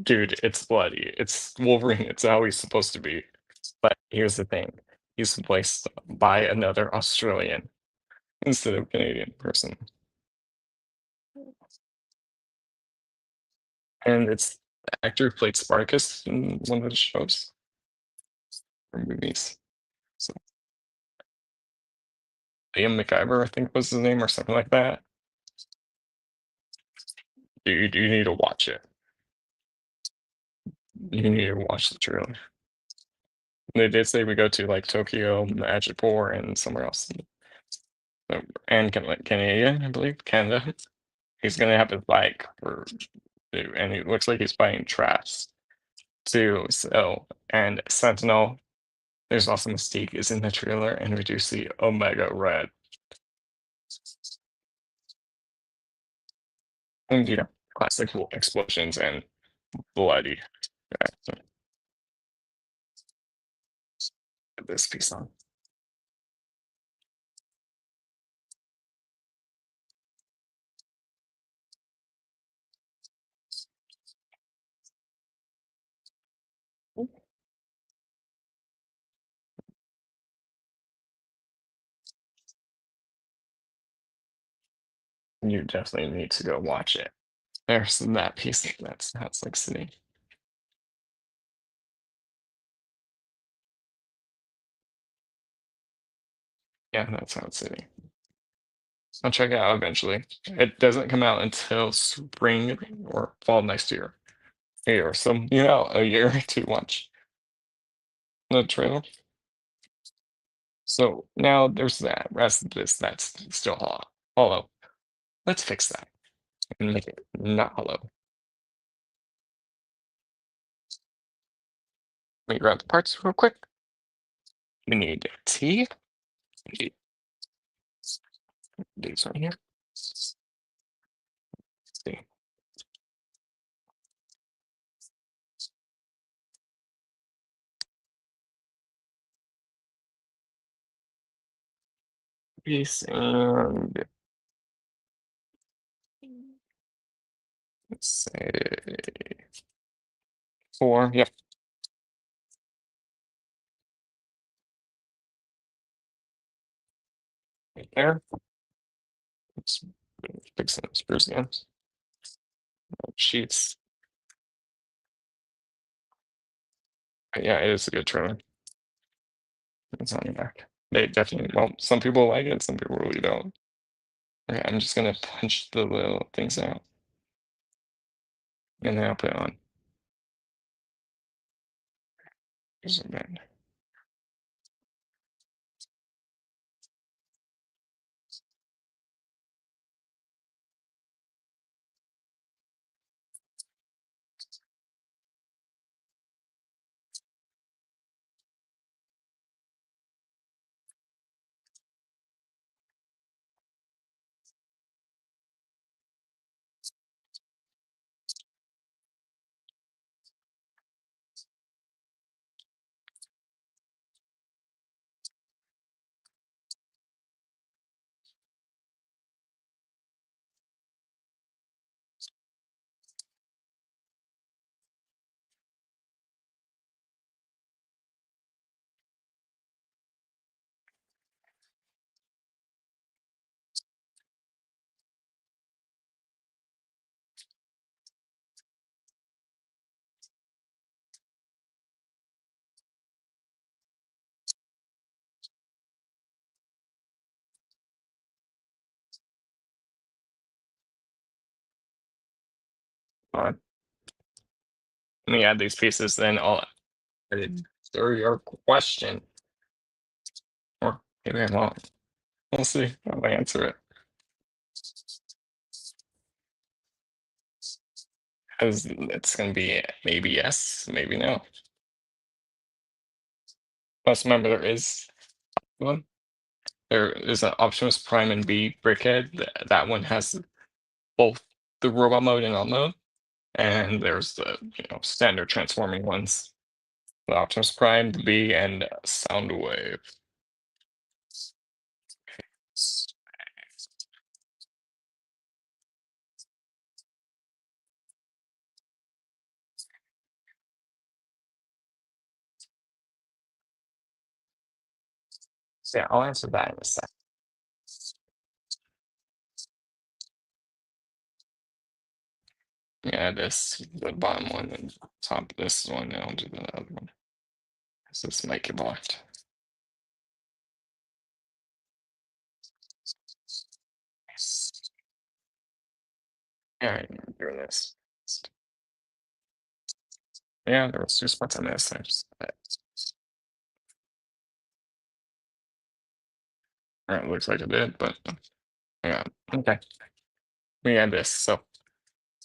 Dude, it's bloody. It's Wolverine. It's how he's supposed to be. But here's the thing: he's replaced by another Australian instead of Canadian person, and it's the actor who played Spartacus in one of the shows or movies. So Liam McIver, I think was his name, or something like that. You need to watch it. You need to watch the trailer. They did say we go to like Tokyo, Majipur, and somewhere else, and like Canada, I believe, Canada. He's gonna have his bike for, and it looks like he's buying trash too. So, and Sentinel, there's also Mystique is in the trailer, and we do see Omega Red. And classic explosions and bloody. Okay, so put this piece on. You definitely need to go watch it. There's that piece that's like sitting. Yeah, that's how it's sitting. I'll check it out eventually. It doesn't come out until spring or fall next year. Or some, a year to watch the trailer. So now there's that. Rest of this that's still hollow. Let's fix that and make it not hollow. Let me grab the parts real quick. We need T. We need these right here. Let's see. Piece and let's say 4. Yep. Right there. Let's fix it. Screws again. Sheets. Yeah, it is a good trailer. It's on the back. They definitely, well, some people like it, some people really don't. Okay, I'm just gonna punch the little things out. And then I'll put it on. Here's a bit. On. Let me add these pieces, then I'll answer your question. Or maybe I won't. We'll see if I answer it. Because it's gonna be maybe yes, maybe no. Let's remember there is one. There is an Optimus Prime and B Brickhead. That one has both the robot mode and all mode. And there's the standard transforming ones. The Optimus Prime, the B, and Soundwave. So yeah, I'll answer that in a sec. Yeah, this the bottom one and top of this one, and I'll do the other one. So this might get blocked. Alright, doing this. Yeah, there was 2 spots on this. Alright, looks like it did, but yeah, okay. We had this. So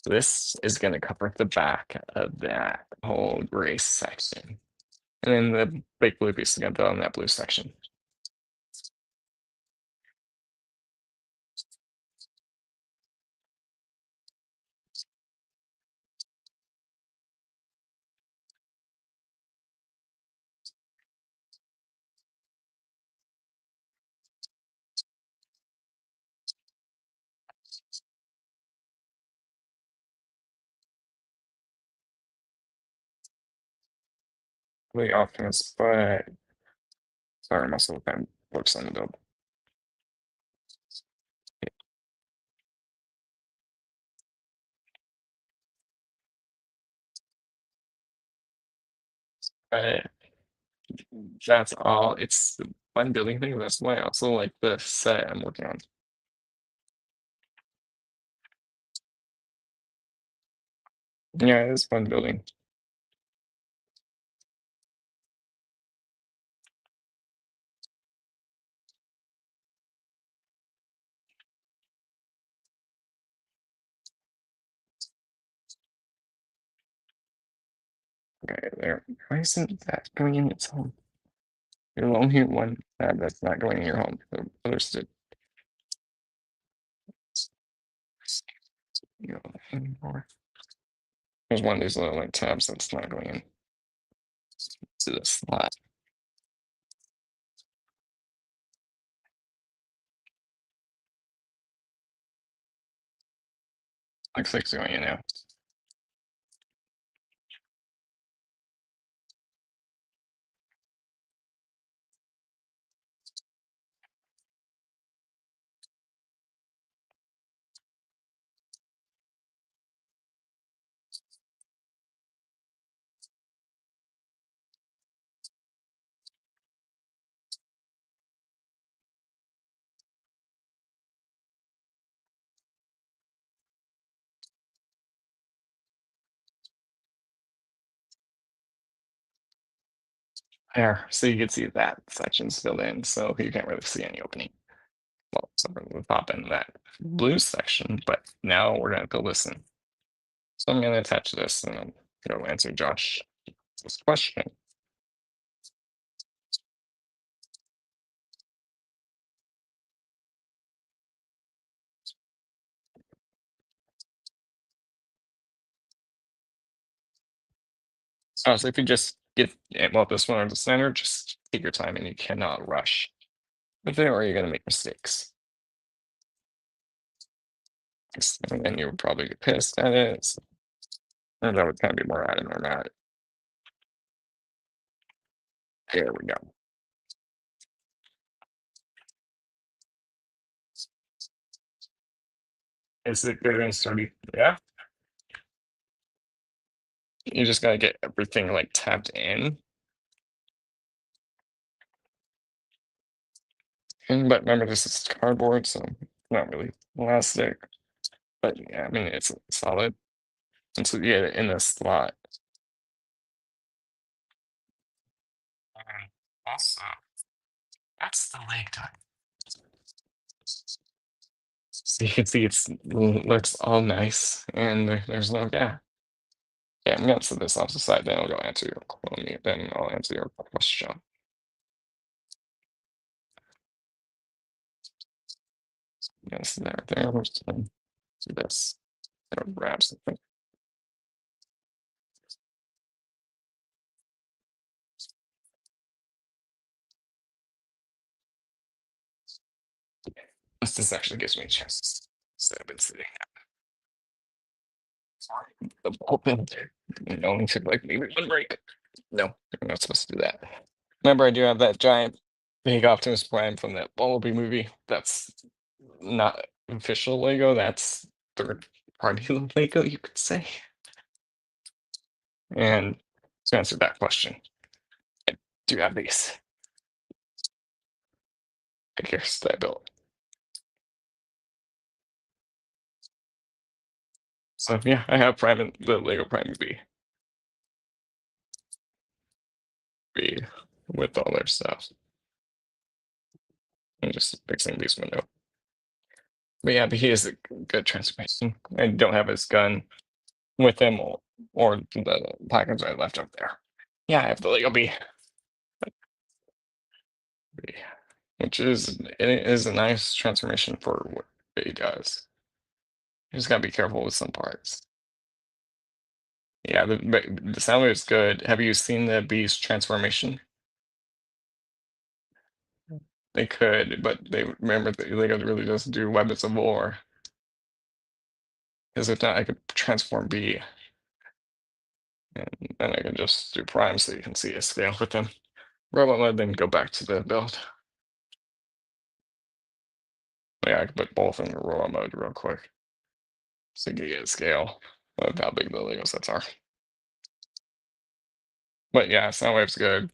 this is gonna cover the back of that whole gray section. And then the big blue piece is gonna go in that blue section. Really Optimus, but sorry, muscle kind works on the build. But that's all. It's the fun building thing. That's why I also like the set I'm working on. Yeah, it's fun building. Okay, there. Why isn't that going in its home? You're only one tab that's not going in your home. The others did. You know, anymore. There's one of these little like tabs that's not going in to the slot. Looks like it's going in now. There, so you can see that section's filled in, so you can't really see any opening. Well, except for the top end of that blue section, but now we're gonna fill this in. So I'm gonna attach this and I'm gonna answer Josh's question. So if you just get well this one on the center, just take your time and you cannot rush with it or you're gonna make mistakes. And then you would probably get pissed at it. So, and that would kind of be more added or not. There we go. Is it good and sturdy? Yeah. You just gotta get everything like tapped in. And but remember this is cardboard, so not really elastic. But yeah, I mean it's solid. And so yeah, in the slot. Also, that's the leg tuck. So you can see it's looks all nice and there's no yeah. Yeah, I'm gonna set this off the side, then I'll go answer your then I'll answer your question. Yes, there. Do this. Grab something. This actually gives me a chance instead of been sitting the open. It only took like maybe one break. No, you're not supposed to do that. Remember, I do have that giant big Optimus Prime from that Bumblebee movie. That's not official Lego. That's third party Lego, you could say. And to answer that question, I do have these figures that I built. So yeah, I have Prime and the Lego Prime B with all their stuff. I'm just fixing this window. But yeah, but he is a good transformation. I don't have his gun with him or the package I left up there. Yeah, I have the Lego B, which is a nice transformation for what he does. You just gotta be careful with some parts. Yeah, but the sound wave is good. Have you seen the Beast transformation? They could, but they remember that Lego really doesn't do weapons of war. Because if not, I could transform B, and then I can just do Prime so you can see a scale with them. Robot mode, then go back to the build. Yeah, I can put both in robot mode real quick, so you can get a scale of how big the Lego sets are. But yeah, Soundwave's good.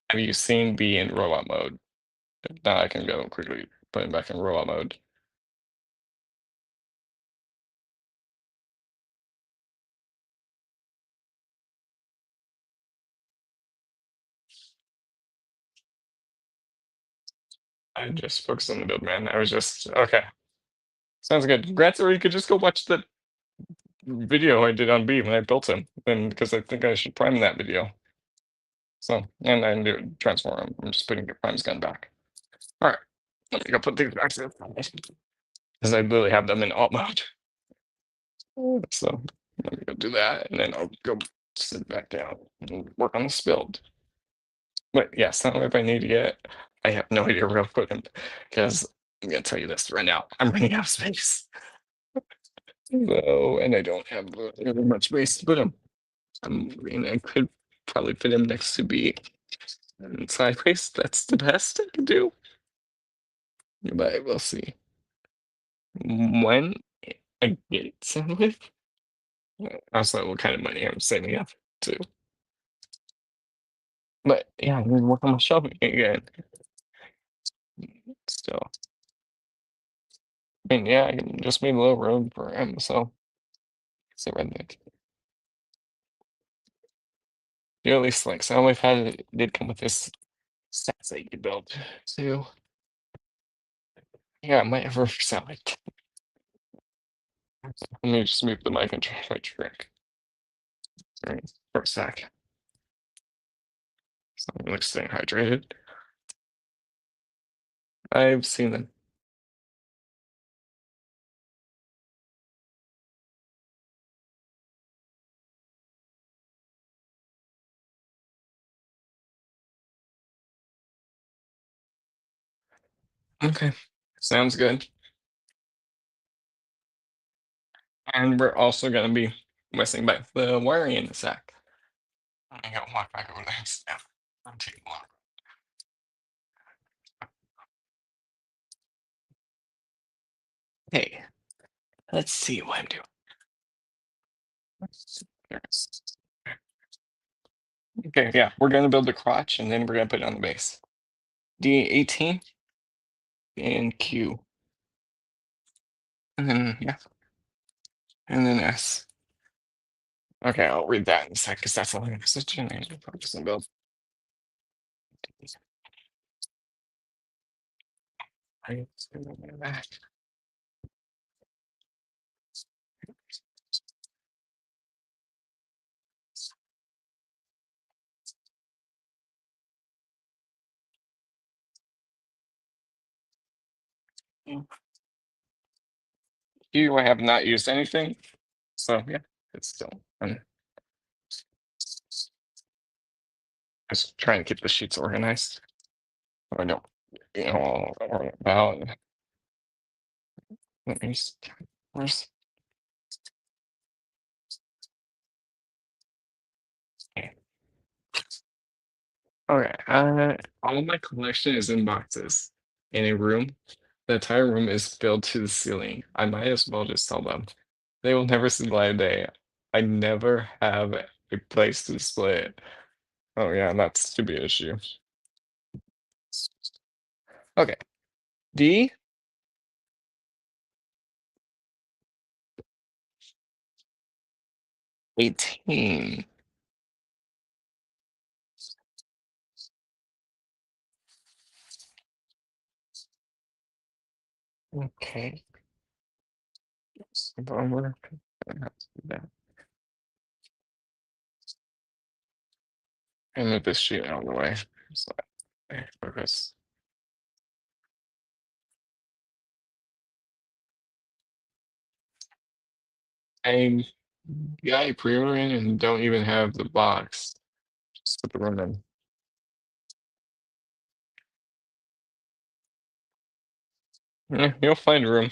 Have you seen B in robot mode? If not, I can go quickly put him back in robot mode. I just focused on the build, man. I was just okay. Sounds good. Congrats, or you could just go watch the video I did on B when I built him. Then because I think I should prime that video. So and I can do transform him. I'm just putting the prime's gun back. All right. Let me go put these back to the side. Because I literally have them in alt mode. So let me go do that, and then I'll go sit back down and work on this build. But yes, not if I need to get. I have no idea where I'll put him because I'm gonna tell you this right now. I'm running out of space. So, and I don't have really much space to put him. I mean, I could probably fit him next to B and sideways. That's the best I can do. But we'll see. When I get it sideways. Also, what kind of money I'm saving up to. But yeah, I'm gonna work on my shopping again. Still. I mean, yeah, I can just made a little road for him, so it's a redneck. You at least like Soundwave had it did come with this stats that you could build too. Yeah, I might ever sound like let me just move the mic and try my drink. Right, for a sec. So I'm like staying hydrated. I've seen them. Okay. Sounds good. And we're also gonna be messing back the wiring in the sec. I gotta walk back over there and sit down. I'm taking a walk. Hey, let's see what I'm doing. There's- Okay, yeah, we're gonna build the crotch and then we're gonna put it on the base. D18 and Q. And then yeah. And then S. Okay, I'll read that in a sec because that's all I'm such an angel focus and build. Right, so we'll go back. Q, I have not used anything. So yeah, it's still just trying to keep the sheets organized. So I don't, all about. Let me where's okay. Okay, all of my collection is in boxes in a room. The entire room is filled to the ceiling. I might as well just sell them. They will never see the light of day. I never have a place to display it. Oh yeah, that's to be an issue. Okay, D 18. Okay, bummer. And move this sheet out of the way. So, focus. I got a pre-order in and don't even have the box. Just put the room in. Yeah, you'll find room.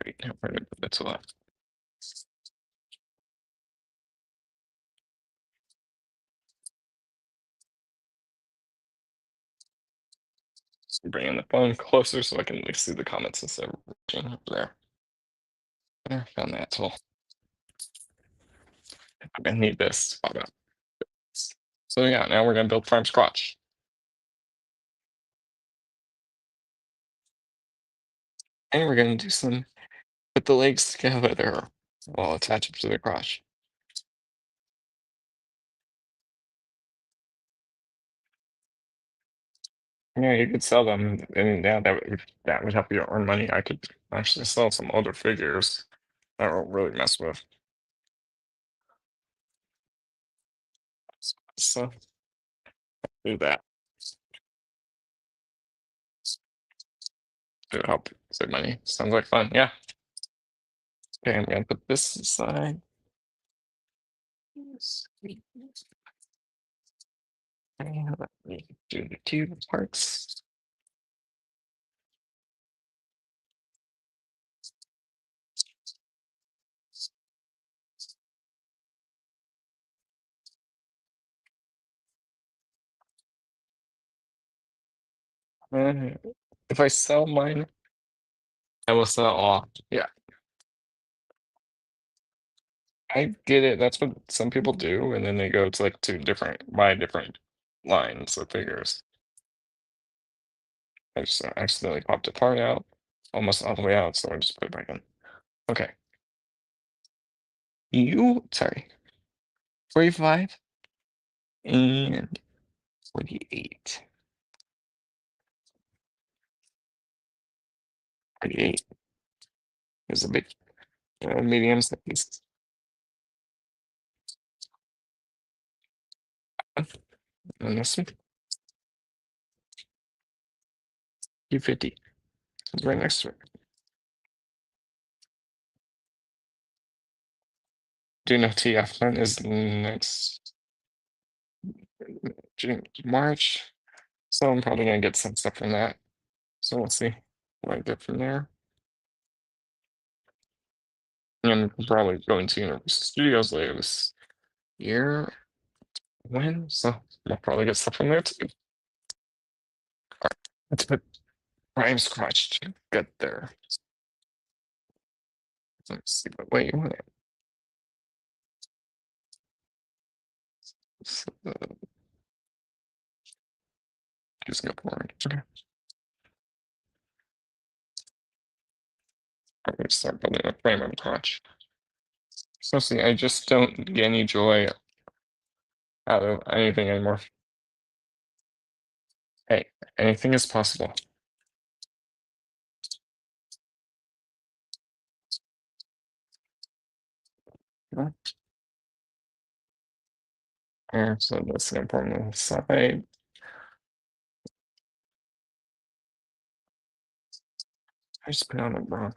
Great, now we're gonna put that to left. So bringing the phone closer so I can at least see the comments instead of reaching up there. There, found that tool. I'm gonna need this. Pop up. So yeah, now we're gonna build from scratch. And we're gonna do some put the legs together. I'll attach it to the crotch. Yeah, you could sell them, and yeah, that would help you earn money. I could actually sell some older figures that won't really mess with. So do that. It would help save money. Sounds like fun. Yeah. Okay, I'm gonna put this aside. And let me do the two parts. Uh, if I sell mine, I will sell all. Yeah, I get it. That's what some people do, and then they go to like two different buy different lines of figures. I just accidentally popped a part out, almost all the way out, so I just put it back in. Okay. Sorry, 45 and 48. 48 is a big medium size. And this one, 250. It's right next to it. Do you know TF then is next March? So I'm probably gonna get some stuff from that. So we'll see what I get from there. And I'm probably going to Universal Studios later this year. When? So I'll probably get stuff from there too. All right, let's put Prime Scratch to get there. Let's see, but wait, what? So, just go forward. Okay. I'm gonna start building a frame of crotch. So see, I just don't get any joy out of anything anymore. Hey, anything is possible. And so that's an important side. I just put on a wrong.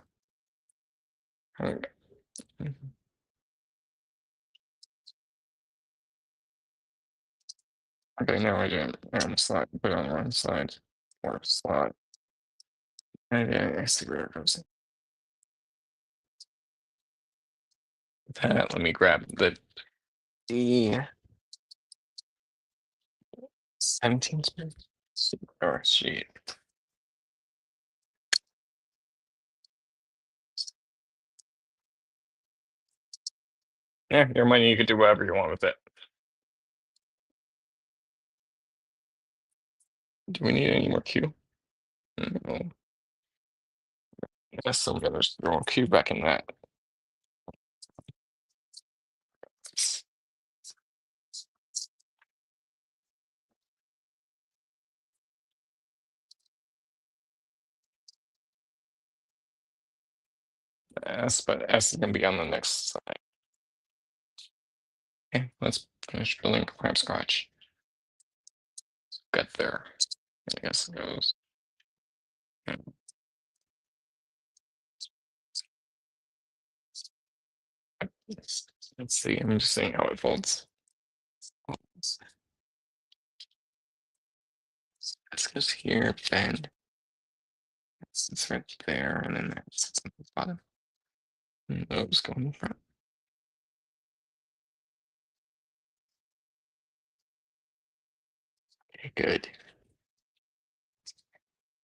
Okay. Okay, no, I didn't. On the slide, put it on the wrong side. Or slide. I see where it goes. Let me grab the D17 spin. Oh, shit. Yeah, your money, you could do whatever you want with it. Do we need any more Q? No. I guess I'm gonna just throw a Q back in that. S, but S is gonna be on the next side. Okay, let's finish building from scratch. Get there. I guess it goes. Let's see. I'm just seeing how it folds. This goes here, bend. It's right there, and then that's on the bottom. And those go in the front. Okay, good.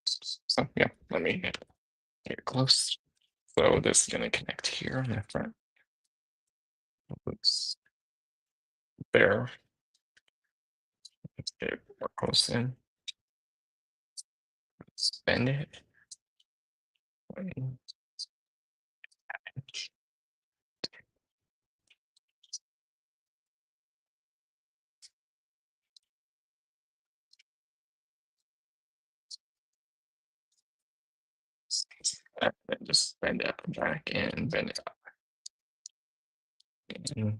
So yeah, let me get close. So this is gonna connect here in the front. Oops. There. Let's get it more close in. Let's bend it. And just bend it back and bend it up. And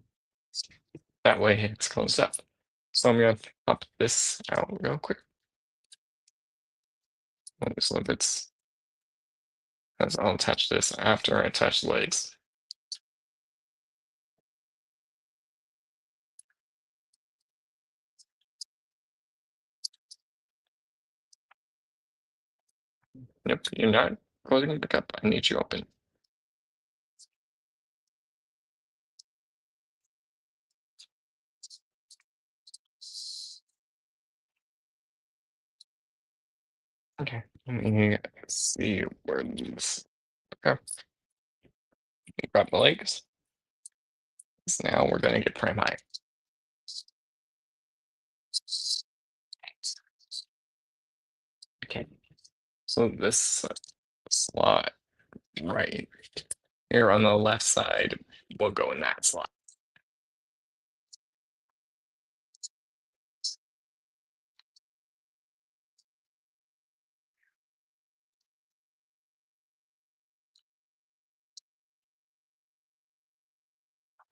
that way it's closed up. So I'm gonna pop this out real quick. These little bits. As I'll attach this after I attach the legs. Yep, you're not closing it back up. I need you open. Okay, let me see where these. Okay, grab the legs. So now we're gonna get prime height. Okay, so this slot right here on the left side will go in that slot.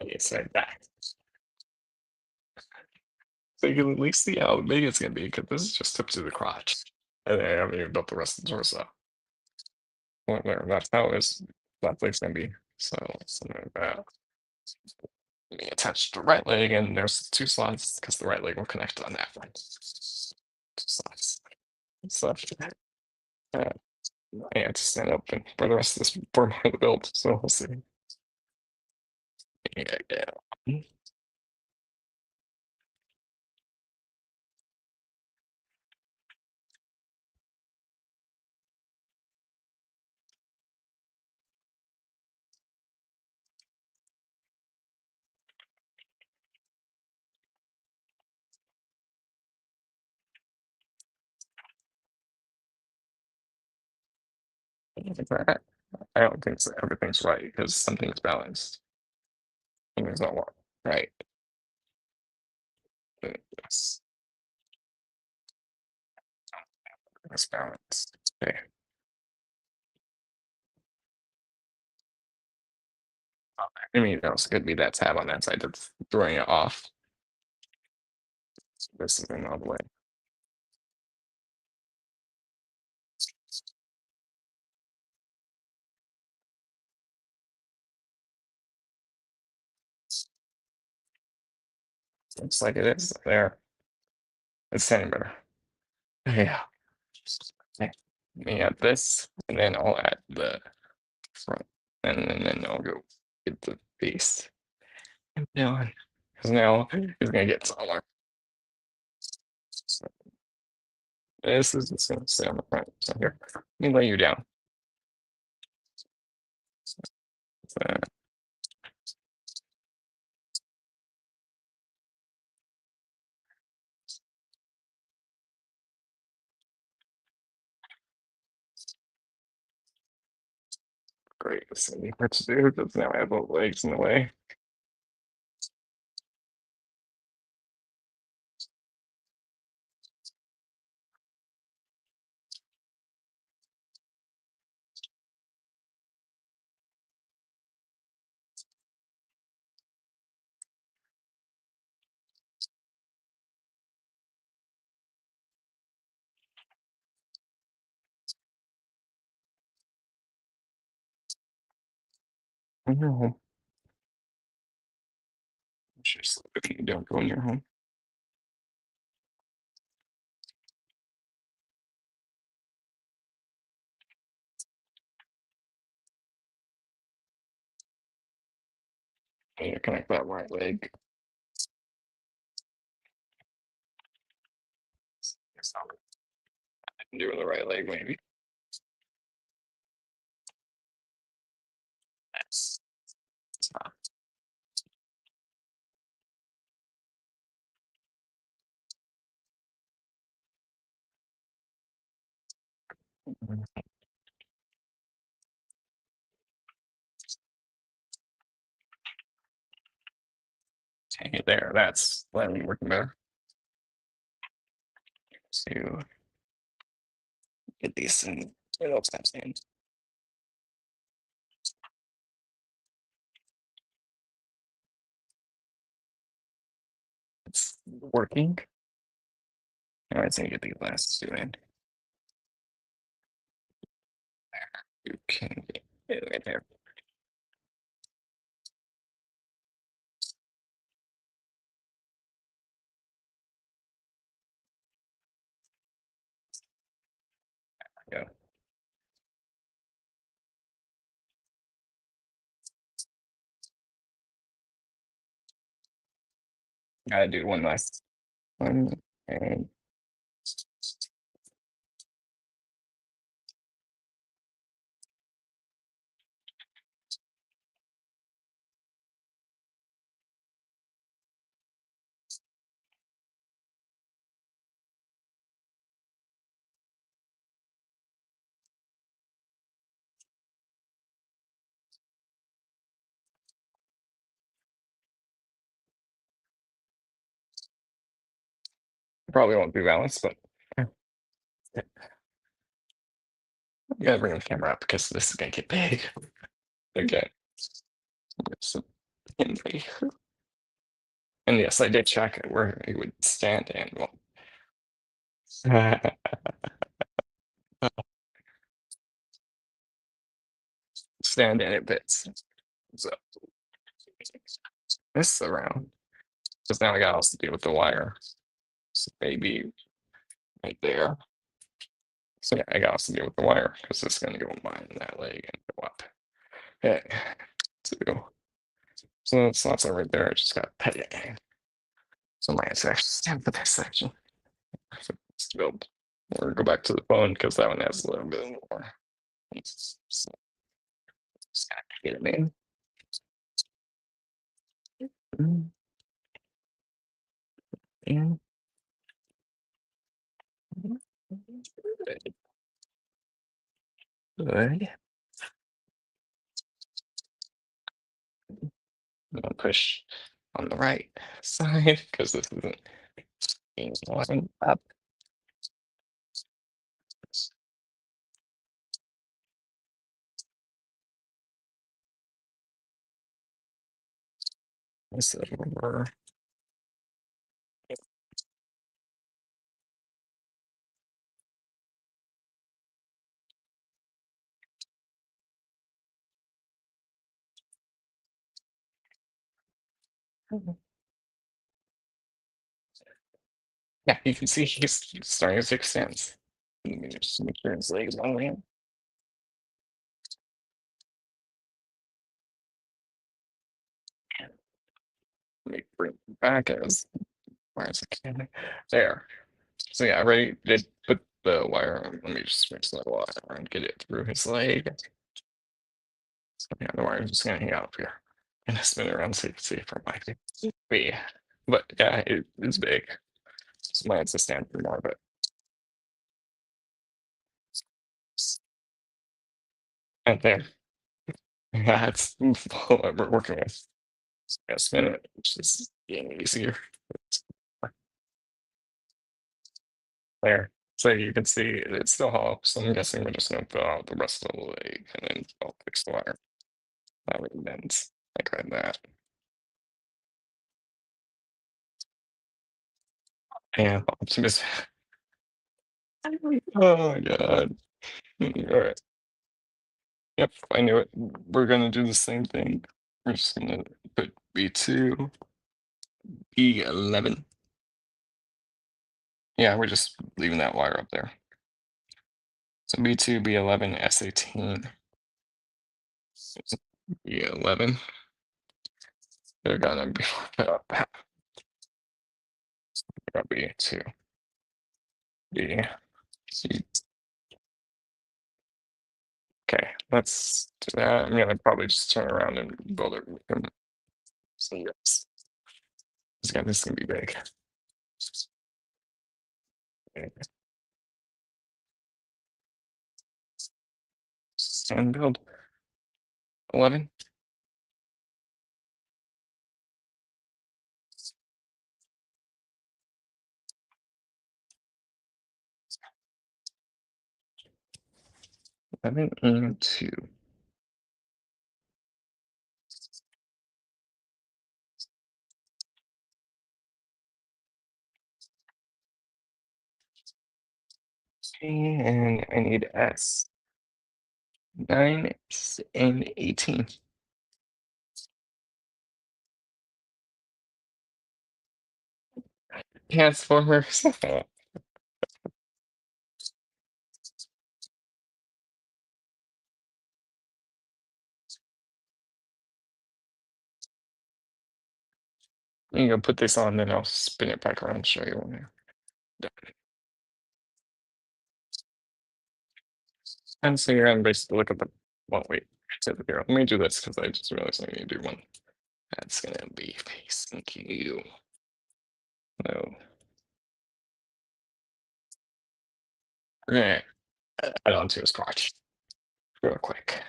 Okay, so that. So you can at least see how big it's gonna be because this is just up to the crotch. And I haven't even built the rest of the torso. Well, there, that's how that leg's gonna be. So something like that. Let me attach the right leg, and there's two slots because the right leg will connect on that one. Two slots. So uh, I had to stand up and for the rest of this part of the build. So we'll see. Yeah. I don't think so. Everything's right because something's balanced. Something's not right. Yes, it's balanced. Okay. I mean, it's could be that tab on that side that's throwing it off. This is in all the way. Looks like it is there. It's standing better. Yeah. Okay. Let me add this, and then I'll add the front, and then I'll go get the base. And now, because now it's gonna get taller. So this is just gonna sit on the front. So here, let me lay you down. So, great. So what to do because now I have both legs in the way. In your home. Just don't go in your home. And you connect that right leg. It's not doing the right leg, maybe. That's it's not. Hang it there. That's slightly working better. So get these in little steps in. It's working. All right, so you get these last two in. You can get it right there. Yeah. Gotta do one last one. And probably won't be balanced, but yeah. You gotta bring the camera up because this is gonna get big. Okay. So, and yes, I did check it where it would stand and well, stand and it fits. So this around because now I got also to deal with the wire. So maybe right there. So yeah, I got also deal with the wire because it's gonna go behind that leg and go up. Okay. So the slots are right there. I just got to pet it. So my actually stand for this section. So let's build or go back to the phone because that one has a little bit more. So just gotta get it in. And good. Good. I'm gonna push on the right side because this isn't being lined up. This over. Yeah, you can see he's starting to extend. Let me just make sure his legs on there. Let me bring it back as where is the camera? There. So yeah, I already did put the wire on. Let me just fix that wire and get it through his leg. So yeah, the wire is just gonna hang out up here. And I spin it around so you can see it from my feet. But yeah, it's big. So might have to stand for more of it. And there. Yeah, it's what we're working with. So yeah, spin it, which is getting easier. There. So you can see it's still hollow. So I'm guessing we're just gonna fill out the rest of the leg and then I'll fix the wire. That way it bends like that. And Optimus. Oh my god. All right. Yep, I knew it. We're gonna do the same thing. We're just gonna put B2, B11. Yeah, we're just leaving that wire up there. So B2, B11, S18, B11. They're gonna be B2, B. Okay, let's do that. I'm gonna probably just turn around and build it. So yes, this is gonna be big. Okay. Stand build 11. And 2. And I need S. 9 and 18. Transformers. You go put this on, then I'll spin it back around and show you when you're done. And so you're gonna basically look at the well, wait, here. Let me do this because I just realized I need to do one. That's gonna be facing you. No. We're gonna add on to his crotch real quick.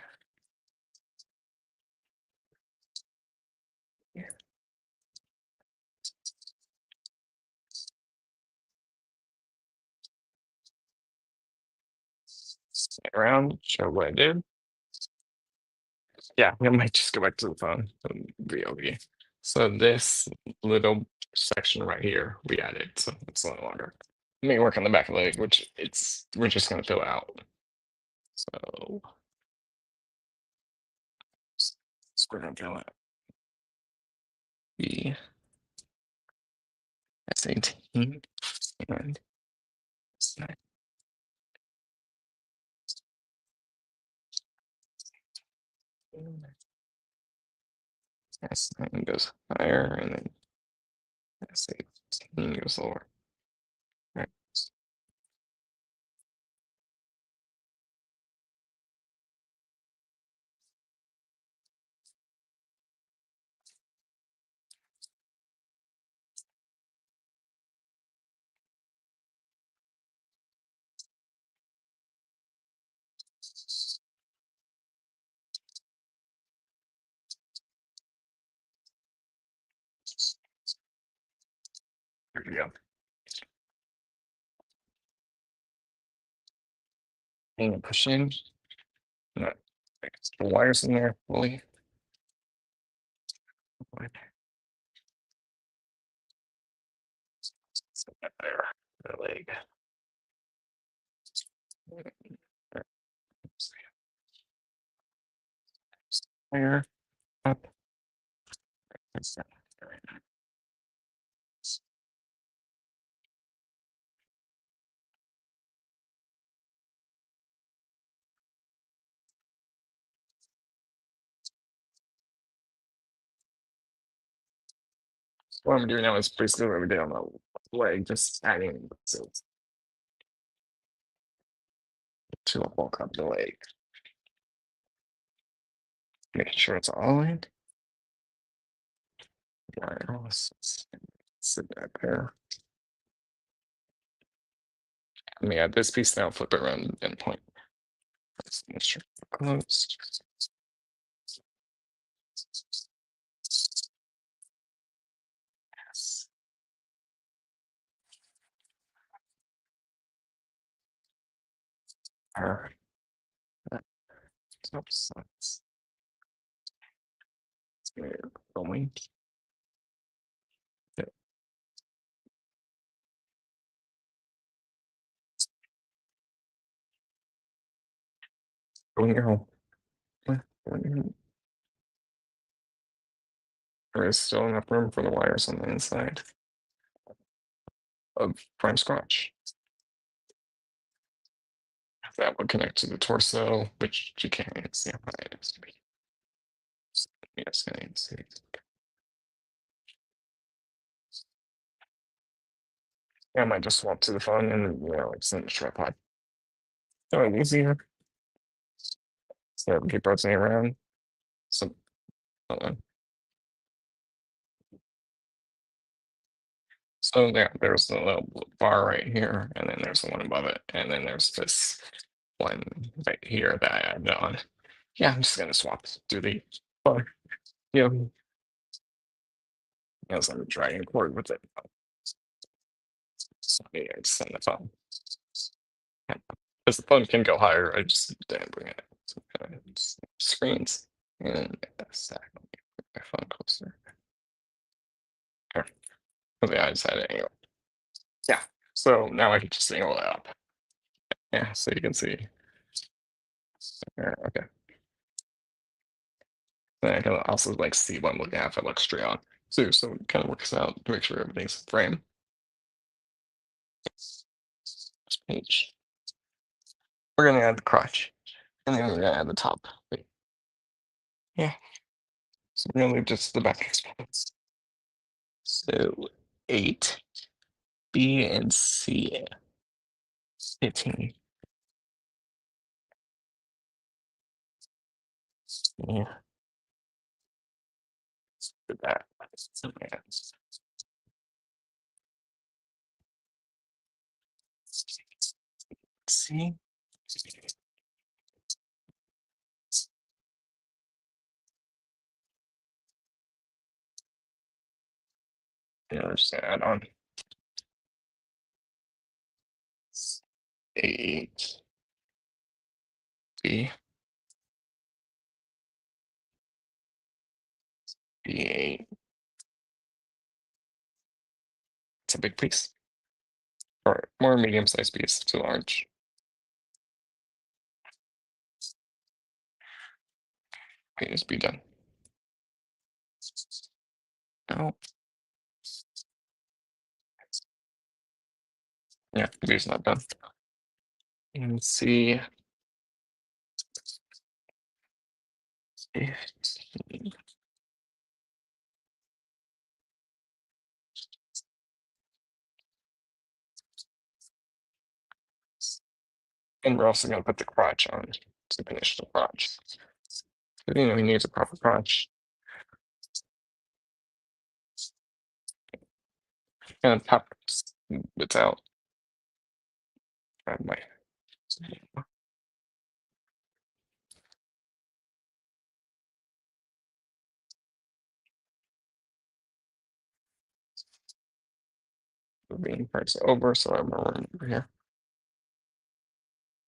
Spin it around, show what I did. Yeah, I might just go back to the phone and VOV. So this little section right here, we added, so it's a little longer. Let me work on the back leg, which we're just gonna fill out. So we're gonna fill out the S18 and S9. S9 goes higher and then S18 goes lower. Right. There you go. And push in. No, the wires in there fully. There, the leg. There, up. what I'm doing now is basically what we did on the leg, just adding so to a bulk up the leg. Making sure it's all in. Sit that there. Let me add this piece now, flip it around and point. Let's make sure it's closed. Yes. All right. Oops, that's going. Yeah. Going your home. There is still enough room for the wires on the inside of prime scratch. That would connect to the torso, which you can't see how high it is to be. Yes, I can see. I might just swap to the phone and like send a tripod. So easier. So keep rotating around. So hold on. So yeah, there's the little bar right here, and then there's the one above it, and then there's this one right here that I added on. Yeah, I'm just gonna swap through the bar. As I'm dragging cord with it. So yeah, just send the phone. Because the phone can go higher, I just didn't bring it. So, screens and a sec. Let me put my phone closer. Here. Okay, I just had it angle. Yeah. So now I can just angle it up. Yeah, so you can see. There, okay. Then I can also like see what I'm looking at if I look straight on. So it kind of works out to make sure everything's in frame. This page. We're gonna add the crotch. And then we're gonna add the top. Wait. Yeah. So we're gonna leave just the back exponents. So 8, B and C, 15. Yeah. For that. See? Yeah, just add on 8, B, B8. It's a big piece. Or more medium-sized piece, too large. Wait, just be done. No. Yeah, B's not done. And C 15. And we're also gonna put the crotch on to finish the crotch. He needs a proper crotch. And top it's out. Grab my moving parts over, so I'm rolling over here.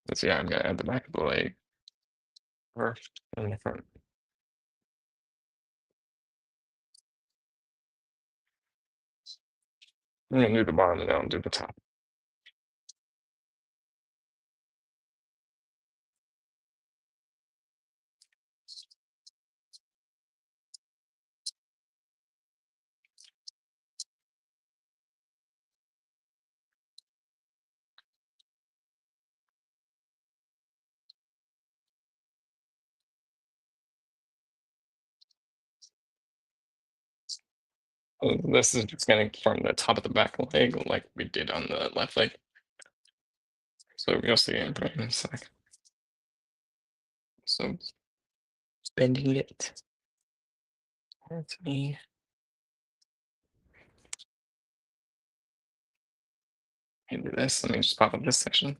But yeah, I'm gonna add the back of the leg first and the front. I'm gonna do the bottom and then I'll do the top. This is just gonna from the top of the back leg, like we did on the left leg. So you'll see it in a sec. So bending it. That's me. And do this. Let me just pop up this section.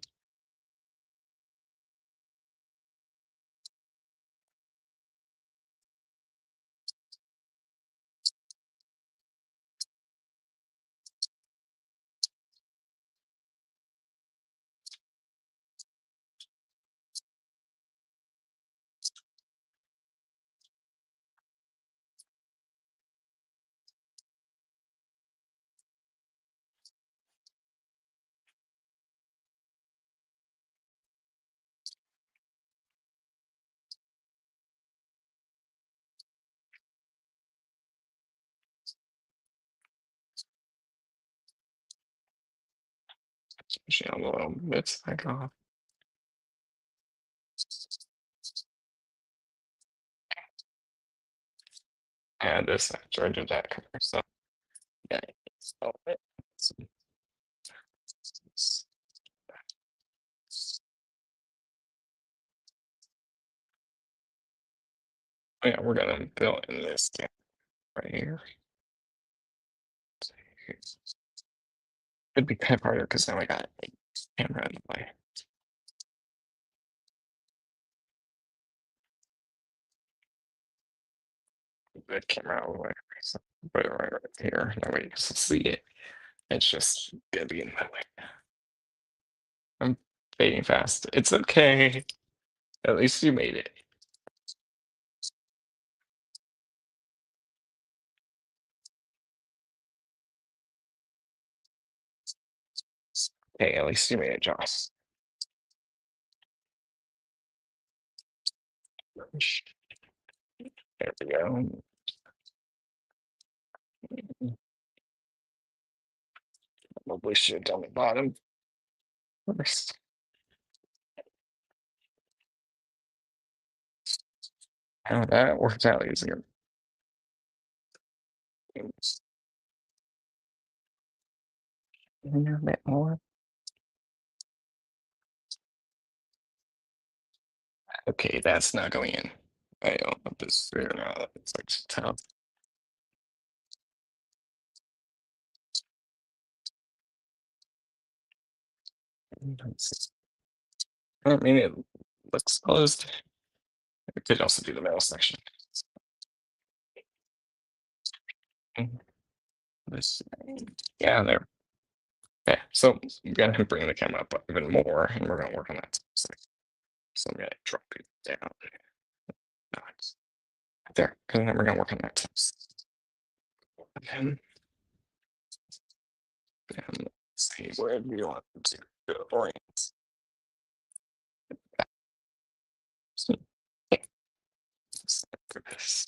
Pushing a little bit back off. And this actually did that cover. So yeah. So, oh, yeah, we're gonna fill in this gap right here. It'd be kind of harder because now I got a camera in the way. The camera out of the way. So put it right here. That way you can see it. It's just gonna be in my way. I'm fading fast. It's okay. At least you made it. Hey, at least you made it, Josh. There we go. Probably should have done the bottom first. How that worked out easier. A bit more. Okay, that's not going in. I don't know if this or not. It's like tough. I mean, it looks closed. I could also do the middle section. This, yeah, there. Okay, so we're gonna bring the camera up even more, and we're gonna work on that. So I'm gonna drop it down. Nice. There, because then we're gonna work on that. And then let's see where do you want to orient. So, okay, for this.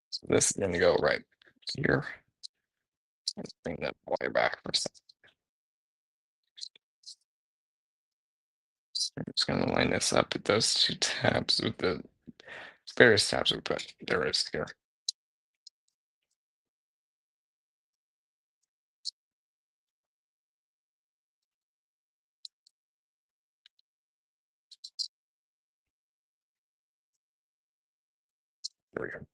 So this is gonna go right here. Let's bring that wire back for a second. So I'm just gonna line this up with those two tabs with the various tabs we put. There is here. There we go.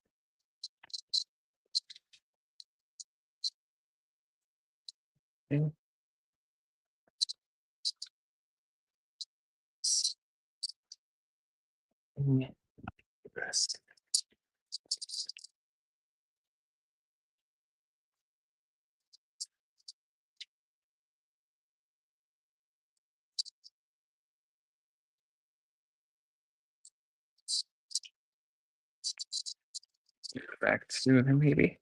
Okay. Yes. Back to them, maybe.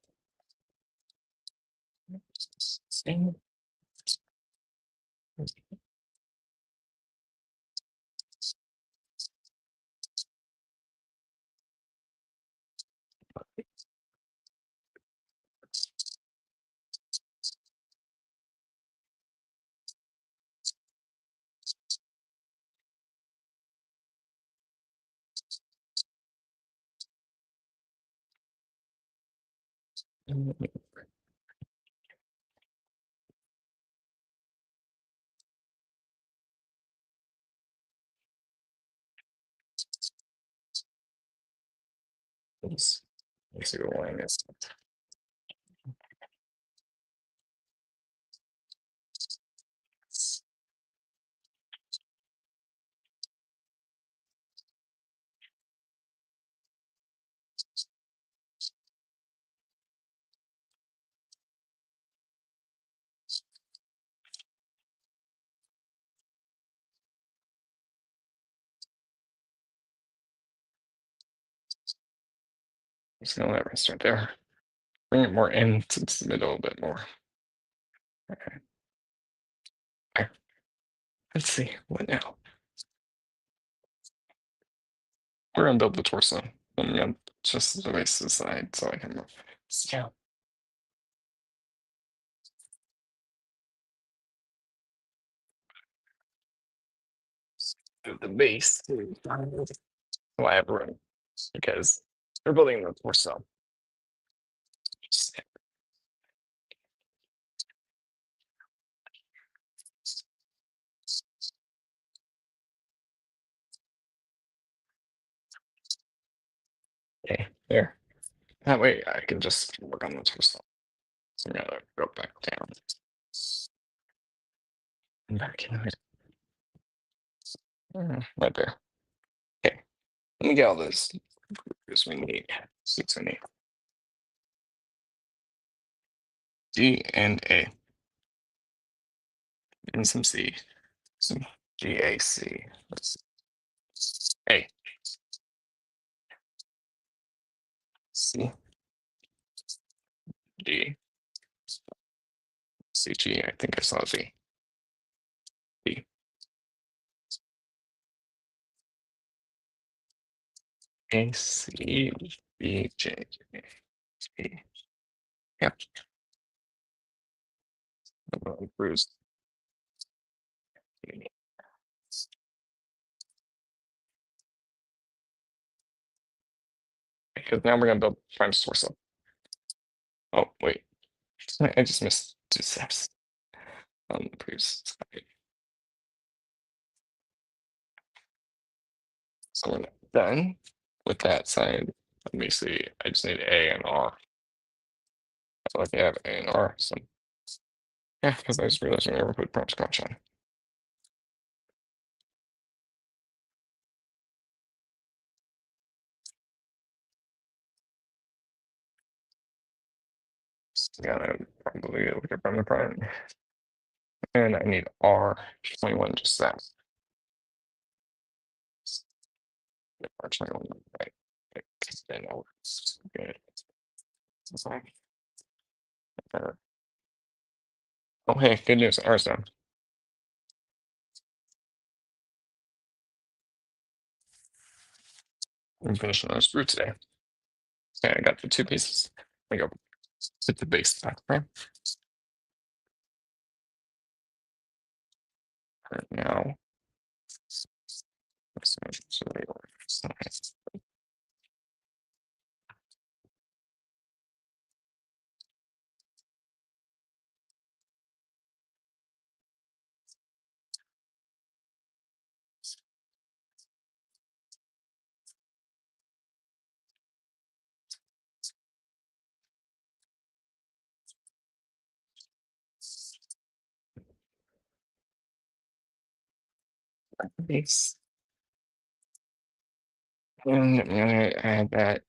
Same. Let's see what line is. Just gonna let it rest right there. Bring it more into the middle a bit more. Okay. There. Let's see, what now? We're gonna build the torso. I'm gonna just the waist to the side so I can move. Yeah. Do the base. Why everyone? Because we're building the torso. Okay, there. That way I can just work on the torso. So I'm gonna go back down. And back in it. Right there. Okay. Let me get all this. Because we need 6 and 8. D and A. And some C. Some GAC. Let's A. C. D. CG. I think I saw Z. D. A C B J G. Yep. Bruised. Because now we're gonna build prime source up. Oh wait, I just missed 2 steps on the previous side. So we're not done with that side. Let me see. I just need A and R. I feel like I have A and R. So yeah, because I just realized I never put prime scotch on. Gotta probably look at from the front. And I need R21 just that. R21, right? Then I'll good. It's like, oh hey, good news, R's done. I'm finishing on screw today. Okay, I got the 2 pieces. I go put the base back frame. Right now. Base. And I'm gonna add that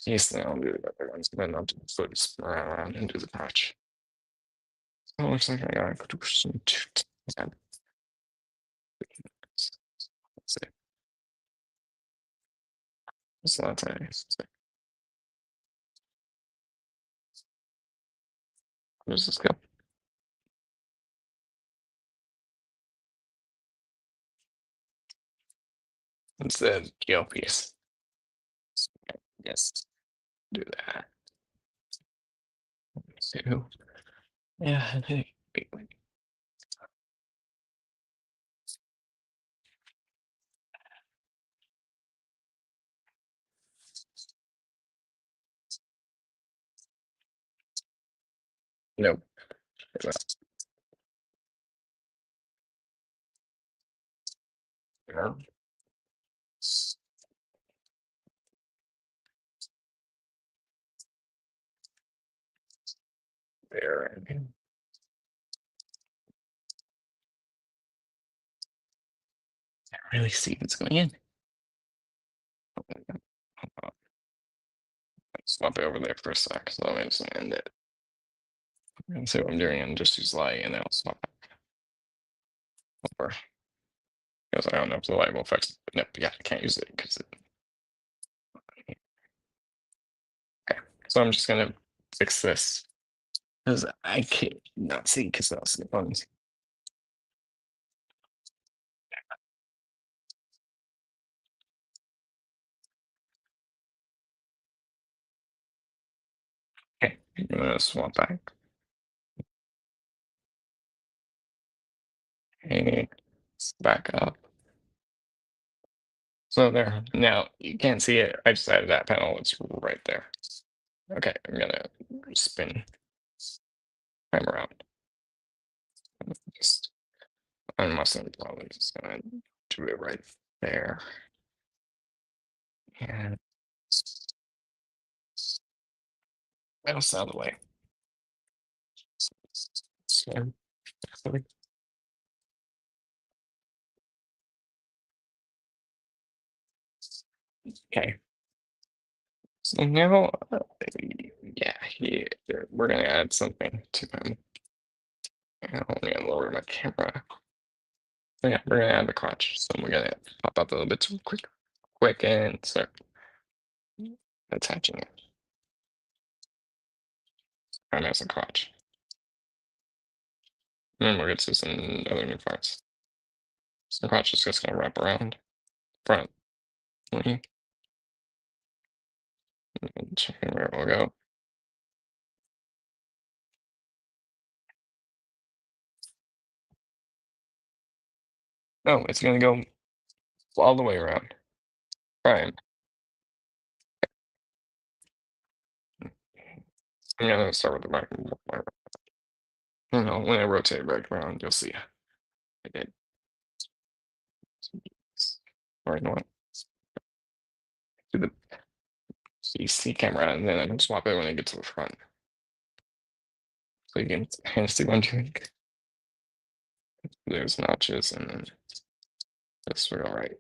piece now. I'll do the other ones, but then I'll do the foot spin around and do the patch. Oh, looks like I gotta do some. That's it. It's a lot of time. Where does this go? It's the keel piece. Yes, do that. Two. Yeah, I think. Nope. There. There. Really see what's going in. Swap it over there for a sec. So let me just end it. And see what I'm doing and just use light and then I'll swap back over. Because I don't know if the light will affect it. But nope, yeah, I can't use it because it. Okay. So I'm just gonna fix this. Because I can't not see because that's the buttons. Okay, I'm gonna swap back. Okay, back up. So there. Now you can't see it. I just added that panel. It's right there. Okay, I'm gonna spin time around. Just I must have probably just gonna do it right there. And else out of the way. So, okay. So now, yeah, we're gonna add something to them. And I'm gonna lower my camera. So yeah, we're gonna add the crotch. So we're gonna pop out the little bits quick, and start attaching it. And as a crotch. And then we'll get to some other new parts. So the crotch is just gonna wrap around front. And check where it will go. No, it's gonna go all the way around. Prime. I'm gonna start with the back. You know, when I rotate back around, you'll see I did. Or you know what? Do the CC camera, and then I can swap it when I get to the front. So you can kind of see what I'm doing. There's notches, and then this will go right.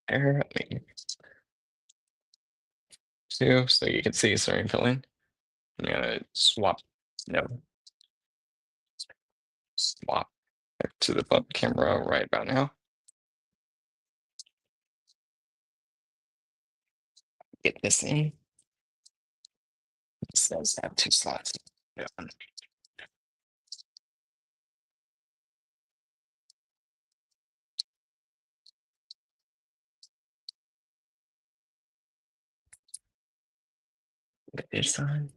There, two, so you can see it's starting to fill in. I'm gonna swap, no, swap to the front camera right about now. Get this in. This does have two slots. Yeah. Get this on.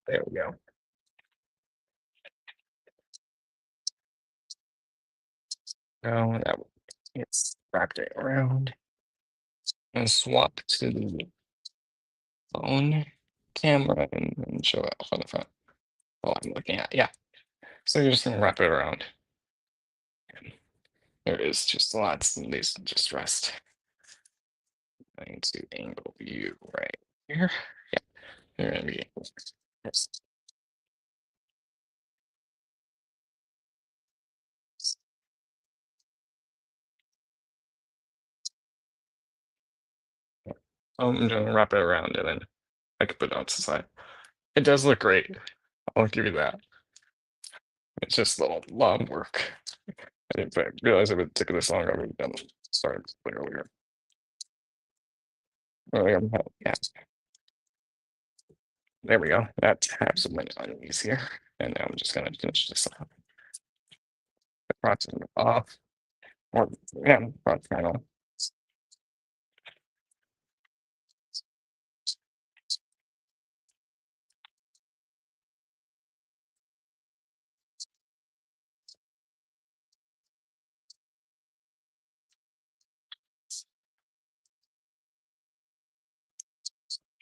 There we go. Now that it's wrapped it around and swap to the phone camera and show it off on the front. Oh, I'm looking at, yeah. So you're just gonna wrap it around. There is just lots, and these just rest. Going to angle view right here. Yeah, they're gonna be. Yes. I'm gonna wrap it around and then I can put it on the side. It does look great. I'll give you that. It's just a little long work. I didn't realize it would take this long. I would have done started earlier. Yeah. There we go. That tabs went on easier. And now I'm just gonna finish this up. The props off. Or yeah, front panel.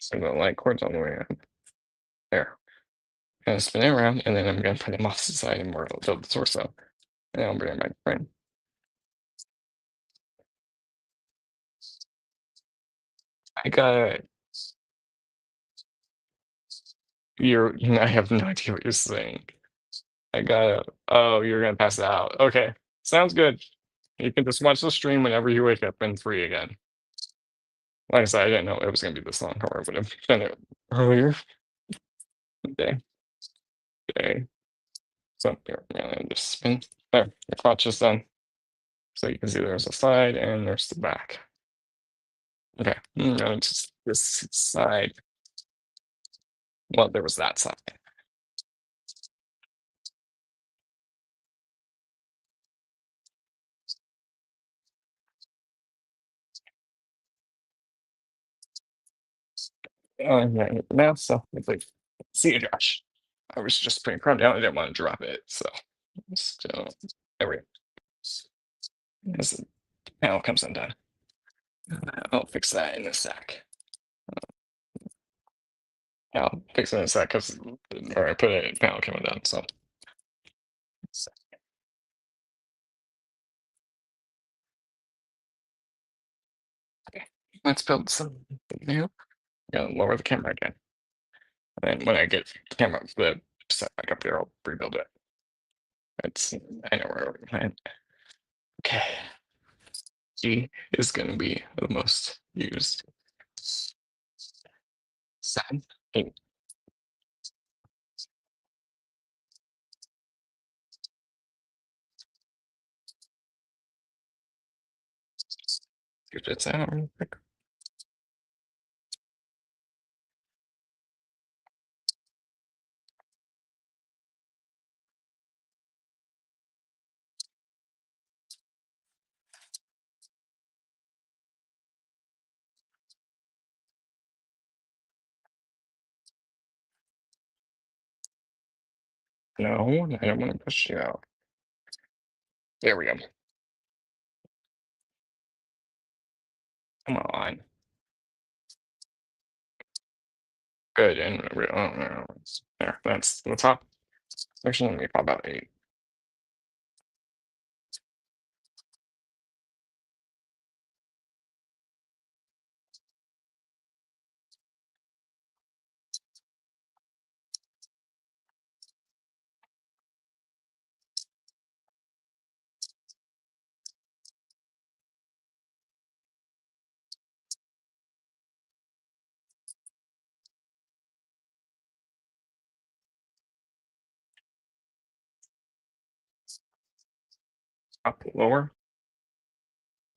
So the light cord's all the way up. There. Gonna spin it around, and then I'm gonna put him off to the side and more build the torso. And then I'll bring it back to frame. I got you're I have no idea what you're saying. I got oh, you're gonna pass it out. Okay. Sounds good. You can just watch the stream whenever you wake up and free again. Like I said, I didn't know it was gonna be this long, or I would have done it earlier. Day. Day. So here, and just spin. There, your crotch is done. So you can see there's a side and there's the back. Okay, now just this side. Well, there was that side. Yeah, now, so it's like, see you, Josh. I was just putting crumb down. I didn't want to drop it, so still, there we go. As the panel comes undone, I'll fix that in a sec. I'll fix it in a sec because, or I put it in panel coming down. So, okay, let's build some new. Gonna lower the camera again, and then when I get the camera the set back up here, I'll rebuild it. It's I know where we're going. Okay. G is going to be the most used. 7, 8. Get this out real quick. No, I don't want to push you out. There we go. Come on. Good. And there, that's the top. Actually, let me pop about 8. Up lower.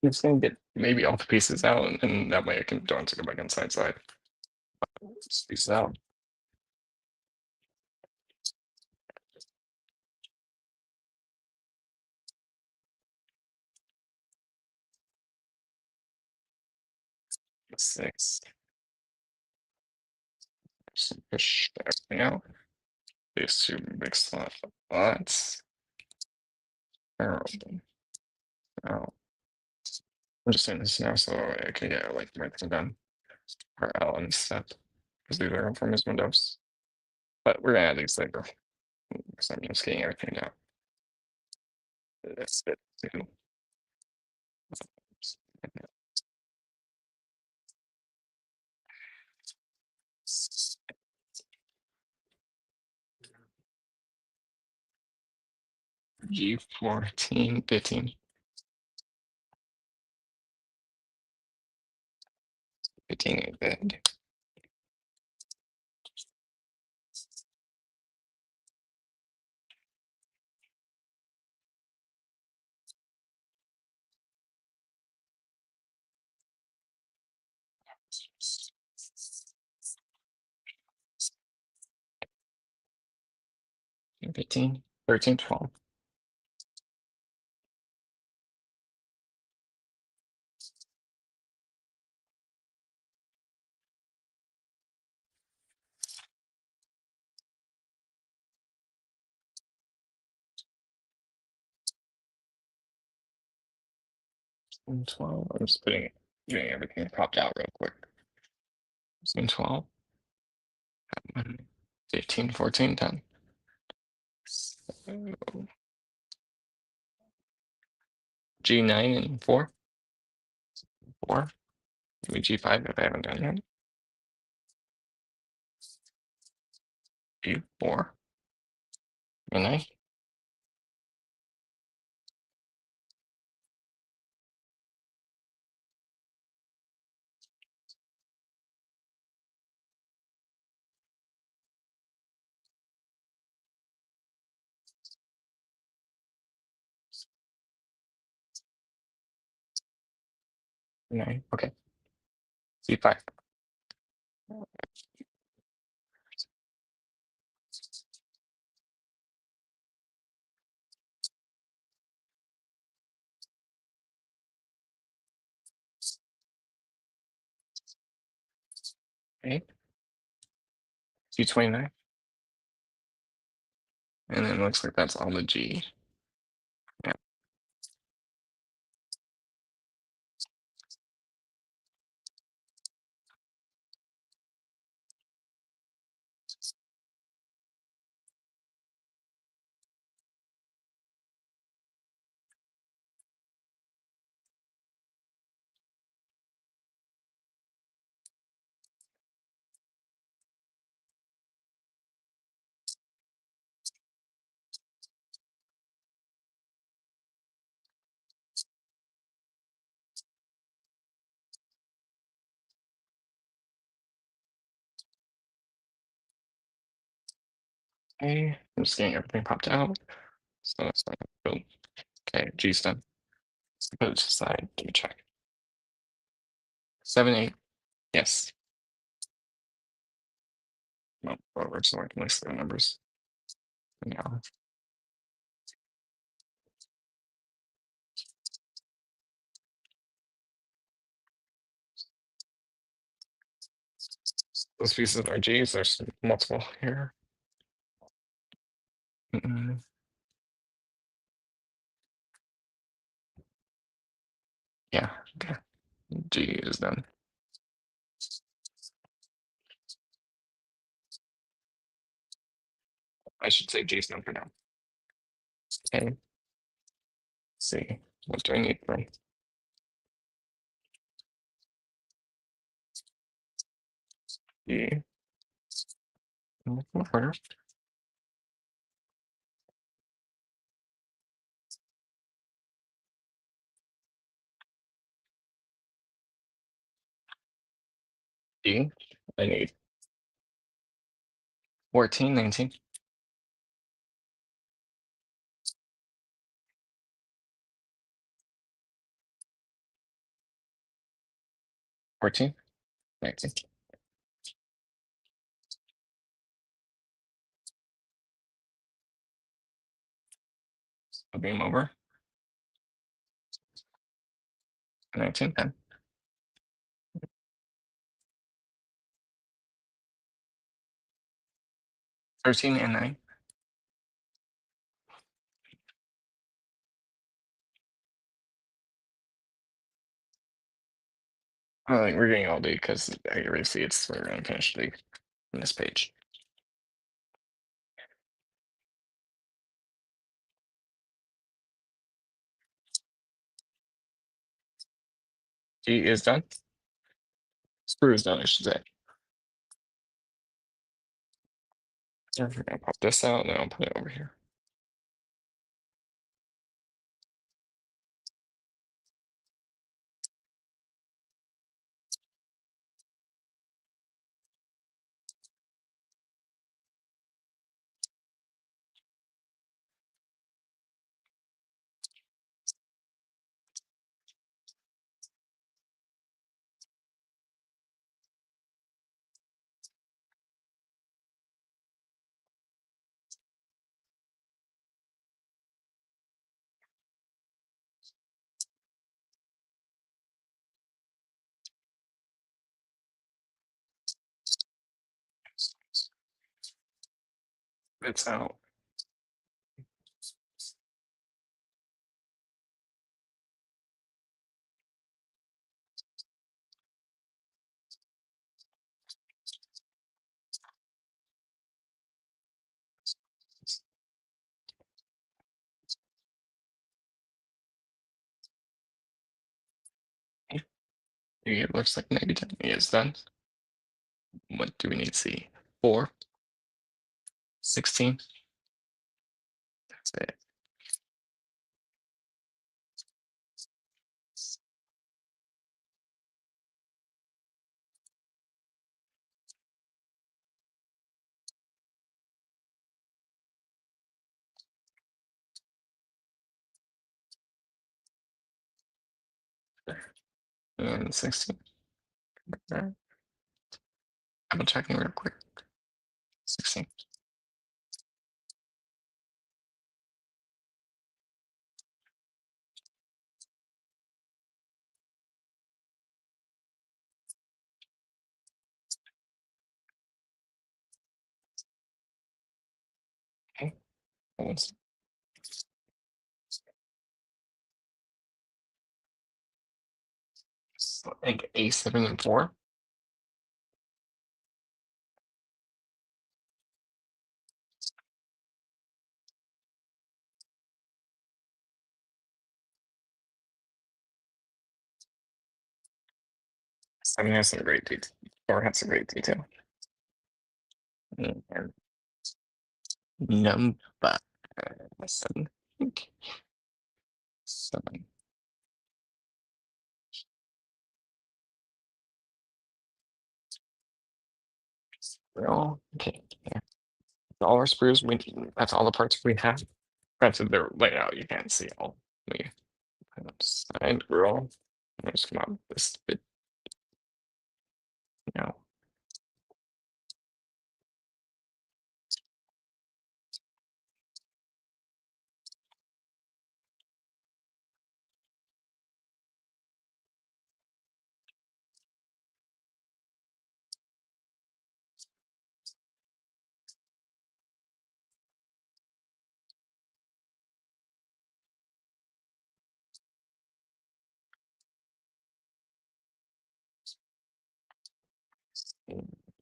I'm just gonna get maybe all the pieces out, and that way I can don't have to go back inside side. Just piece out. Six. Just push everything out. These two big slots. Terrible. Oh. I'm just doing this now so I can get like my thing done. Or L instead. Because these are from his windows. But we're gonna add these later. Because I'm just getting everything down. That's it. G14, 15. 15 ain't bad. 15, 13, 12. And 12. I'm just getting everything popped out real quick. And 12. 15, 14, 10. So, G9 and 4. 4. Maybe G5 if I haven't done yet. G4. G9. 9. Okay. C5. Okay. G29. And then it looks like that's all the G. Yeah. Okay. I'm just getting everything popped out. So that's not build. Okay, G stem. Let's put it to the side. Give me a check. 7, 8. Yes. No, over, so I can list the numbers. Yeah. Those pieces are G's. There's multiple here. Yeah. Okay. G is done. I should say G is done for now. Okay. Let's see. What do I need from G? Harder. D. I need 14, 19. 14, 19. I'll beam over. 19, 10. 13 and 9. We're getting all D because I already see it's we're gonna finish D on this page. D is done. Screw is done, I should say. We're gonna pop this out and then I'll put it over here. It's out. It looks like negative is done. What do we need to see? 4, 16. That's it. And 16. Alright. I'm checking real quick. 16. Okay. Almost. So I think A7 and 4. Seven has some great detail. 4 has some great detail. And number 7. Okay. 7. Real. Okay. Yeah. All our sprues, that's all the parts we have. Granted, they're laid out. You can't see all. We put up side grill. Just come out this bit. No.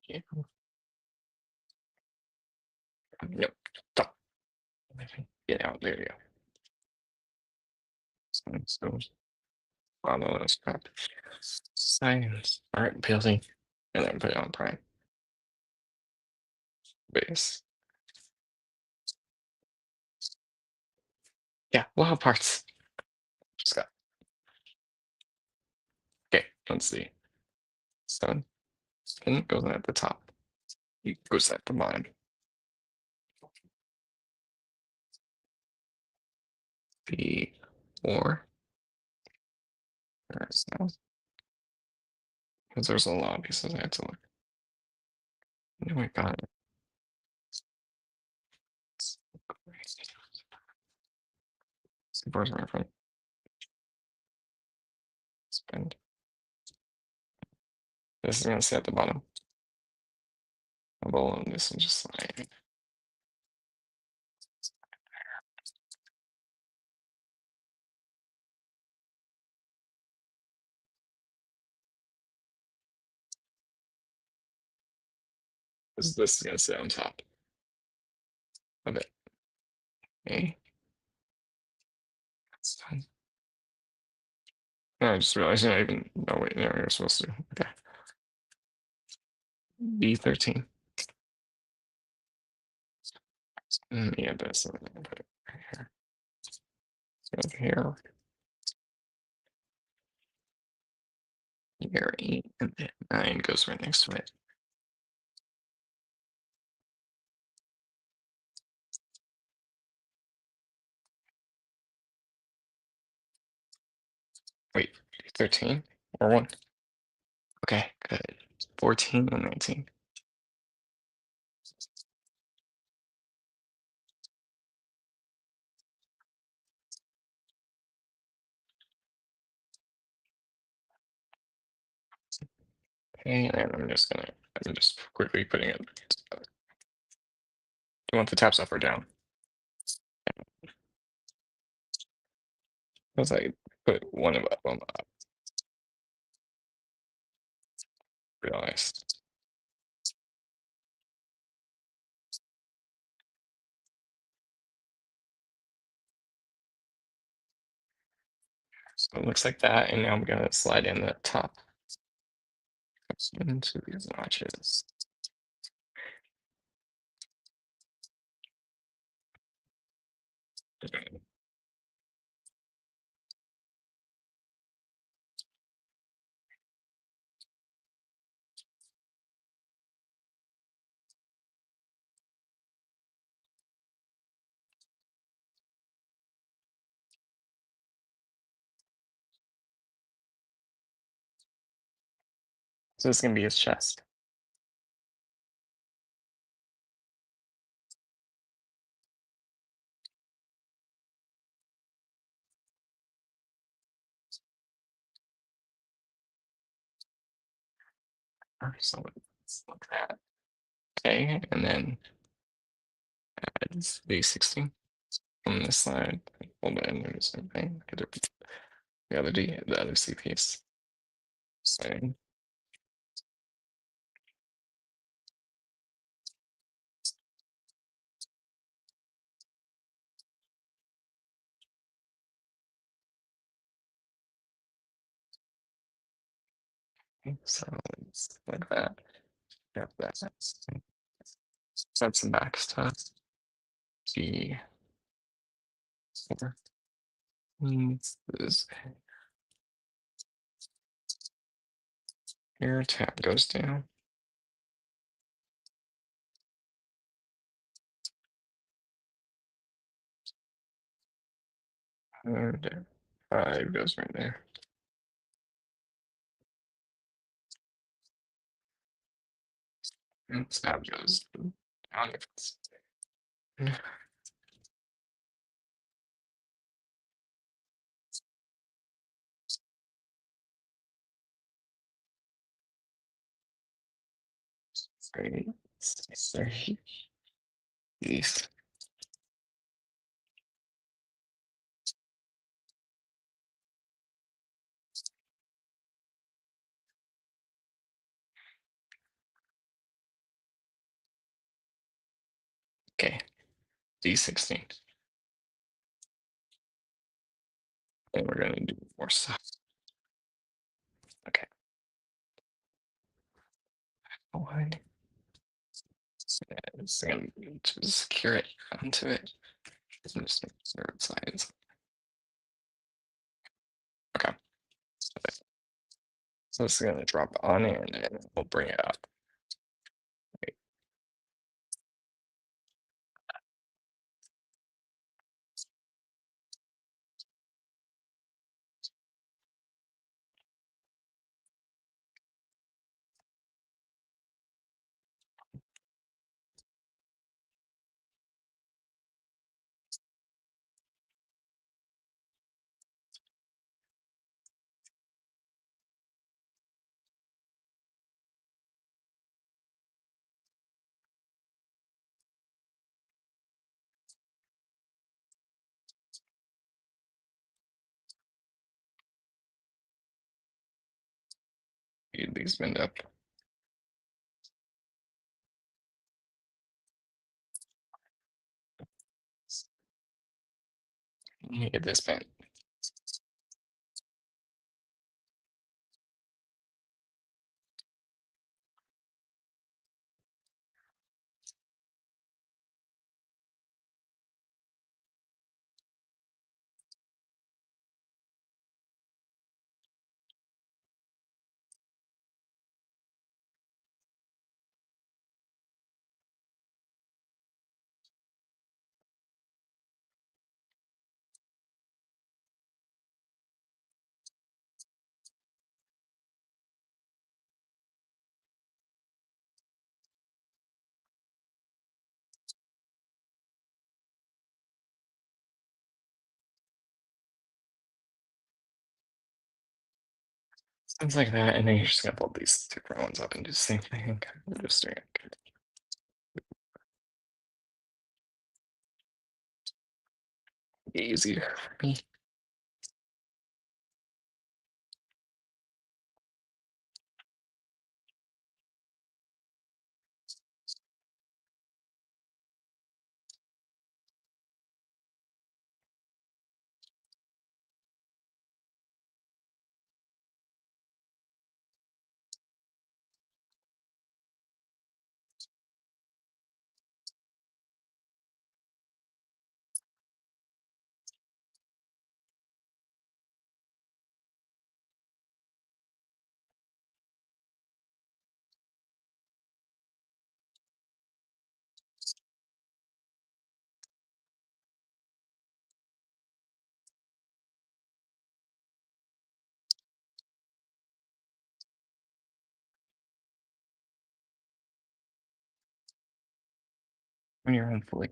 Yeah. Yep. Stop. Get out. There you go. So follow this crap. Science. All right, PLC. And then put it on prime. Base. Yeah, we'll have parts. Just got. Okay, let's see. 7. Spin goes at the top. It goes at the bottom. B4. Alright, so because there's a lot of pieces I have to look. No, I got it. Where's my friend? Spend. This is gonna sit at the bottom. Below this and just like this is gonna sit on top of it. Okay. That's fine. No, I just realized I didn't even know what you're supposed to do. Okay. B13. Yeah, this. I'm gonna put it right here. So here. Here, 8, and then 9 goes right next to it. Wait, 13 or 1? Okay, good. 14 and 19. Okay, and I'm just quickly putting it together. You want the tabs up or down? Let's like put one of them up. Be honest. So it looks like that, and now I'm gonna slide in the top into these notches. So this is gonna be his chest. So it's like that. Okay, and then add base 16 on this side. Hold it and do the same thing. The other C piece. Same. So it's like that. Yep, that's some back stuff. G four. This here tab goes down. And 5 goes right there. And tab goes down. If it's 3, 3, east. Okay, D16. And we're gonna do more stuff. Okay. One. It's gonna to secure it onto it. Just make sure it sides. Okay. So this is gonna drop on in and we'll bring it up. Wait. These bend up. Let me get this bent. Sounds like that, and then you're just gonna pull these two front ones up and do the same thing. We're just doing it. easier for me. When you're on fully.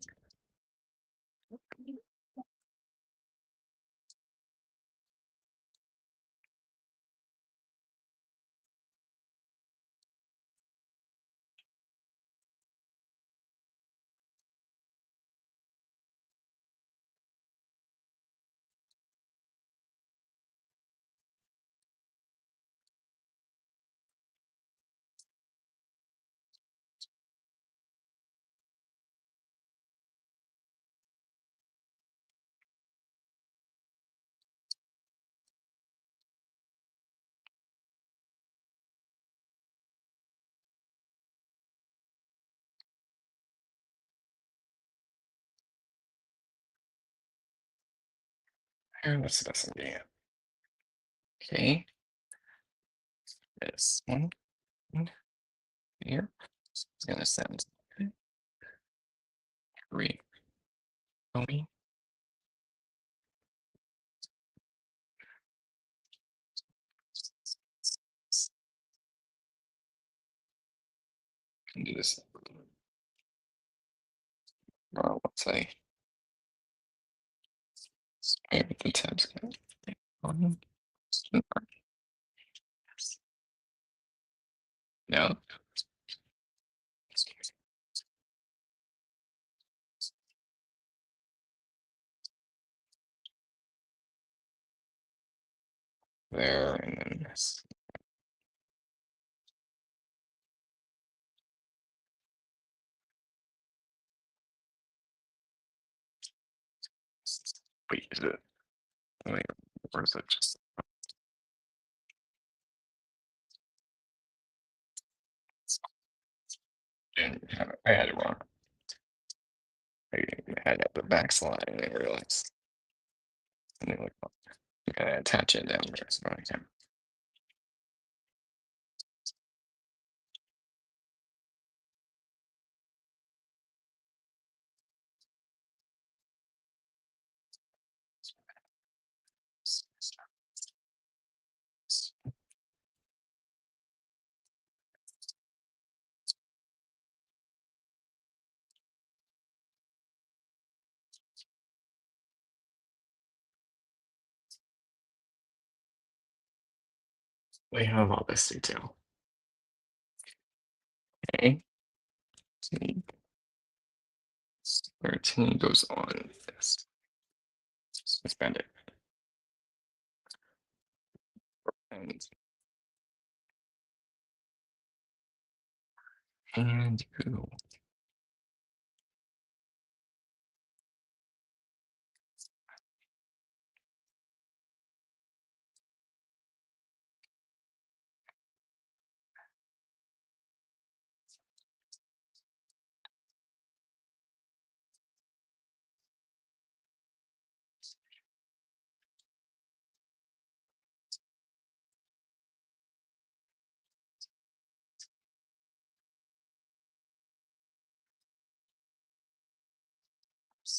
What's the best idea? Okay. This one here is gonna sound great. Me. Can do this. Let's say maybe the tabs on. No. There and then this. Wait, is it? Wait, or is it just? I had it wrong. I had it the backslide and I realized. And then like, you gotta attach it down there. So I can. We have all this detail. Okay. 13 goes on this. Suspend it. And you.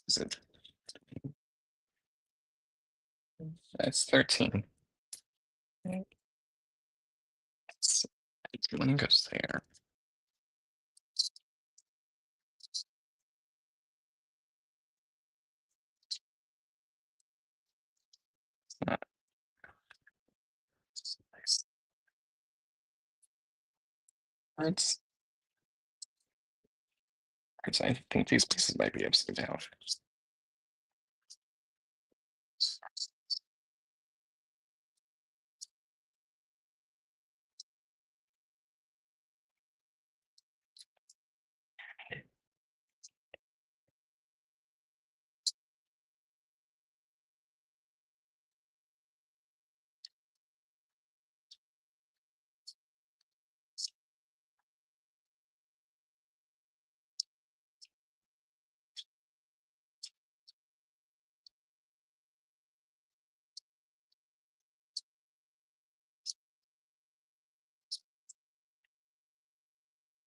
Is it? That's 13. One goes there. Nice. Parts. I think these pieces might be upside down.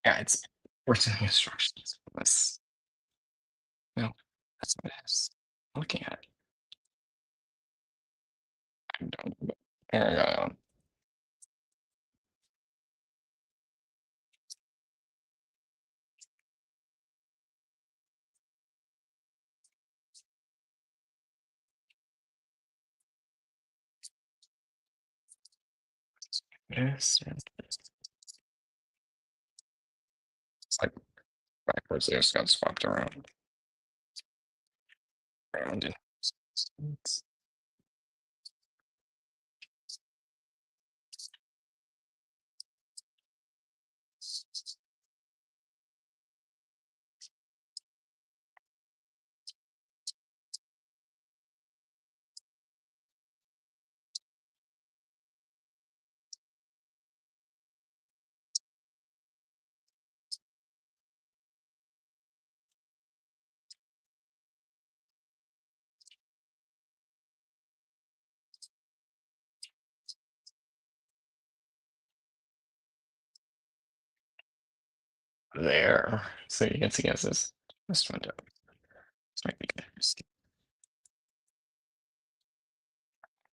Yeah, it's worse than the instructions. That's no, that's what it is. Looking at it. I don't know. Yes, it's like backwards. They just got swapped around and there. So you can see as this window. This might be good.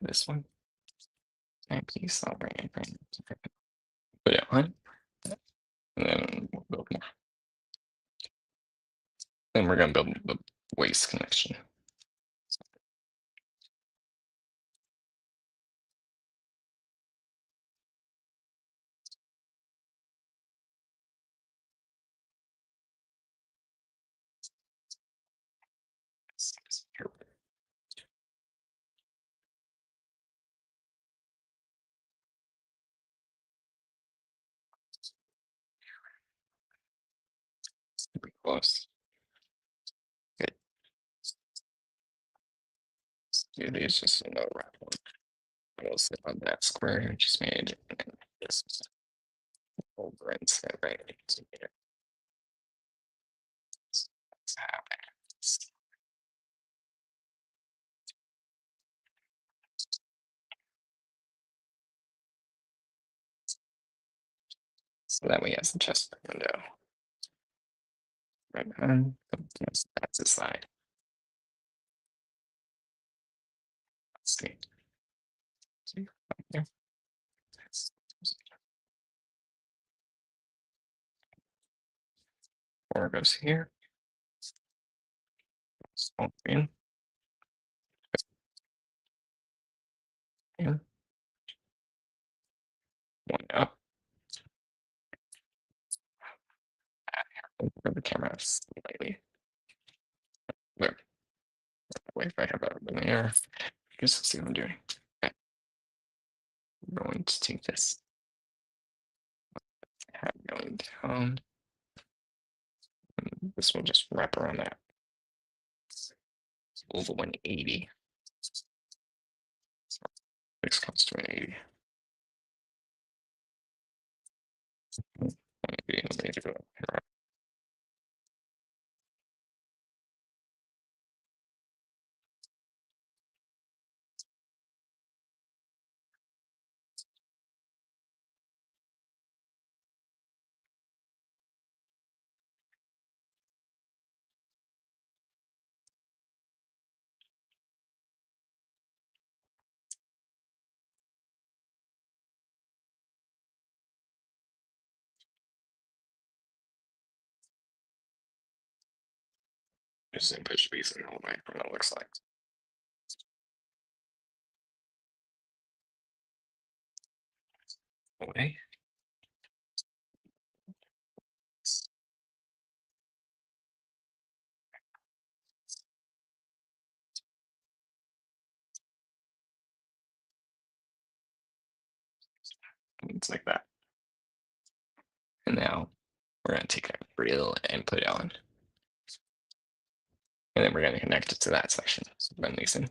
This one. And please, I'll bring it. Put it on. And then we'll build more. Then we're gonna build the waste connection. Here. Pretty close. Good. Do these just another wrap one. We'll sit on that square I just made. And then this over instead, right? So here. That's how it- So that we have the chest window. Right on. Yes, that's the side. Let's see. See, right there. That's- Four goes here. Small in. In. One up. Where the camera slightly. There. Wait, if I have that in the air. I guess I'll see what I'm doing. Okay. I'm going to take this. Have going down. And this will just wrap around that. Over 180. X comes to 180. Maybe I need to go here. Just in push these in all way what it looks like. Away. It's like that. And now we're going to take that reel and put it on. And then we're going to connect it to that section. So run these in.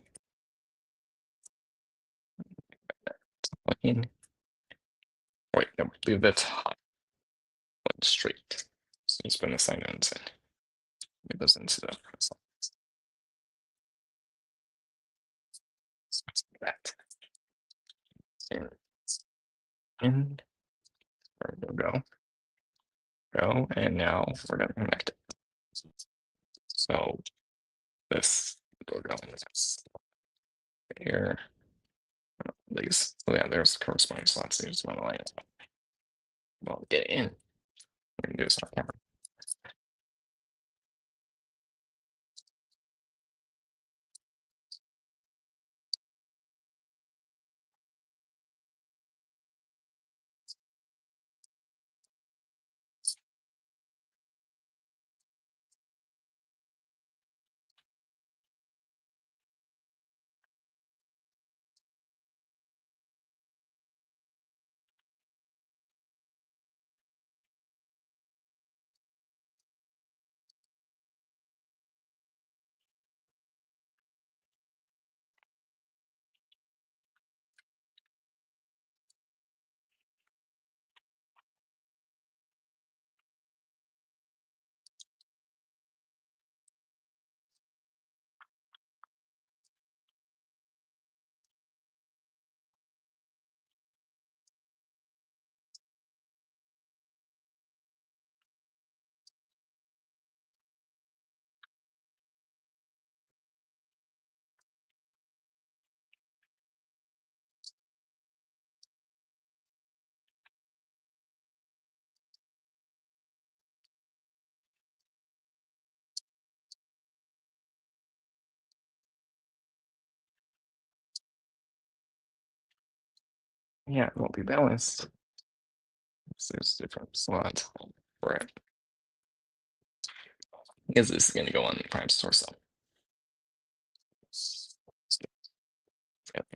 In. Wait, no, leave the top one straight. So just put a sign on inside. It goes into the that. And there we go. Go, and now we're gonna connect it. So this will go in this here. These, yeah, there's corresponding slots. So you just want to line it up. Well, get in. We can do this on camera. Yeah, it won't be balanced. So there's different slots for it. Because this is going to go on the prime torso.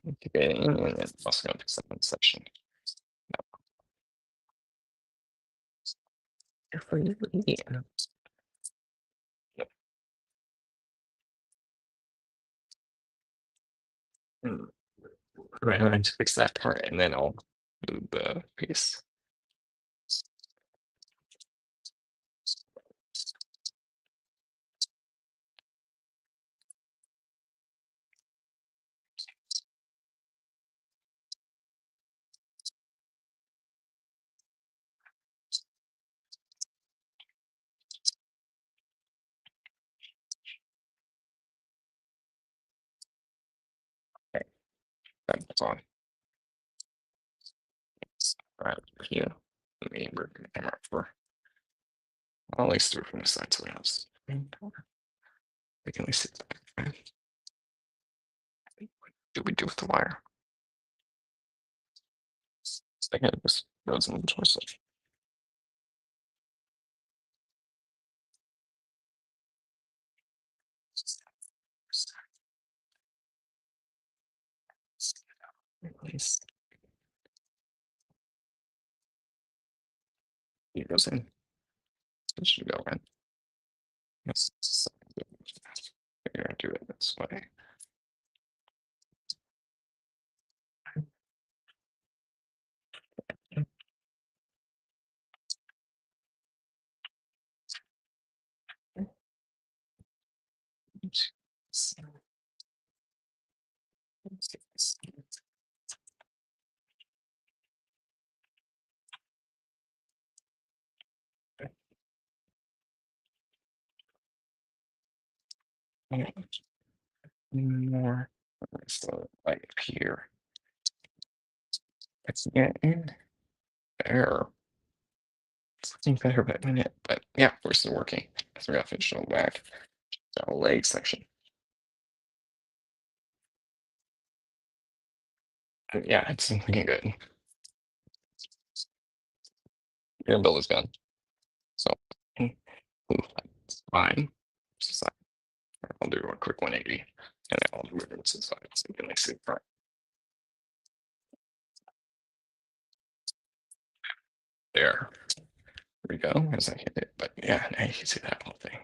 Integrating and then also going to pick up in section. For you, yeah. Right, I'm going to fix that part and then I'll do the piece. Okay, that's on. Right here. Let me work the camera for. I'll at least do it from the side so we have. We can at least see that. What do we do with the wire? Again, this goes in the torso. Please. It goes in. It should go in. Yes. So we're gonna do it this way. More. So like here. Let's get in there. It's looking better by a minute, but yeah, we're still working. So we gotta finish on the back. The leg section. Yeah, it's looking good. Your build is done. So it's fine. It's fine. I'll do a quick 180 and then I'll move it to the side so you can like see the front. There we go as I hit it. But yeah, now you can see that whole thing.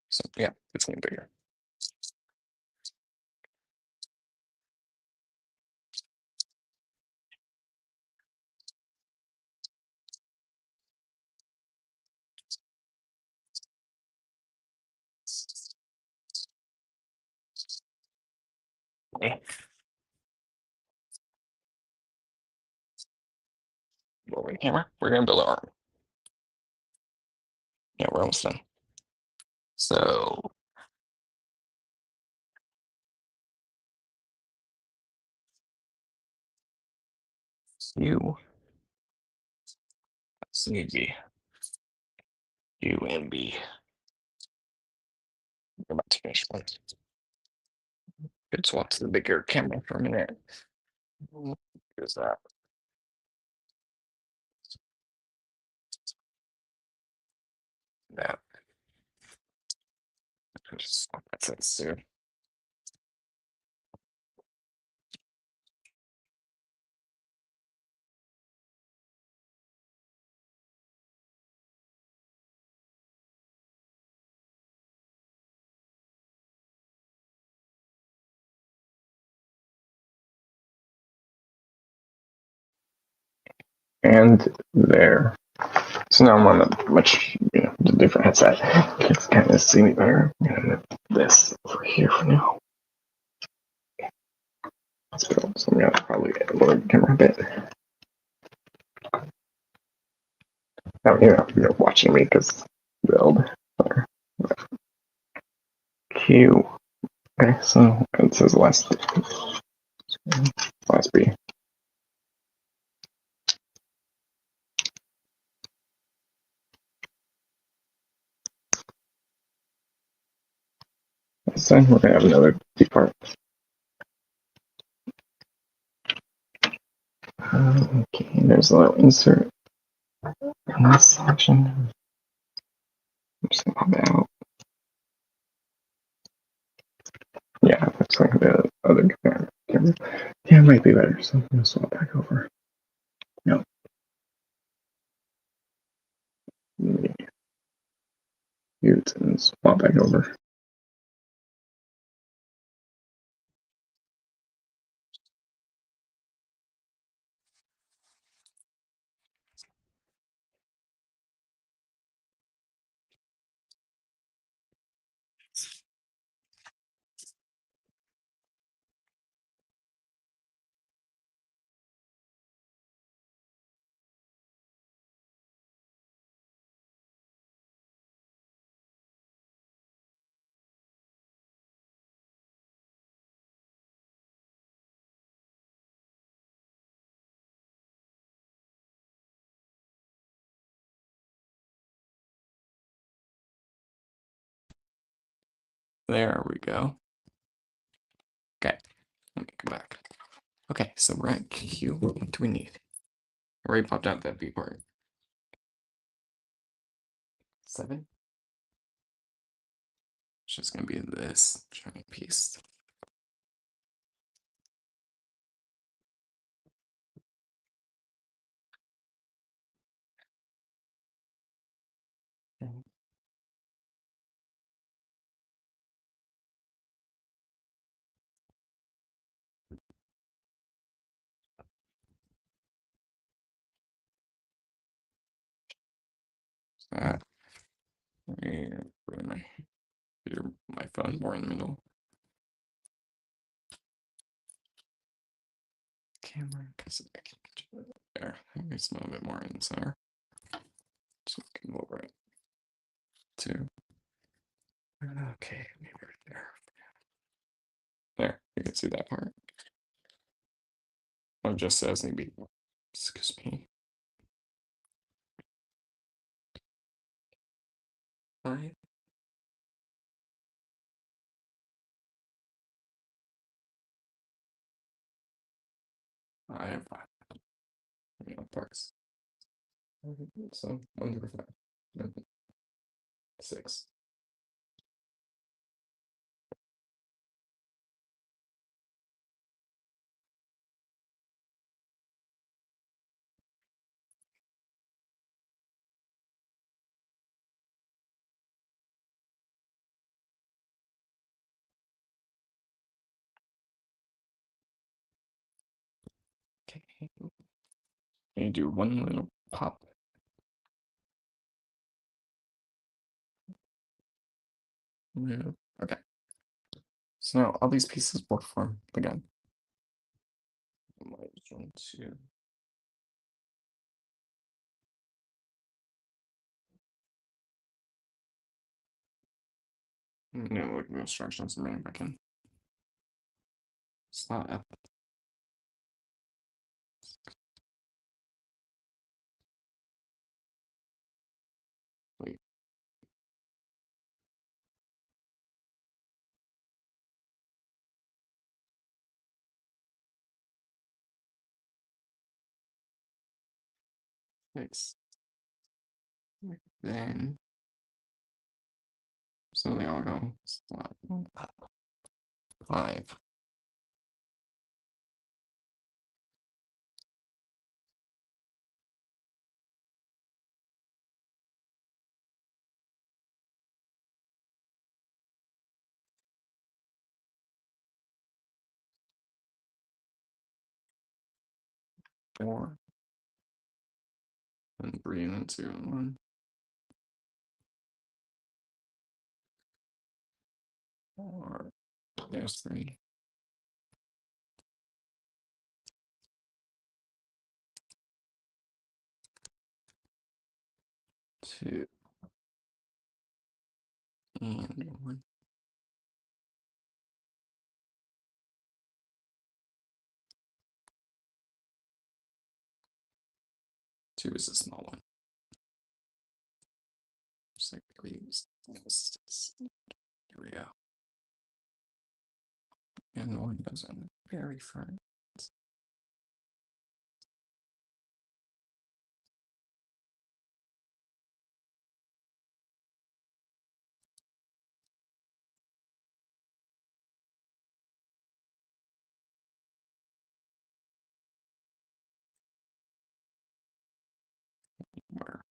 So yeah, it's getting bigger. Okay. Rolling camera. We're gonna build an arm. Yeah, we're almost done. So U, C, B, U, and B. We're about to finish one. Good swap to the bigger camera for a minute. Here's that. That. Just swap that to soon. And there. So now I'm on a much different headset. You can kind of see me better. I'm gonna move this over here for now. Let's go. So I'm gonna probably lower the camera a bit. Now you're watching me because build Q. Okay, so it says last B. This time we're gonna have another D part. Okay, there's a little insert in this section. I'm just gonna pop it out. Yeah, looks like the other camera. Yeah, it might be better, so I'm gonna swap back over. No. Mute and swap back over. There we go. Okay, let me come back. Okay, so we're at Q. What do we need? Already popped out that B part. 7. It's just gonna be this giant piece. That. My phone more in the middle. Camera, because I can get it there. It's a little bit more in the center. So we can lower it too. Okay, maybe right there. There, you can see that part. Oh, just says maybe. Excuse me. Right. I have 5. Parts. So 1 5. 6. Okay. And you do one little pop. Yeah. Okay. So now all these pieces will form again. 1, 2. No, look at the instructions and bring it back in. It's not up. Wait. Six. Then. So they all go. Five. Four. And three and then two and one. Four. There's three. Two. And one. Two is a small one. Just like we use this. Here we go. And one goes on the very front. Where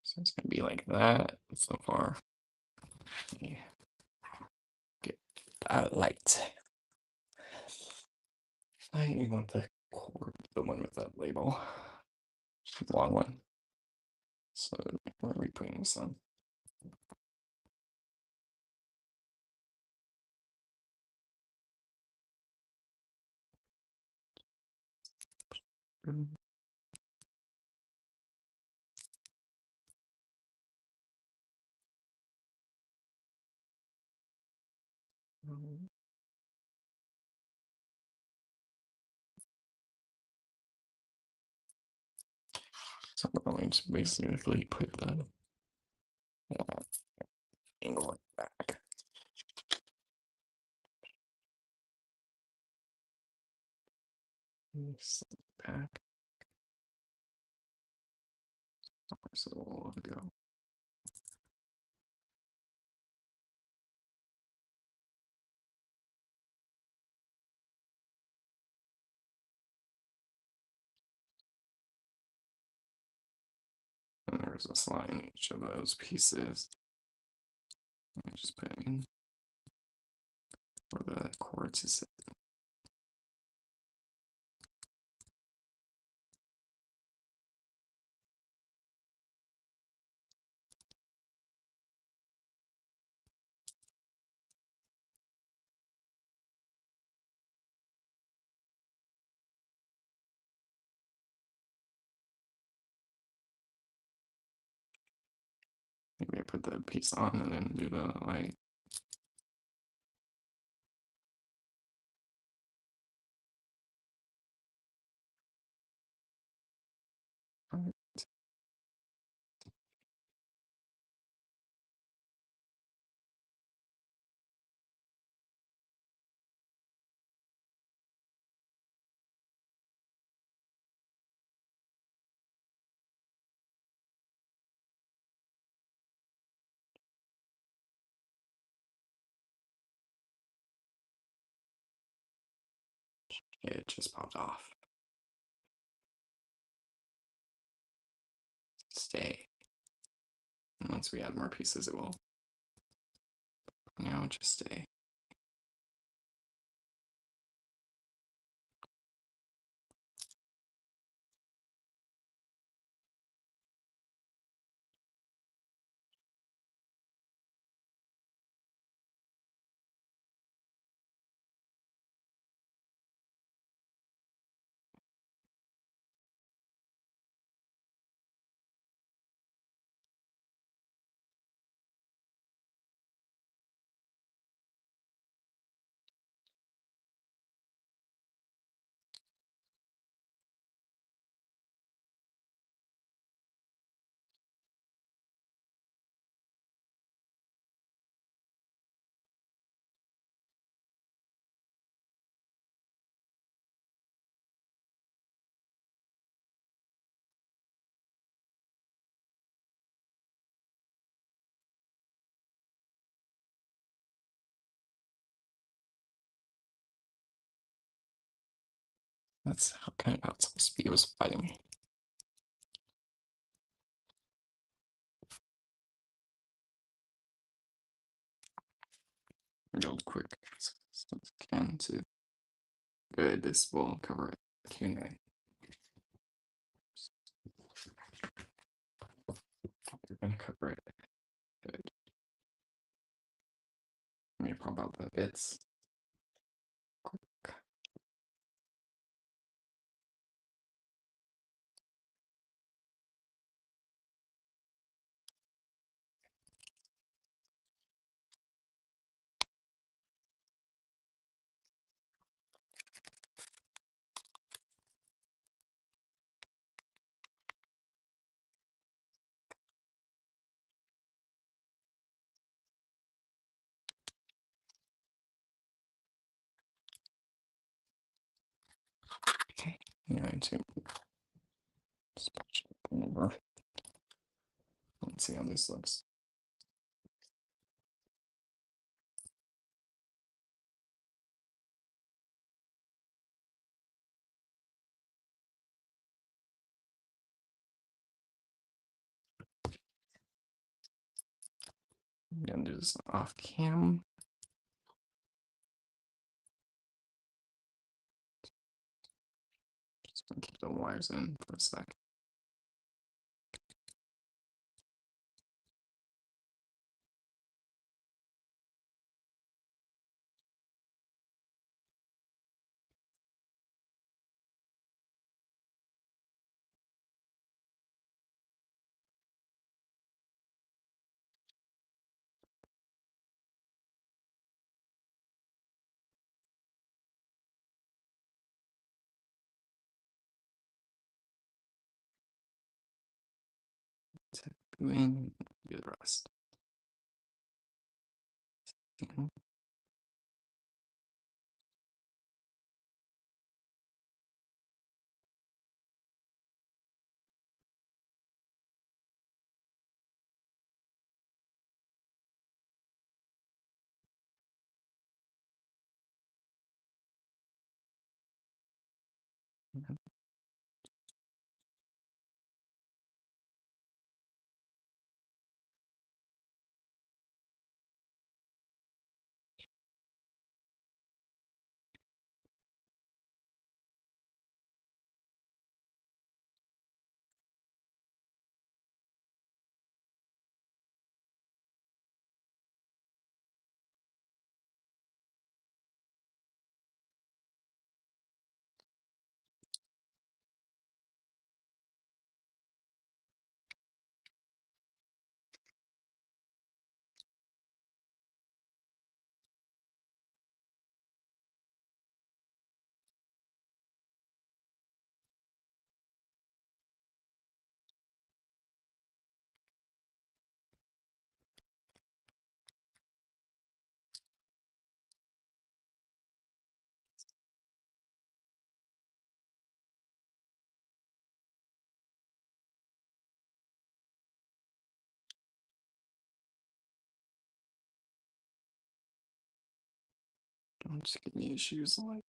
so it's gonna be like that so far. Yeah. Get that light. I want the cord, the one with that label. Long one. So where are we putting this on? So we're going to basically put the angle it back. Back. So we'll go. And there's a slide in each of those pieces. Let me just put in where the cord to sit. Maybe I put the piece on and then do the light. It just popped off. Stay. And once we add more pieces, it will now just stay. That's how kind of how it's supposed to be. It was fighting me. Real quick, so can to good. This will cover it. Q&A. You're gonna cover it. Good. Let me pop out the bits. Quick. Okay. I'm going to switch it over. Let's see how this looks. I'm gonna do this off cam. Just gonna keep the wires in for a sec. Tap you in, do the rest. Mhm. Don't just give me issues like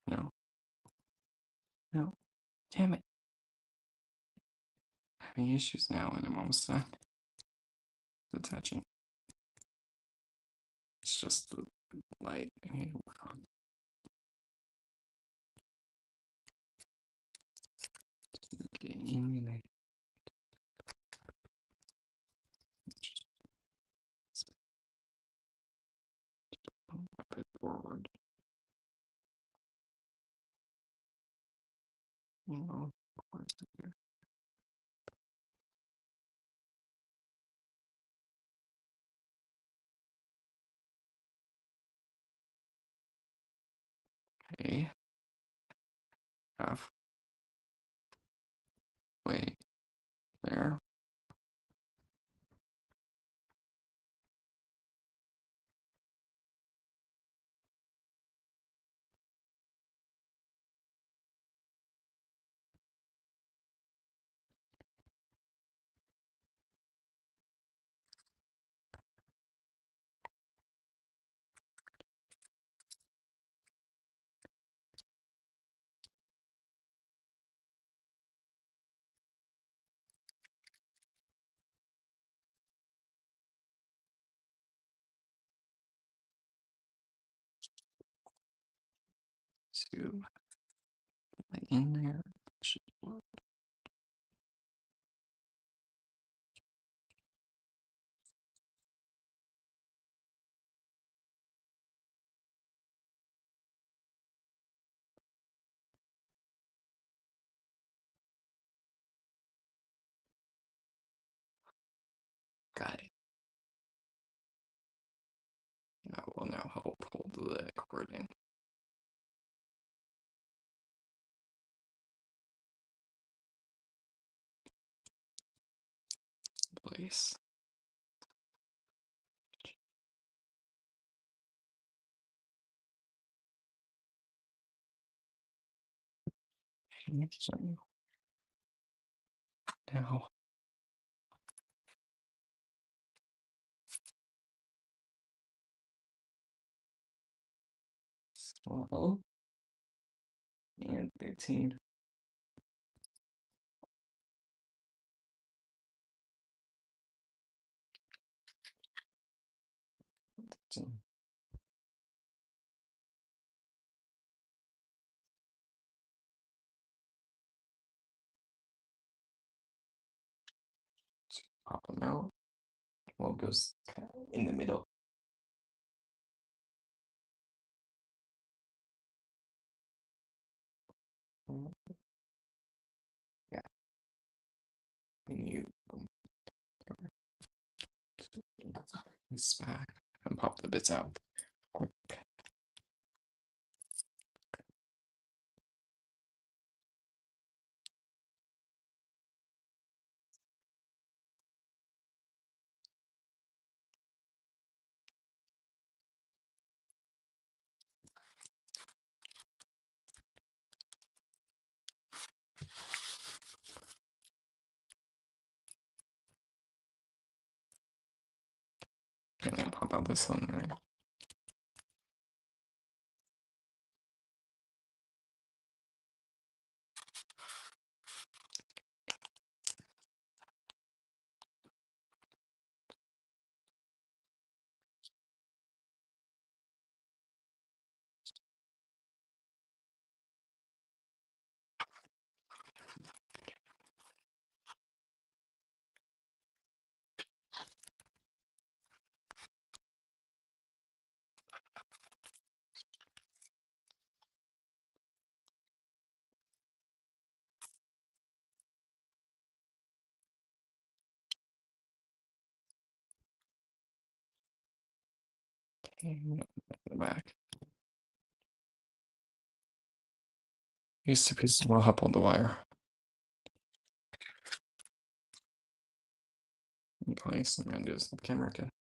no. No. Damn it. Having issues now and I'm almost done. Detaching. It's just the light I need to work on. Getting up it forward. Where's it here? way, half way there. To like in there. Should work. Got it. I will now help hold the cord in place. So now swallow and 13. So pop them out. Well, it goes kind of in the middle. Yeah. And you this back and pop the bits out. And then pop out this one, right? And the back. These two pieces will help hold the wire in place. I'm gonna do this with the camera again.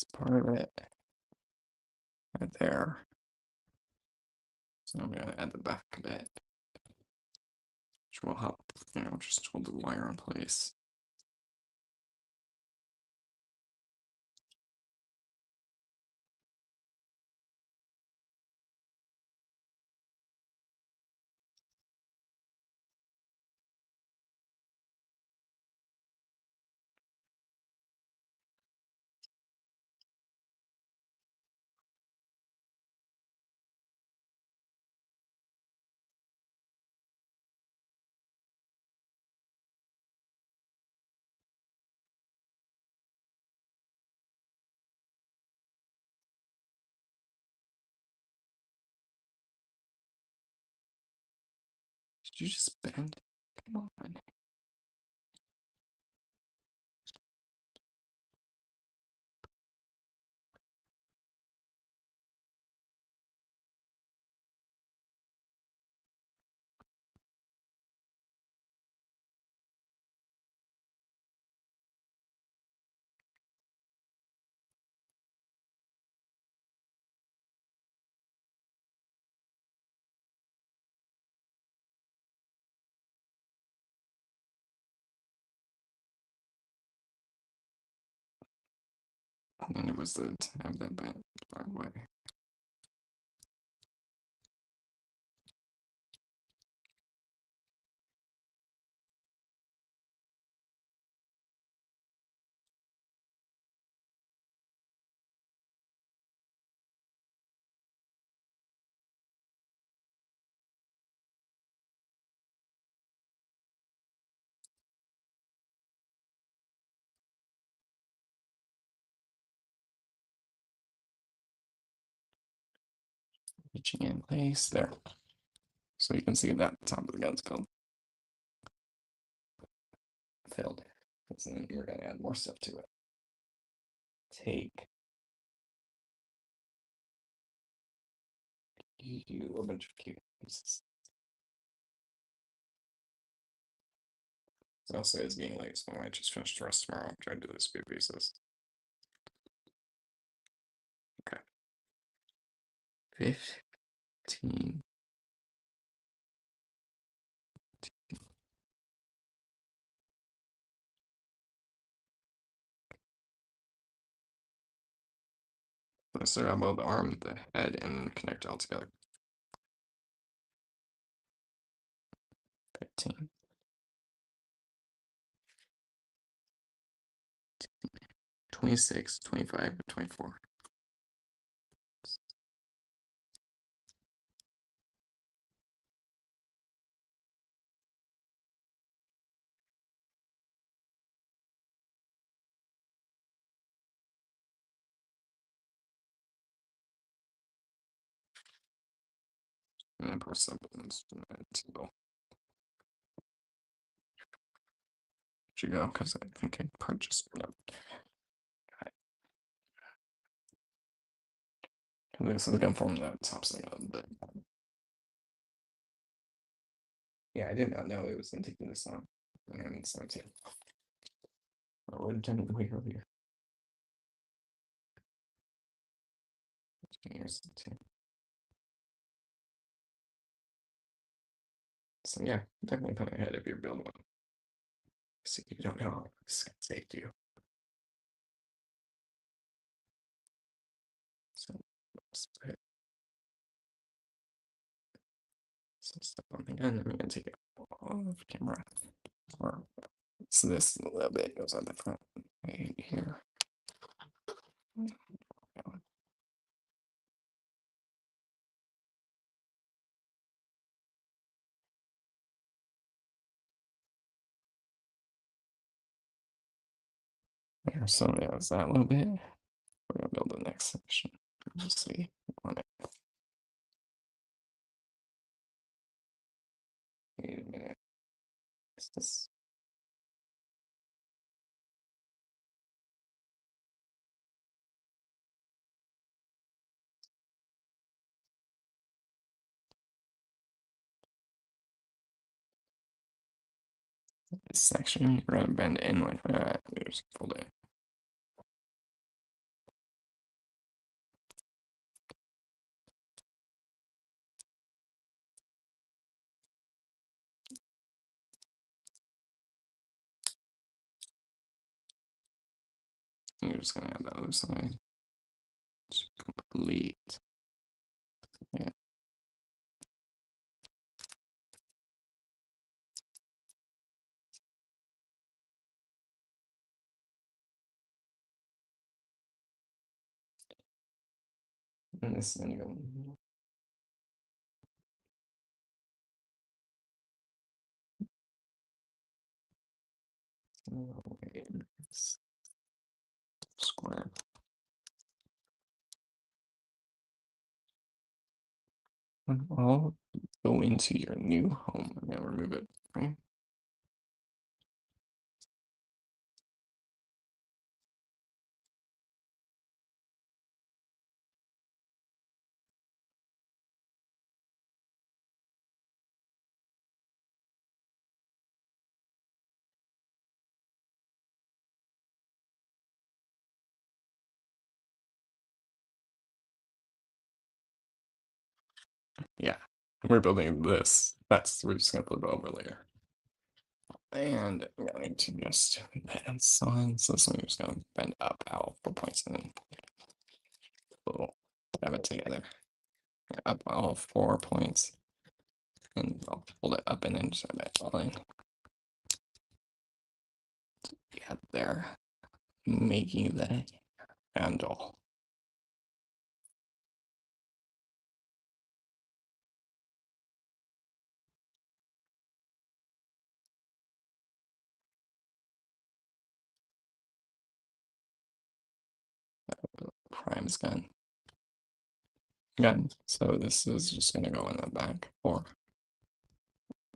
It's part of it right there. So I'm gonna add the back bit, which will help, just hold the wire in place. Did you just bend? Come on. And it was the tab that bent the wrong way. Reaching in place there. So you can see that top of the gun's filled. Because then you're gonna add more stuff to it. Take you a bunch of cute pieces. So I'll say it's getting late, so I might just finish the rest tomorrow. Try to do this few pieces. Okay. 15. Let's start about the arm, the head, and connect all together. 15. 26, 25, 24. And then press up and go. Should go because I think I purchased it. This is gonna form the top thing of the. Yeah, I did not know it was gonna take this long. And 17. I would have done it way earlier. Here's 10. So yeah, definitely plan ahead if you're building one. So you don't know how it's gonna take you. So let's put some stuff on the gun. I'm gonna take it off camera. Or so this a little bit goes on the front right here. There, so there's that a little bit. We're gonna build the next section. We'll see on it. Wait a minute. Is this? This section, you're gonna bend in like that. Just fold it. You're just gonna add the other side. Just complete. Yeah. And this is gonna go. Square. And I'll go into your new home and remove it, right? Yeah, we're building this. We're just gonna put it over later. And I'm going to just bend on. So this one we're just gonna bend up out 4 points and then we'll have it together. Up all 4 points. And I'll hold it up and then just have it line. Yeah, there. Making the handle. Prime's gun. So this is just gonna go in the back or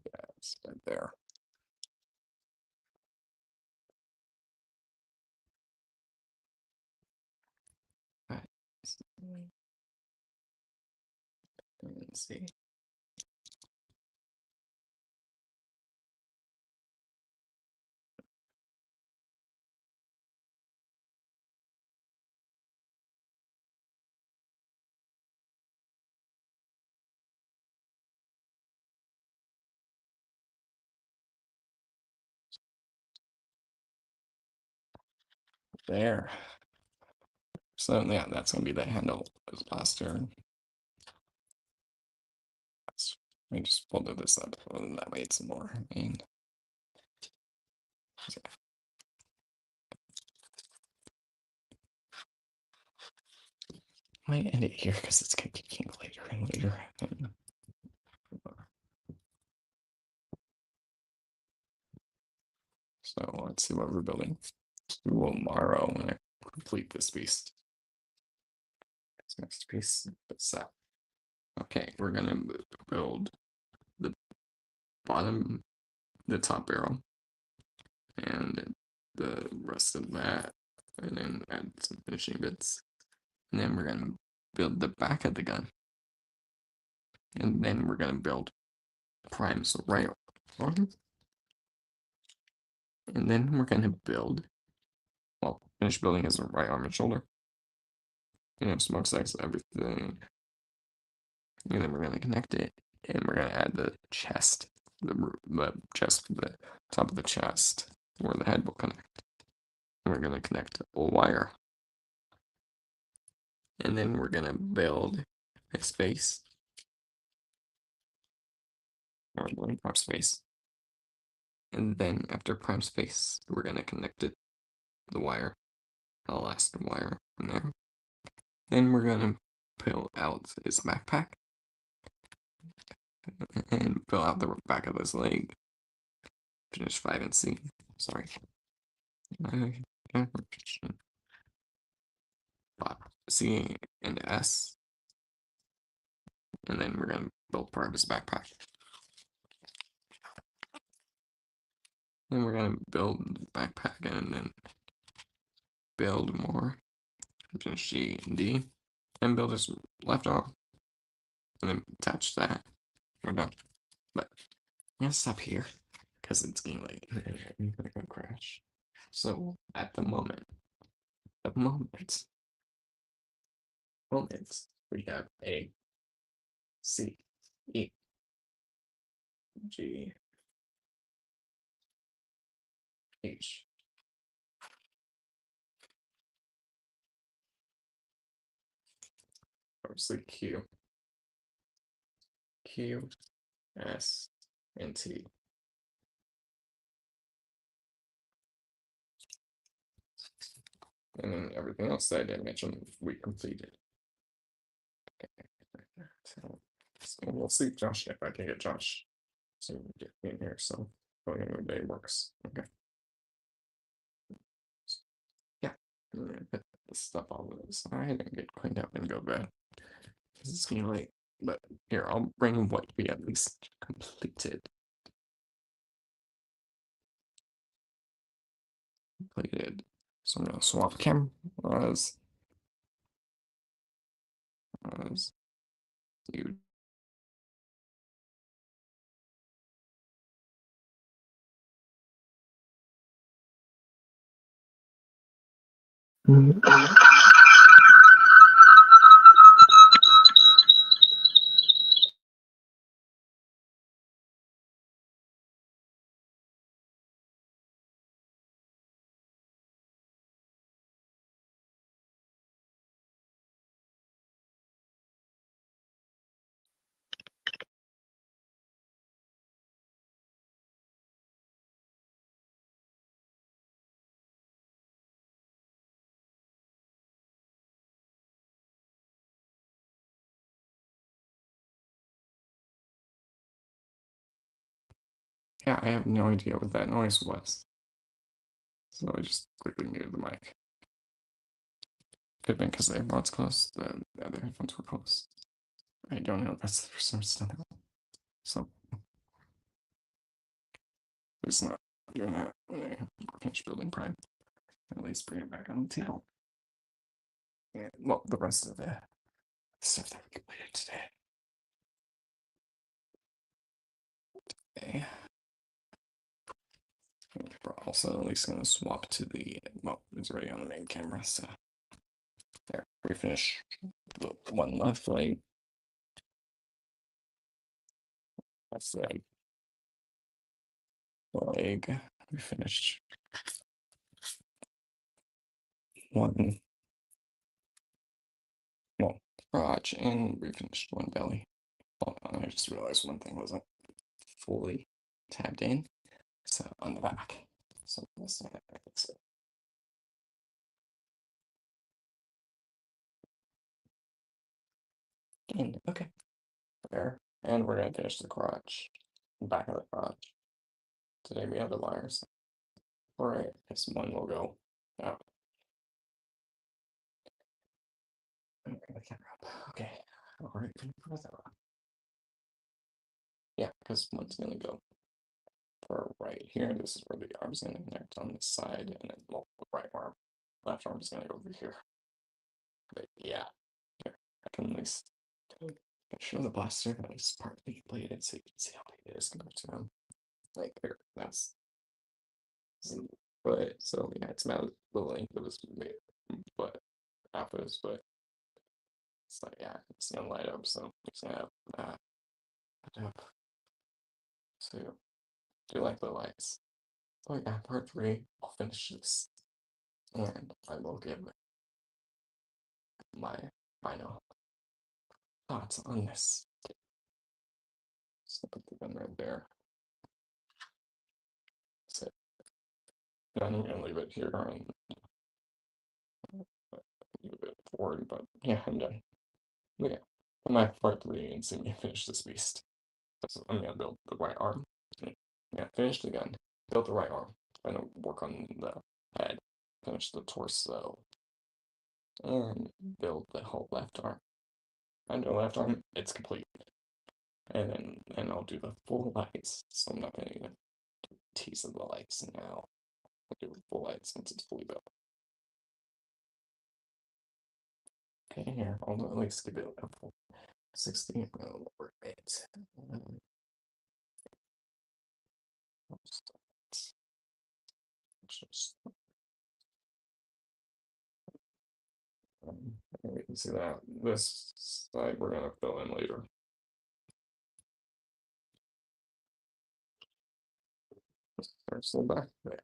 yeah, it's right there. Right. And see. There. So yeah, that's gonna be the handle as last turn. Let me just fold this up and that way it's more. And I might end it here because it's gonna keep king later and later. So let's see what we're building. Tomorrow when I complete this beast. This next piece, set. Okay, we're gonna build the bottom, the top barrel, and the rest of that, and then add some finishing bits. And then we're gonna build the back of the gun. And then we're gonna build Prime's right arm. And then we're gonna build, well, finish building his right arm and shoulder. You know, smokestacks, everything. And then we're gonna connect it, and we're gonna add the chest, the chest, the top of the chest, where the head will connect. And we're gonna connect a wire. And then we're gonna build a space, or one prime space. And then after prime space, we're gonna connect it, the wire, the last wire from there. Then we're gonna fill out his backpack and fill out the back of his leg. Finish 5 and C. Sorry. C and S. And then we're gonna build part of his backpack. Then we're gonna build the backpack and then build more. Finish G and D. And build his left arm. And then attach that. We're done. But I'm gonna stop here because it's getting late. I'm gonna crash. So at the moment, we have A, C, E, G, H, obviously Q, S, and T. And then everything else that I didn't mention, we completed. So we'll see Josh if I can get Josh to get me in here. So going in the day works. Okay. Yeah. I'm gonna put the stuff all to the side and get cleaned up and go to bed. Because it's getting late. But here, I'll bring what we at least completed. So I'm gonna swap cameras. You. Yeah, I have no idea what that noise was. So I just quickly muted the mic. Could have been because the AirPods closed, the other headphones were closed. I don't know. That's the first time it's done that. So it's not doing that when I finish building Prime. At least bring it back on the table. And, well, the rest of the stuff that we completed today. Okay. We're also at least going to swap to the, well, it's already on the main camera, so there, we finish the one left leg. That's the leg. We finished one, well, crotch, and we finished one belly. Well, I just realized one thing wasn't fully tabbed in, so on the back. So this fix it. And okay, there, and we're gonna finish the crotch, back of the crotch. Today we have the wires. All right, this one will go out. I'm gonna camera up. Okay, all right, put that up. Yeah, because one's gonna go for right here. This is where the arm's gonna connect on this side, and then well, the right arm, left arm is gonna go over here. But yeah, here I can at least show the blaster that is partly completed, so you can see how big it is compared to them. Like here, that's but so yeah, it's about the length of his but half of his foot. It's like yeah, it's gonna light up, so it's gonna have that. So do you like the lights? Oh yeah, part 3, I'll finish this. And I will give my final thoughts on this. So put the gun right there. So I'm gonna leave it here and leave it forward, but yeah, I'm done. But yeah, my part 3 and see me finish this beast. So I'm gonna build the right arm. Yeah, finish the gun. Build the right arm. I'm gonna work on the head. Finish the torso. And build the whole left arm. And the left arm, it's complete. And then I'll do the full lights. So I'm not gonna even tease of the lights now. I'll do full lights once it's fully built. Okay, here, I'll at least give it a full 60. I'm gonna lower it. Just, we can see that this side we're gonna fill in later. Start still back there.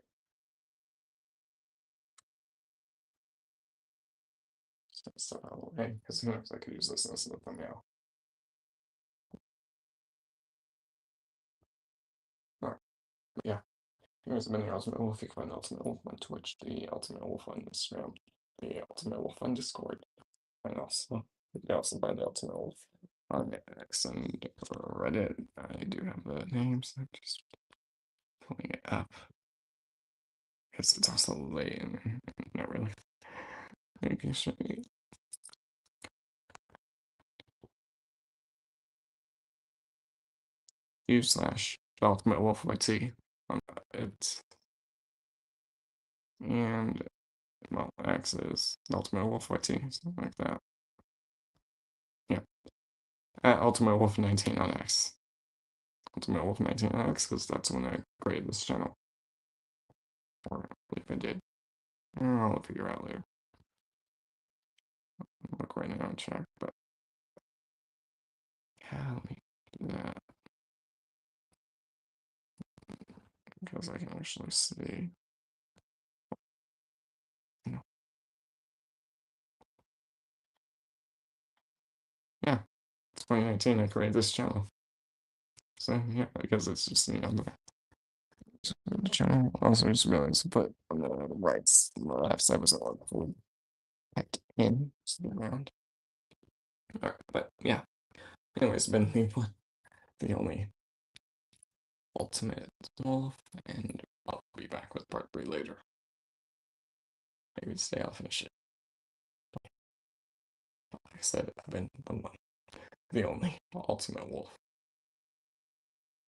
So, hey, because who knows, I could use this as a thumbnail. Alright, yeah. Here's been the Ultimate Wolf. You can find the Ultimate Wolf on Twitch, the Ultimate Wolf on Instagram, the Ultimate Wolf on Discord, and also you can also find the Ultimate Wolf on X and Reddit. I do have the names. I'm just pulling it up because it's also late and not really. I can show you. /Ultimate Wolf YT on it, and well, X is Ultimate Wolf YT, something like that. Yeah, at Ultimate Wolf 19 on X. Ultimate Wolf 19 on X because that's when I created this channel. Or I believe I did. I'll figure out later. Look right now and check, but yeah, let me do that because I can actually see. No. Yeah, 2019 I created this channel. So yeah, because it's just the channel. Also just realized to put on the rights on the left side was all full back in around. Alright, but yeah. Anyways, been the only Ultimate Wolf, and I'll be back with part 3 later. Maybe today I'll finish it. Like I said, I've been the only Ultimate Wolf.